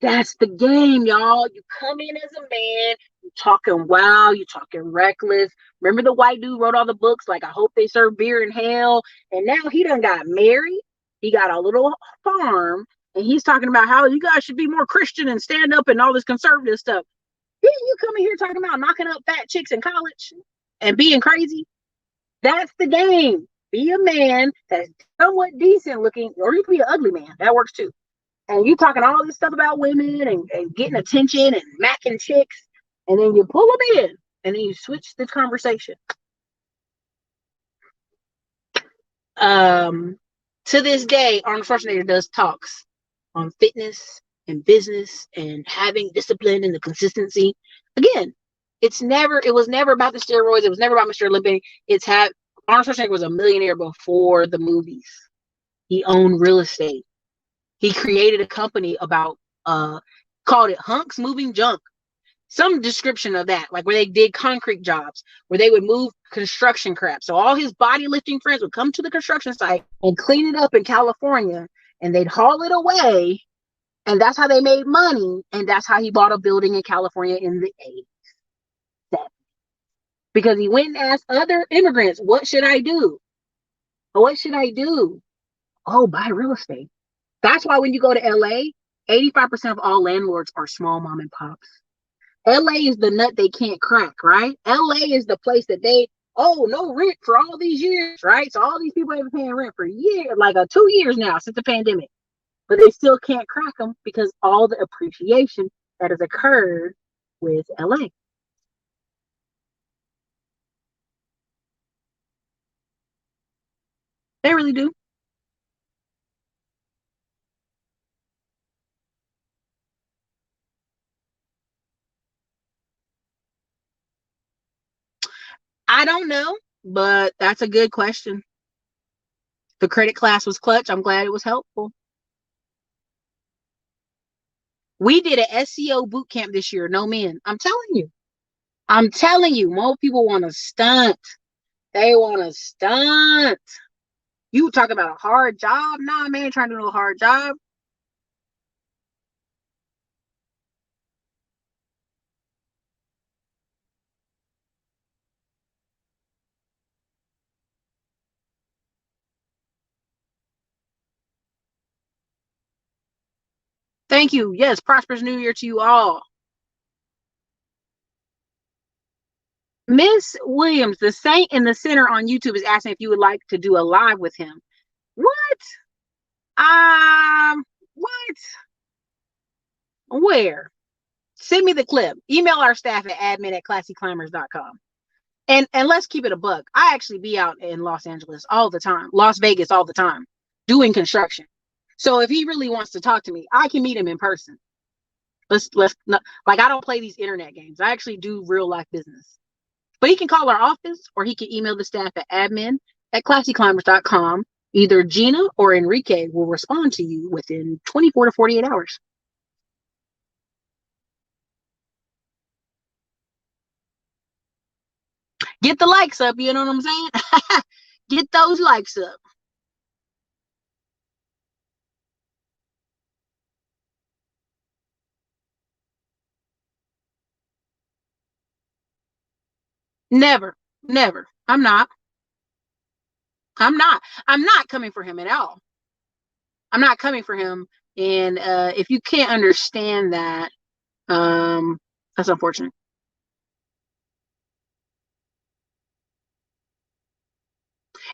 That's the game, y'all. You come in as a man, you talking wild, you talking reckless. Remember the white dude wrote all the books like I hope they serve beer in hell. And now he done got married. He got a little farm, and he's talking about how you guys should be more Christian and stand up and all this conservative stuff. Then you come in here talking about knocking up fat chicks in college and being crazy. That's the game. Be a man that's somewhat decent looking, or you can be an ugly man. That works too. And you talking all this stuff about women and getting attention and macking chicks, and then you pull them in, and then you switch the conversation. Um, to this day, Arnold Schwarzenegger does talks on fitness and business and having discipline and the consistency. Again, it was never about the steroids. It was never about Mr. Olympia. Arnold Schwarzenegger was a millionaire before the movies. He owned real estate. He created a company about called it Hunks Moving Junk. Some description of that, like where they did concrete jobs, where they would move construction crap. So all his body lifting friends would come to the construction site and clean it up in California, and they'd haul it away And that's how they made money. And that's how he bought a building in California in the 80s. Because he went and asked other immigrants, what should I do? What should I do? Oh, buy real estate. That's why when you go to LA, 85% of all landlords are small mom and pops. LA is the nut they can't crack, right? LA is the place that no rent for all these years, right? So all these people have been paying rent for years, like 2 years now since the pandemic, but they still can't crack them because all the appreciation that has occurred with LA. They really do. I don't know, but that's a good question. The credit class was clutch. I'm glad it was helpful. We did a SEO boot camp this year. No men. I'm telling you. I'm telling you. More people want to stunt. They want to stunt. You talk about a hard job? Nah, man, trying to do a hard job. Thank you. Yes, prosperous new year to you all. Miss Williams, the saint in the center on YouTube, is asking if you would like to do a live with him. What? What? Where? Send me the clip. Email our staff at admin@classyclimbers.com. And let's keep it a buck. I actually be out in Los Angeles all the time, Las Vegas all the time, doing construction. So if he really wants to talk to me, I can meet him in person. Let's not, like, I don't play these internet games. I actually do real life business. But he can call our office or he can email the staff at admin@classyclimbers.com. Either Gina or Enrique will respond to you within 24 to 48 hours. Get the likes up, you know what I'm saying? Get those likes up. Never, never. I'm not. I'm not. I'm not coming for him at all. I'm not coming for him. And if you can't understand that, that's unfortunate.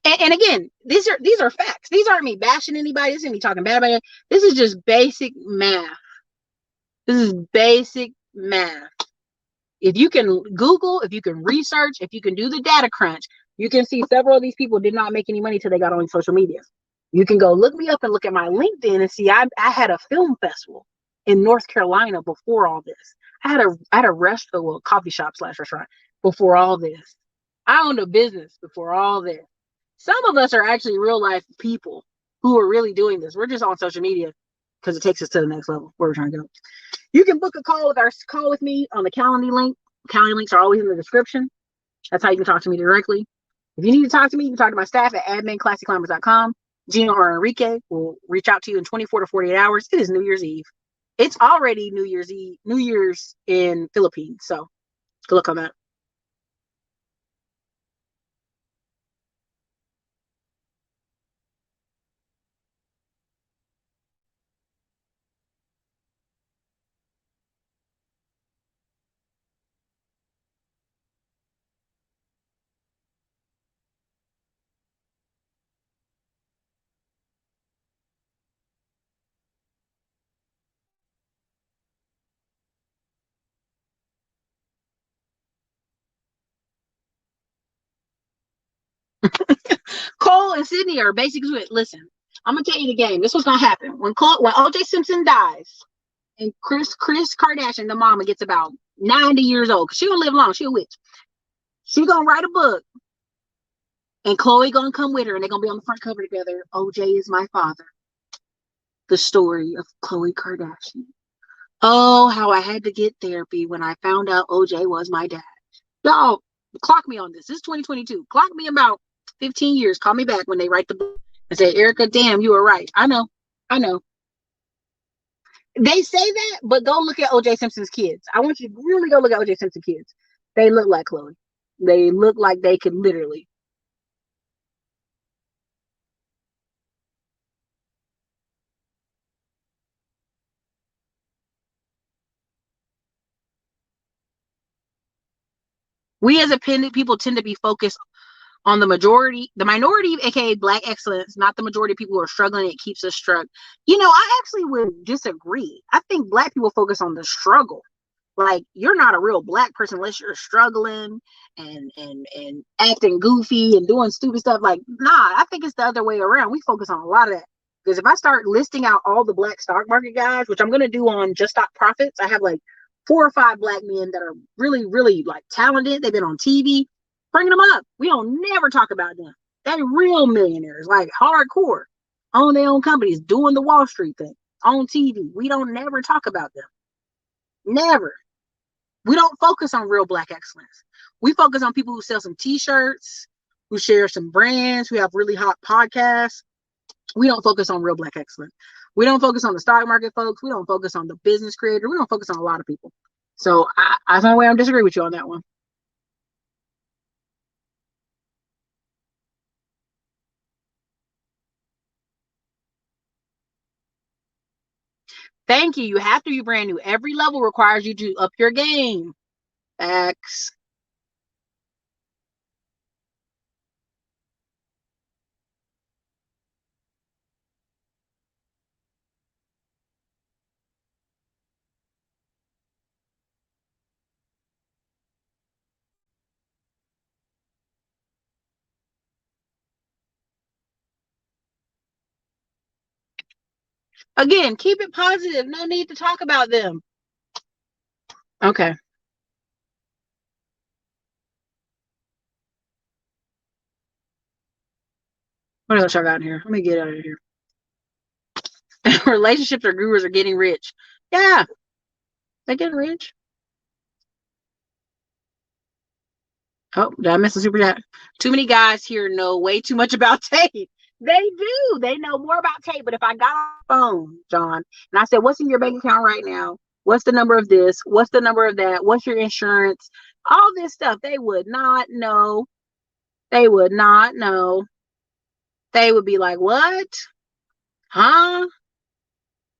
And again, these are facts. These aren't me bashing anybody. This isn't me talking bad about it. This is just basic math. This is basic math. If you can Google, if you can research, if you can do the data crunch, you can see several of these people did not make any money till they got on social media. You can go look me up and look at my LinkedIn and see I had a film festival in North Carolina before all this. I had a restaurant, well, coffee shop slash restaurant before all this. I owned a business before all this. Some of us are actually real life people who are really doing this. We're just on social media because it takes us to the next level where we're trying to go. You can book a call with me on the Calendly link. Calendly links are always in the description. That's how you can talk to me directly. If you need to talk to me, you can talk to my staff at admin@classyclimbers.com. Gina or Enrique will reach out to you in 24 to 48 hours. It is New Year's Eve. It's already New Year's Eve, New Year's in Philippines. So good luck on that. Cole and Sydney are basically, listen, I'm gonna tell you the game. This was gonna happen when OJ Simpson dies and Chris Kardashian, the mama, gets about 90 years old. Cause she gonna live long. She a witch. She gonna write a book, and Chloe gonna come with her, and they're gonna be on the front cover together. OJ is my father. The story of Chloe Kardashian. Oh, how I had to get therapy when I found out OJ was my dad. Y'all, clock me on this. This is 2022. Clock me about 15 years. Call me back when they write the book and say, Ericka, damn, you were right. I know. I know. They say that, but go look at OJ Simpson's kids. I want you to really go look at OJ Simpson's kids. They look like Chloe. They look like they could literally. We as independent people tend to be focused on the minority, aka Black excellence, not the majority of people who are struggling. It keeps us struck. I actually would disagree. I think Black people focus on the struggle. Like, you're not a real Black person unless you're struggling and acting goofy and doing stupid stuff. Like, nah, I think it's the other way around. We focus on a lot of that. Because if I start listing out all the Black stock market guys, which I'm gonna do on Just Stock Profits, I have like 4 or 5 Black men that are really, really like talented. They've been on TV. Bringing them up. We don't never talk about them. They're real millionaires, like hardcore, own their own companies, doing the Wall Street thing on TV. We don't never talk about them. Never. We don't focus on real Black excellence. We focus on people who sell some t-shirts, who share some brands, who have really hot podcasts. We don't focus on real Black excellence. We don't focus on the stock market folks. We don't focus on the business creator. We don't focus on a lot of people. So I find a way I disagree with you on that one. Thank you. You have to be brand new. Every level requires you to up your game. Facts. Again, keep it positive. No need to talk about them. Okay. What else I got in here? Let me get out of here. Relationships or gurus are getting rich. Yeah, they're getting rich. Oh, did I miss a super chat? Too many guys here know way too much about Tate. They do. They know more about Tate. But if I got on the phone, John, and I said, "What's in your bank account right now? What's the number of this? What's the number of that? What's your insurance?" All this stuff, they would not know. They would not know. They would be like, "What? Huh?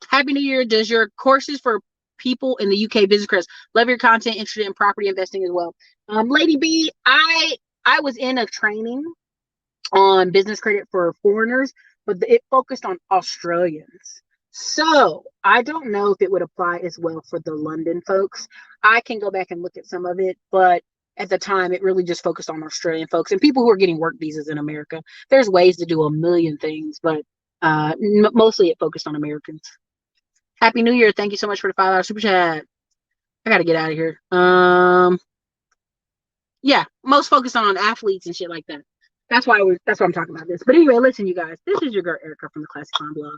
Happy New Year." Does your courses for people in the UK business crest? Love your content, interested in property investing as well. Lady B, I was in a training on business credit for foreigners, but it focused on Australians. So I don't know if it would apply as well for the London folks. I can go back and look at some of it, but at the time it really just focused on Australian folks and people who are getting work visas in America. There's ways to do a million things, but mostly it focused on Americans. Happy New Year. Thank you so much for the $5 super chat. I gotta get out of here. Yeah, most focused on athletes and shit like that. That's why I'm talking about this. But anyway, listen, you guys, this is your girl Ericka from the Classic Clown Blog.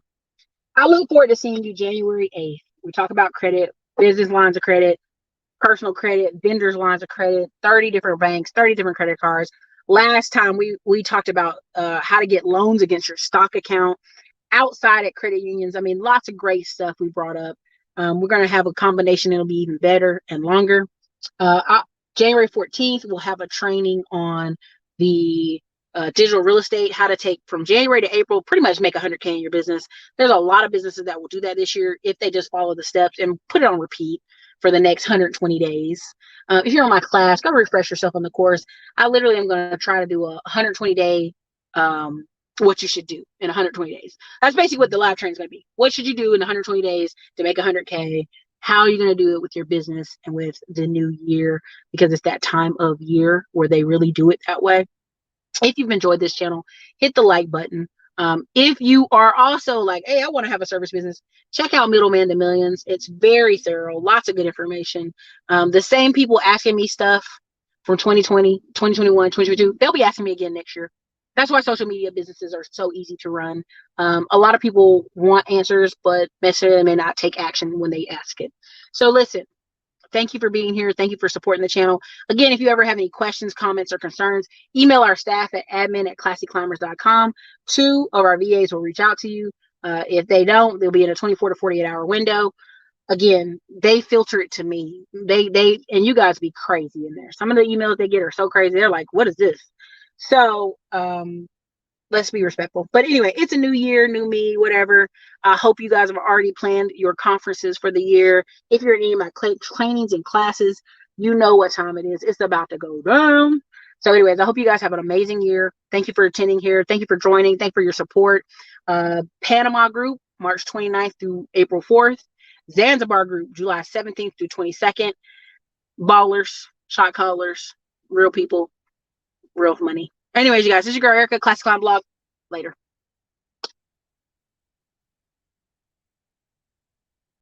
I look forward to seeing you January 8th. We talk about credit, business lines of credit, personal credit, vendors lines of credit, 30 different banks, 30 different credit cards. Last time we talked about how to get loans against your stock account outside at credit unions. I mean, lots of great stuff we brought up. We're going to have a combination that'll be even better and longer. January 14th, we'll have a training on the digital real estate, how to take from January to April, pretty much make 100K in your business. There's a lot of businesses that will do that this year if they just follow the steps and put it on repeat for the next 120 days. If you're on my class, go refresh yourself on the course. I literally am going to try to do a 120-day what you should do in 120 days. That's basically what the live training is going to be. What should you do in 120 days to make 100K? How are you going to do it with your business and with the new year? Because it's that time of year where they really do it that way. If you've enjoyed this channel, hit the like button. If you are also like, hey, I want to have a service business, check out Middleman to Millions. It's very thorough, lots of good information. The same people asking me stuff from 2020, 2021, 2022, they'll be asking me again next year. That's why social media businesses are so easy to run. A lot of people want answers, but necessarily may not take action when they ask it. So listen, thank you for being here. Thank you for supporting the channel. Again, if you ever have any questions, comments, or concerns, email our staff at admin@classicclimbers.com. 2 of our VAs will reach out to you. If they don't, they'll be in a 24 to 48 hour window. again, they filter it to me. And you guys be crazy in there. Some of the emails they get are so crazy. They're like, what is this? So, let's be respectful. But anyway, it's a new year, new me, whatever. I hope you guys have already planned your conferences for the year. If you're in any of my trainings and classes, you know what time it is. It's about to go down. So anyways, I hope you guys have an amazing year. Thank you for attending here. Thank you for joining. Thank you for your support. Panama group, March 29th through April 4th. Zanzibar group, July 17th through 22nd. Ballers, shot callers, real people, real money. Anyways, you guys, this is your girl Ericka, Classic Clown Blog. Later.